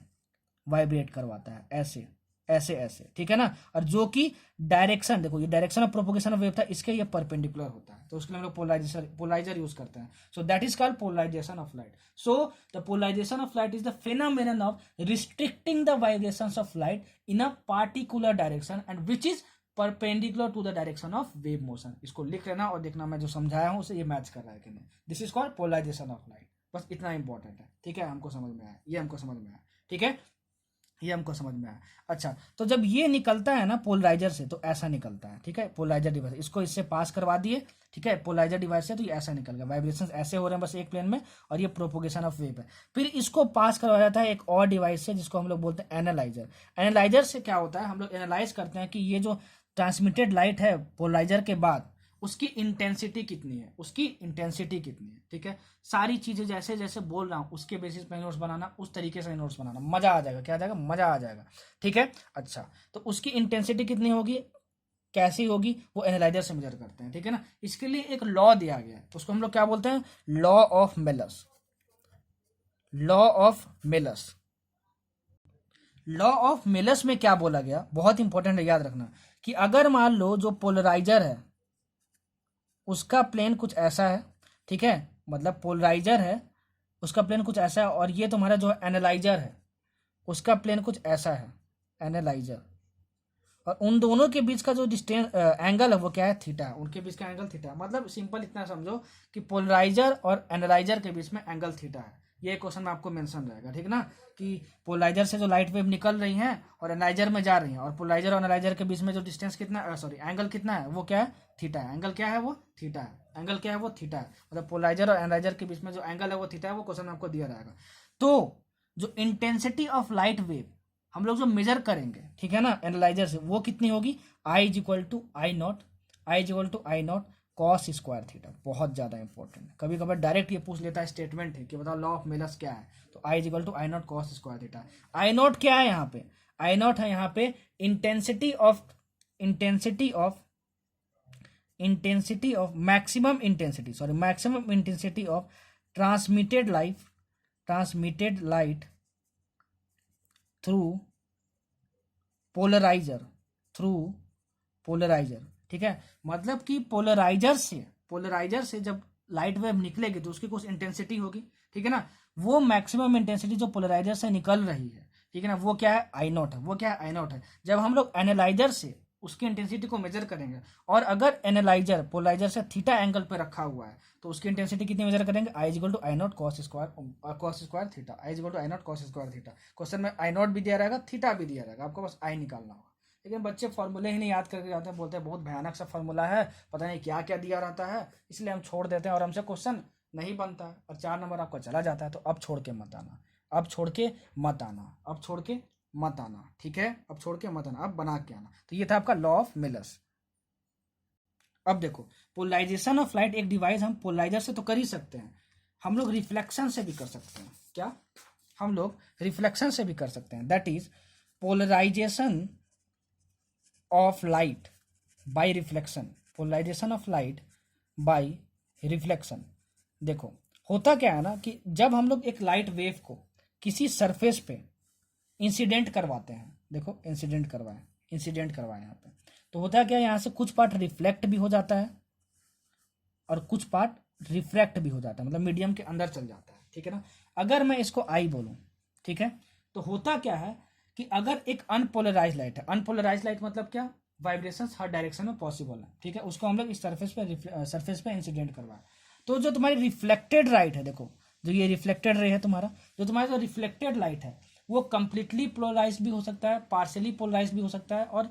वाइब्रेट करवाता है, ऐसे ऐसे ऐसे। ठीक है ना, और जो कि डायरेक्शन, देखो ये direction of propagation of wave था, इसके ये परपेंडिकुलर होता है, तो उसके लिए हम लोग पोलराइजर यूज करते हैं। So that is called polarisation of light. So the polarisation of light is the phenomenon of restricting the vibrations of light in a particular direction and which is perpendicular to the direction of wave motion. इसको लिख लेना और देखना मैं जो समझाया हूं उसे ये मैच कर रहा है कि नहीं। This is called polarisation of light. बस इतना इंपॉर्टेंट है। ठीक है, हमको समझ में आया, ये हमको समझ में आया। ठीक है, ये हमको समझ में आया। अच्छा, तो जब ये निकलता है ना पोलराइजर से तो ऐसा निकलता है, ठीक है, पोलराइजर डिवाइस, इसको इससे पास करवा दिए, ठीक है, पोलराइजर डिवाइस से, तो ये ऐसा निकल गया, वाइब्रेशंस ऐसे हो रहे हैं बस एक प्लेन में, और ये प्रोपोगेशन ऑफ वेव है। फिर इसको पास करवाया जाता है एक और डिवाइस से जिसको हम लोग बोलते हैं एनालाइजर। एनालाइजर से क्या होता है, हम लोग एनालाइज करते हैं कि ये जो ट्रांसमिटेड लाइट है पोलराइजर के बाद उसकी इंटेंसिटी कितनी है, उसकी इंटेंसिटी कितनी है, ठीक है। सारी चीजें जैसे जैसे बोल रहा हूँ उसके बेसिस पे नोट्स बनाना, उस तरीके से नोट्स बनाना, मजा आ जाएगा। क्या आ जाएगा? मजा आ जाएगा, ठीक है। अच्छा, तो उसकी इंटेंसिटी कितनी होगी, कैसी होगी, वो एनालाइजर से मेजर करते हैं, ठीक है ना। इसके लिए एक लॉ दिया गया है, उसको हम लोग क्या बोलते हैं, law of Malus. Law of Malus, law of Malus में क्या बोला गया, बहुत इंपॉर्टेंट है, याद रखना, कि अगर मान लो जो पोलराइजर है उसका प्लेन कुछ ऐसा है, ठीक है, मतलब पोलराइजर है उसका प्लेन कुछ ऐसा है, और ये तुम्हारा जो एनालाइजर है उसका प्लेन कुछ ऐसा है, एनालाइजर, और उन दोनों के बीच का जो डिस्टेंस एंगल है वो क्या है, थीटा है, उनके बीच का एंगल थीटा है। मतलब सिंपल इतना समझो कि पोलराइजर और एनालाइजर के बीच में एंगल थीटा है। ये क्वेश्चन में आपको मेंशन रहेगा, ठीक ना, कि पोलराइजर से जो लाइट वेव निकल रही हैं और एनालाइजर में जा रही हैं, और पोलराइजर और एनालाइजर के बीच में जो डिस्टेंस कितना, सॉरी एंगल कितना है, वो क्या है, थीटा है। एंगल क्या है, वो थीटा है। एंगल क्या है, वो थीटा है। मतलब पोलराइजर और एनालाइजर के बीच में जो एंगल है वो थीटा है, वो क्वेश्चन में आपको दिया रहेगा। तो जो इंटेंसिटी ऑफ लाइट वेव हम लोग जो मेजर करेंगे, ठीक है ना, एनालाइजर से, वो कितनी होगी, I is equal to I naught, I is equal to I naught cos square theta. बहुत ज्यादा इंपॉर्टेंट है, कभी कभार डायरेक्ट ये पूछ लेता है, स्टेटमेंट है कि बताओ लॉ ऑफ मेलस क्या है, तो I is equal to I naught cos square theta. I naught क्या है यहाँ पे, आई नॉट है यहाँ पे intensity of maximum intensity, sorry maximum intensity of transmitted light through polarizer, ठीक है। मतलब कि पोलराइजर से जब लाइट वेव निकलेगी तो उसकी कुछ इंटेंसिटी होगी, ठीक है ना। वो मैक्सिमम इंटेंसिटी जो पोलराइजर से निकल रही है, ठीक है ना, वो क्या है, आई नॉट है। वो क्या है, आई नॉट है। जब हम लोग एनालाइजर से उसकी इंटेंसिटी को मेजर करेंगे, और अगर एनालाइजर पोलराइजर से थीटा एंगल पे रखा हुआ है तो उसकी इंटेंसिटी कितनी मेजर करेंगे, I is equal to I naught cos square theta, I is equal to I naught cos square theta. Question में आई नॉट भी दिया रहेगा, थीटा भी दिया रहेगा, आपको बस आई निकालना होगा। लेकिन बच्चे फॉर्मूले ही नहीं याद करके जाते हैं, बोलते हैं बहुत भयानक सा फॉर्मूला है, पता नहीं क्या क्या दिया रहता है, इसलिए हम छोड़ देते हैं और हमसे क्वेश्चन नहीं बनता है, और 4 नंबर आपका चला जाता है। तो अब छोड़ के मत आना, अब छोड़ के मत आना, अब छोड़ के मत आना, ठीक है, अब छोड़ के मत आना, अब बना के आना। तो ये था आपका लॉ ऑफ मिलर्स। अब देखो, पोलराइजेशन ऑफ लाइट, एक डिवाइस हम पोलराइजर से तो कर ही सकते हैं, हम लोग रिफ्लेक्शन से भी कर सकते हैं। क्या, हम लोग रिफ्लेक्शन से भी कर सकते हैं, that is polarisation of light by reflection, polarisation of light by reflection. देखो होता क्या है ना, कि जब हम लोग एक लाइट वेव को किसी सरफेस पे इंसिडेंट करवाते हैं, देखो इंसिडेंट करवाए यहाँ पे, तो होता है क्या, यहाँ से कुछ पार्ट रिफ्लेक्ट भी हो जाता है और कुछ पार्ट रिफ्रैक्ट भी हो जाता है, मतलब मीडियम के अंदर चल जाता है, ठीक है ना। अगर मैं इसको आई बोलूं, ठीक है, तो होता क्या है कि अगर एक अनपोलराइज लाइट है, अनपोलराइज लाइट मतलब क्या, वाइब्रेशंस हर डायरेक्शन में पॉसिबल है, ठीक है, उसको हम लोग इस सरफेस पे इंसिडेंट करवाए, तो जो तुम्हारी रिफ्लेक्टेड लाइट है, देखो जो ये रिफ्लेक्टेड रे है तुम्हारा, जो तुम्हारा जो रिफ्लेक्टेड लाइट है वो कंप्लीटली पोलराइज भी हो सकता है, पार्शियली पोलराइज भी हो सकता है, और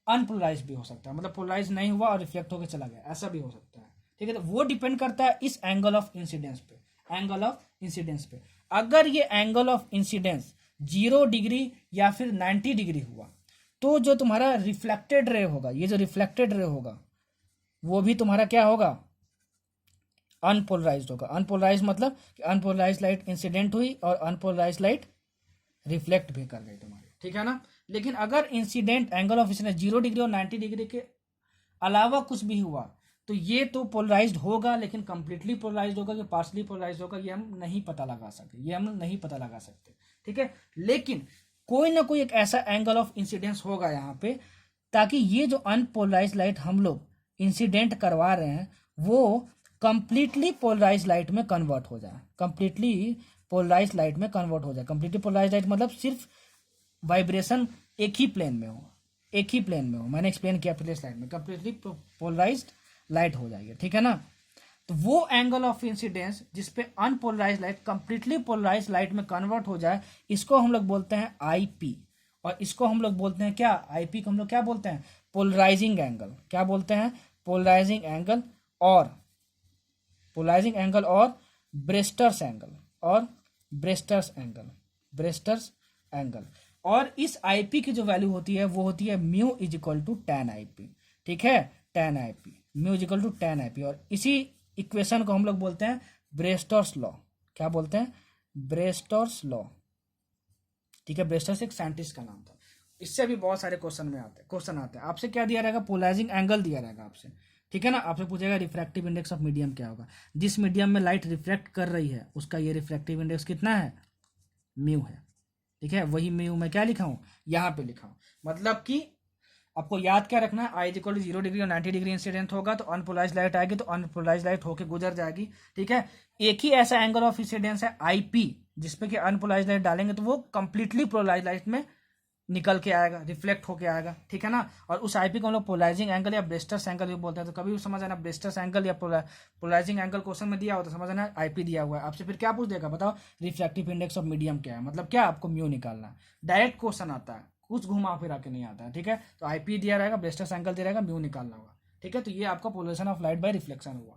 अनपोलराइज भी हो सकता है, मतलब पोलराइज नहीं हुआ और रिफ्लेक्ट होकर चला गया, ऐसा भी हो सकता है, ठीक है। तो वो डिपेंड करता है इस एंगल ऑफ इंसिडेंस पे, अगर ये एंगल ऑफ इंसिडेंस 0 डिग्री या फिर 90 डिग्री हुआ, तो जो तुम्हारा रिफ्लेक्टेड रे होगा, ये जो रिफ्लेक्टेड रे होगा वो भी तुम्हारा क्या होगा, अनपोलराइज्ड होगा। अनपोलराइज मतलब कि अनपोलराइज लाइट इंसिडेंट हुई और अनपोलराइज लाइट रिफ्लेक्ट भी कर गई तुम्हारी, ठीक है ना। लेकिन अगर incident angle of incidence 0 degree और 90 डिग्री के अलावा कुछ भी हुआ, तो ये तो पोलराइज्ड होगा, लेकिन कंप्लीटली पोलराइज्ड होगा कि पार्शली पोलराइज्ड होगा, ये हम नहीं पता लगा सकते, ठीक है। लेकिन कोई ना कोई एक ऐसा एंगल ऑफ इंसिडेंस होगा यहाँ पे, ताकि ये जो अनपोलराइज लाइट हम लोग इंसिडेंट करवा रहे हैं वो कंप्लीटली पोलराइज लाइट में कन्वर्ट हो जाए, कंप्लीटली पोलराइज लाइट मतलब सिर्फ वाइब्रेशन एक ही प्लेन में हो, मैंने एक्सप्लेन किया पिछले स्लाइड में, कंप्लीटली पोलराइज्ड लाइट हो जाएगी, ठीक है ना। तो वो एंगल ऑफ इंसिडेंस जिसपे unpolarise light completely polarise light में कन्वर्ट हो जाए, इसको हम लोग बोलते हैं आईपी, और इसको हम लोग बोलते हैं क्या, आईपी को हम लोग क्या बोलते हैं, पोलराइजिंग एंगल। क्या बोलते हैं, पोलराइजिंग एंगल और पोलराइजिंग एंगल और ब्रेस्टर्स एंगल और ब्रेस्टर्स एंगल, ब्रेस्टर्स एंगल। और इस आईपी की जो वैल्यू होती है वो होती है mu is equal to tan IP, ठीक है, tan IP, mu is equal to tan IP. और इसी इक्वेशन को हम लोग बोलते हैं ब्रेस्टर्स लॉ। क्या बोलते हैं, ब्रेस्टर्स लॉ, ठीक है। ब्रेस्टर्स एक साइंटिस्ट का नाम था। इससे भी बहुत सारे क्वेश्चन आते हैं। आपसे क्या दिया रहेगा, पोलराइजिंग एंगल दिया रहेगा आपसे, ठीक है ना। आपसे पूछेगा रिफ्रैक्टिव इंडेक्स ऑफ मीडियम क्या होगा। जिस मीडियम में लाइट रिफ्लेक्ट कर रही है उसका ये रिफ्रैक्टिव इंडेक्स कितना है, म्यू है, ठीक है। वही म्यू मैं क्या लिखा हूँ, यहाँ पे लिखा हूँ। मतलब कि आपको याद क्या रखना है, आई इक्वल टू 0 डिग्री और 90 डिग्री इंसिडेंट होगा तो अनपोलराइज लाइट आएगी, तो अनपोलराइज लाइट होके गुजर जाएगी, ठीक है। एक ही ऐसा एंगल ऑफ इंसिडेंस है आईपी जिसपे कि अनपोलराइज लाइट डालेंगे तो वो कंप्लीटली पोलराइज लाइट में निकल के आएगा, रिफ्लेक्ट होके आएगा, ठीक है ना। और उस आईपी को हम लोग पोलराइजिंग एंगल या ब्रेस्टर्स एंगल भी बोलते हैं। तो कभी भी समझ आना ब्रेस्टर्स एंगल या पोलराइजिंग एंगल क्वेश्चन में दिया हो तो समझ आना आईपी दिया हुआ है। आपसे फिर क्या पूछ देगा, बताओ रिफ्रैक्टिव इंडेक्स ऑफ मीडियम क्या है, मतलब क्या आपको म्यू निकालना है। डायरेक्ट क्वेश्चन आता है, कुछ घुमा फिरा के नहीं आता है, ठीक है। तो आईपी दिया रहेगा, ब्रेस्टर्स एंगल दिया रहेगा, म्यू निकालना होगा, ठीक है। तो ये आपका polarisation of light by reflection हुआ।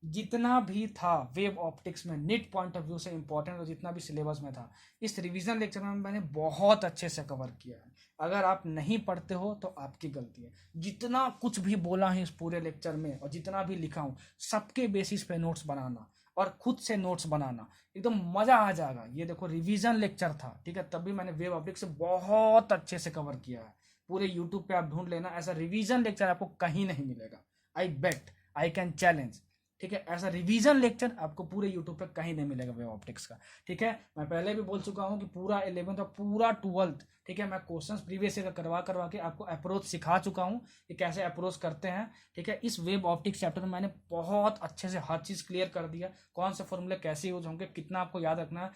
जितना भी था वेव ऑप्टिक्स में नीट पॉइंट ऑफ व्यू से इंपॉर्टेंट और जितना भी सिलेबस में था, इस रिवीजन लेक्चर में मैंने बहुत अच्छे से कवर किया है। अगर आप नहीं पढ़ते हो तो आपकी गलती है। जितना कुछ भी बोला है इस पूरे लेक्चर में और जितना भी लिखा हूँ, सबके बेसिस पे नोट्स बनाना और खुद से नोट्स बनाना, एकदम मजा आ जाएगा। ये देखो रिवीजन लेक्चर था, ठीक है, तब भी मैंने वेव ऑप्टिक्स से बहुत अच्छे से कवर किया है। पूरे यूट्यूब पे आप ढूंढ लेना, ऐसा रिवीजन लेक्चर आपको कहीं नहीं मिलेगा। आई बेट, आई कैन चैलेंज, ठीक है। ऐसा रिवीजन लेक्चर आपको पूरे यूट्यूब पे कहीं नहीं मिलेगा वेव ऑप्टिक्स का, ठीक है। मैं पहले भी बोल चुका हूँ कि पूरा 11th और पूरा 12th, ठीक है, मैं क्वेश्चंस प्रीवियस ईयर करवा करवा के आपको अप्रोच सिखा चुका हूँ कि कैसे अप्रोच करते हैं, ठीक है। इस वेव ऑप्टिक्स चैप्टर में मैंने बहुत अच्छे से हर चीज़ क्लियर कर दिया, कौन से फॉर्मूले कैसे यूज होंगे, कितना आपको याद रखना है।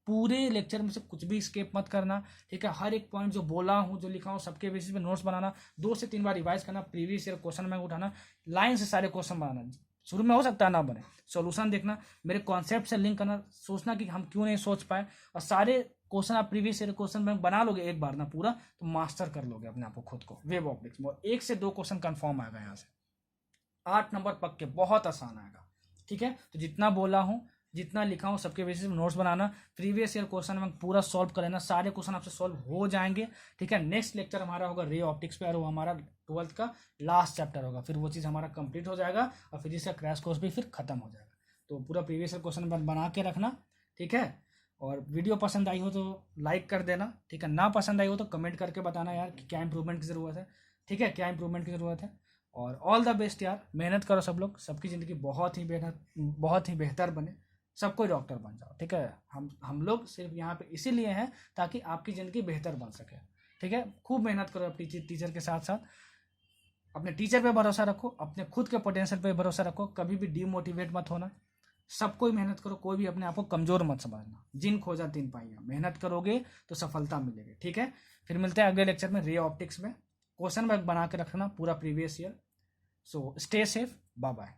पूरे लेक्चर में से कुछ भी स्किप मत करना, ठीक है। हर एक पॉइंट जो बोला हूँ, जो लिखा हूँ, सबके बेसिस पे नोट्स बनाना, 2 से 3 बार रिवाइज करना, प्रीवियस ईयर क्वेश्चन बैंक उठाना, लाइन से सारे क्वेश्चन बनाना। शुरू में हो सकता है ना बने, सॉल्यूशन देखना, मेरे कॉन्सेप्ट से लिंक करना, सोचना कि हम क्यों नहीं सोच पाए, और सारे क्वेश्चन आप प्रीवियस ईयर क्वेश्चन बैंक बना लोगे एक बार ना पूरा, तो मास्टर कर लोगे अपने आप को, खुद को वेव ऑप्टिक्स में। 1 से 2 क्वेश्चन कंफर्म आएगा यहाँ से, 8 नंबर पक्के, बहुत आसान आएगा, ठीक है। तो जितना बोला हूँ, जितना लिखा हूँ, सबके बेसिस में नोट्स बनाना, प्रीवियस ईयर क्वेश्चन में पूरा सॉल्व कर लेना, सारे क्वेश्चन आपसे सॉल्व हो जाएंगे, ठीक है। नेक्स्ट लेक्चर हमारा होगा रे ऑप्टिक्स पे और वो हमारा 12th का लास्ट चैप्टर होगा, फिर वो चीज़ हमारा कंप्लीट हो जाएगा और फिर इसका क्रैश कोर्स भी फिर खत्म हो जाएगा। तो पूरा प्रीवियस ईयर क्वेश्चन बना के रखना, ठीक है। और वीडियो पसंद आई हो तो लाइक कर देना, ठीक है। ना पसंद आई हो तो कमेंट करके बताना यार कि क्या इंप्रूवमेंट की ज़रूरत है, ठीक है, क्या इंप्रूवमेंट की ज़रूरत है। और ऑल द बेस्ट यार, मेहनत करो सब लोग, सबकी ज़िंदगी बहुत ही बेहतर बने, सब कोई डॉक्टर बन जाओ, ठीक है। हम लोग सिर्फ यहाँ पे इसीलिए हैं ताकि आपकी ज़िंदगी बेहतर बन सके, ठीक है। खूब मेहनत करो अपनी टीचर के साथ साथ, अपने टीचर पे भरोसा रखो, अपने खुद के पोटेंशियल पे भरोसा रखो, कभी भी डीमोटिवेट मत होना, सब कोई मेहनत करो, कोई भी अपने आप को कमज़ोर मत समझना। जिन खोजा तीन पाइयाँ, मेहनत करोगे तो सफलता मिलेगी, ठीक है। फिर मिलते हैं अगले लेक्चर में रे ऑप्टिक्स में, क्वेश्चन बैंक बना के रखना पूरा previous year. So stay safe, bye bye.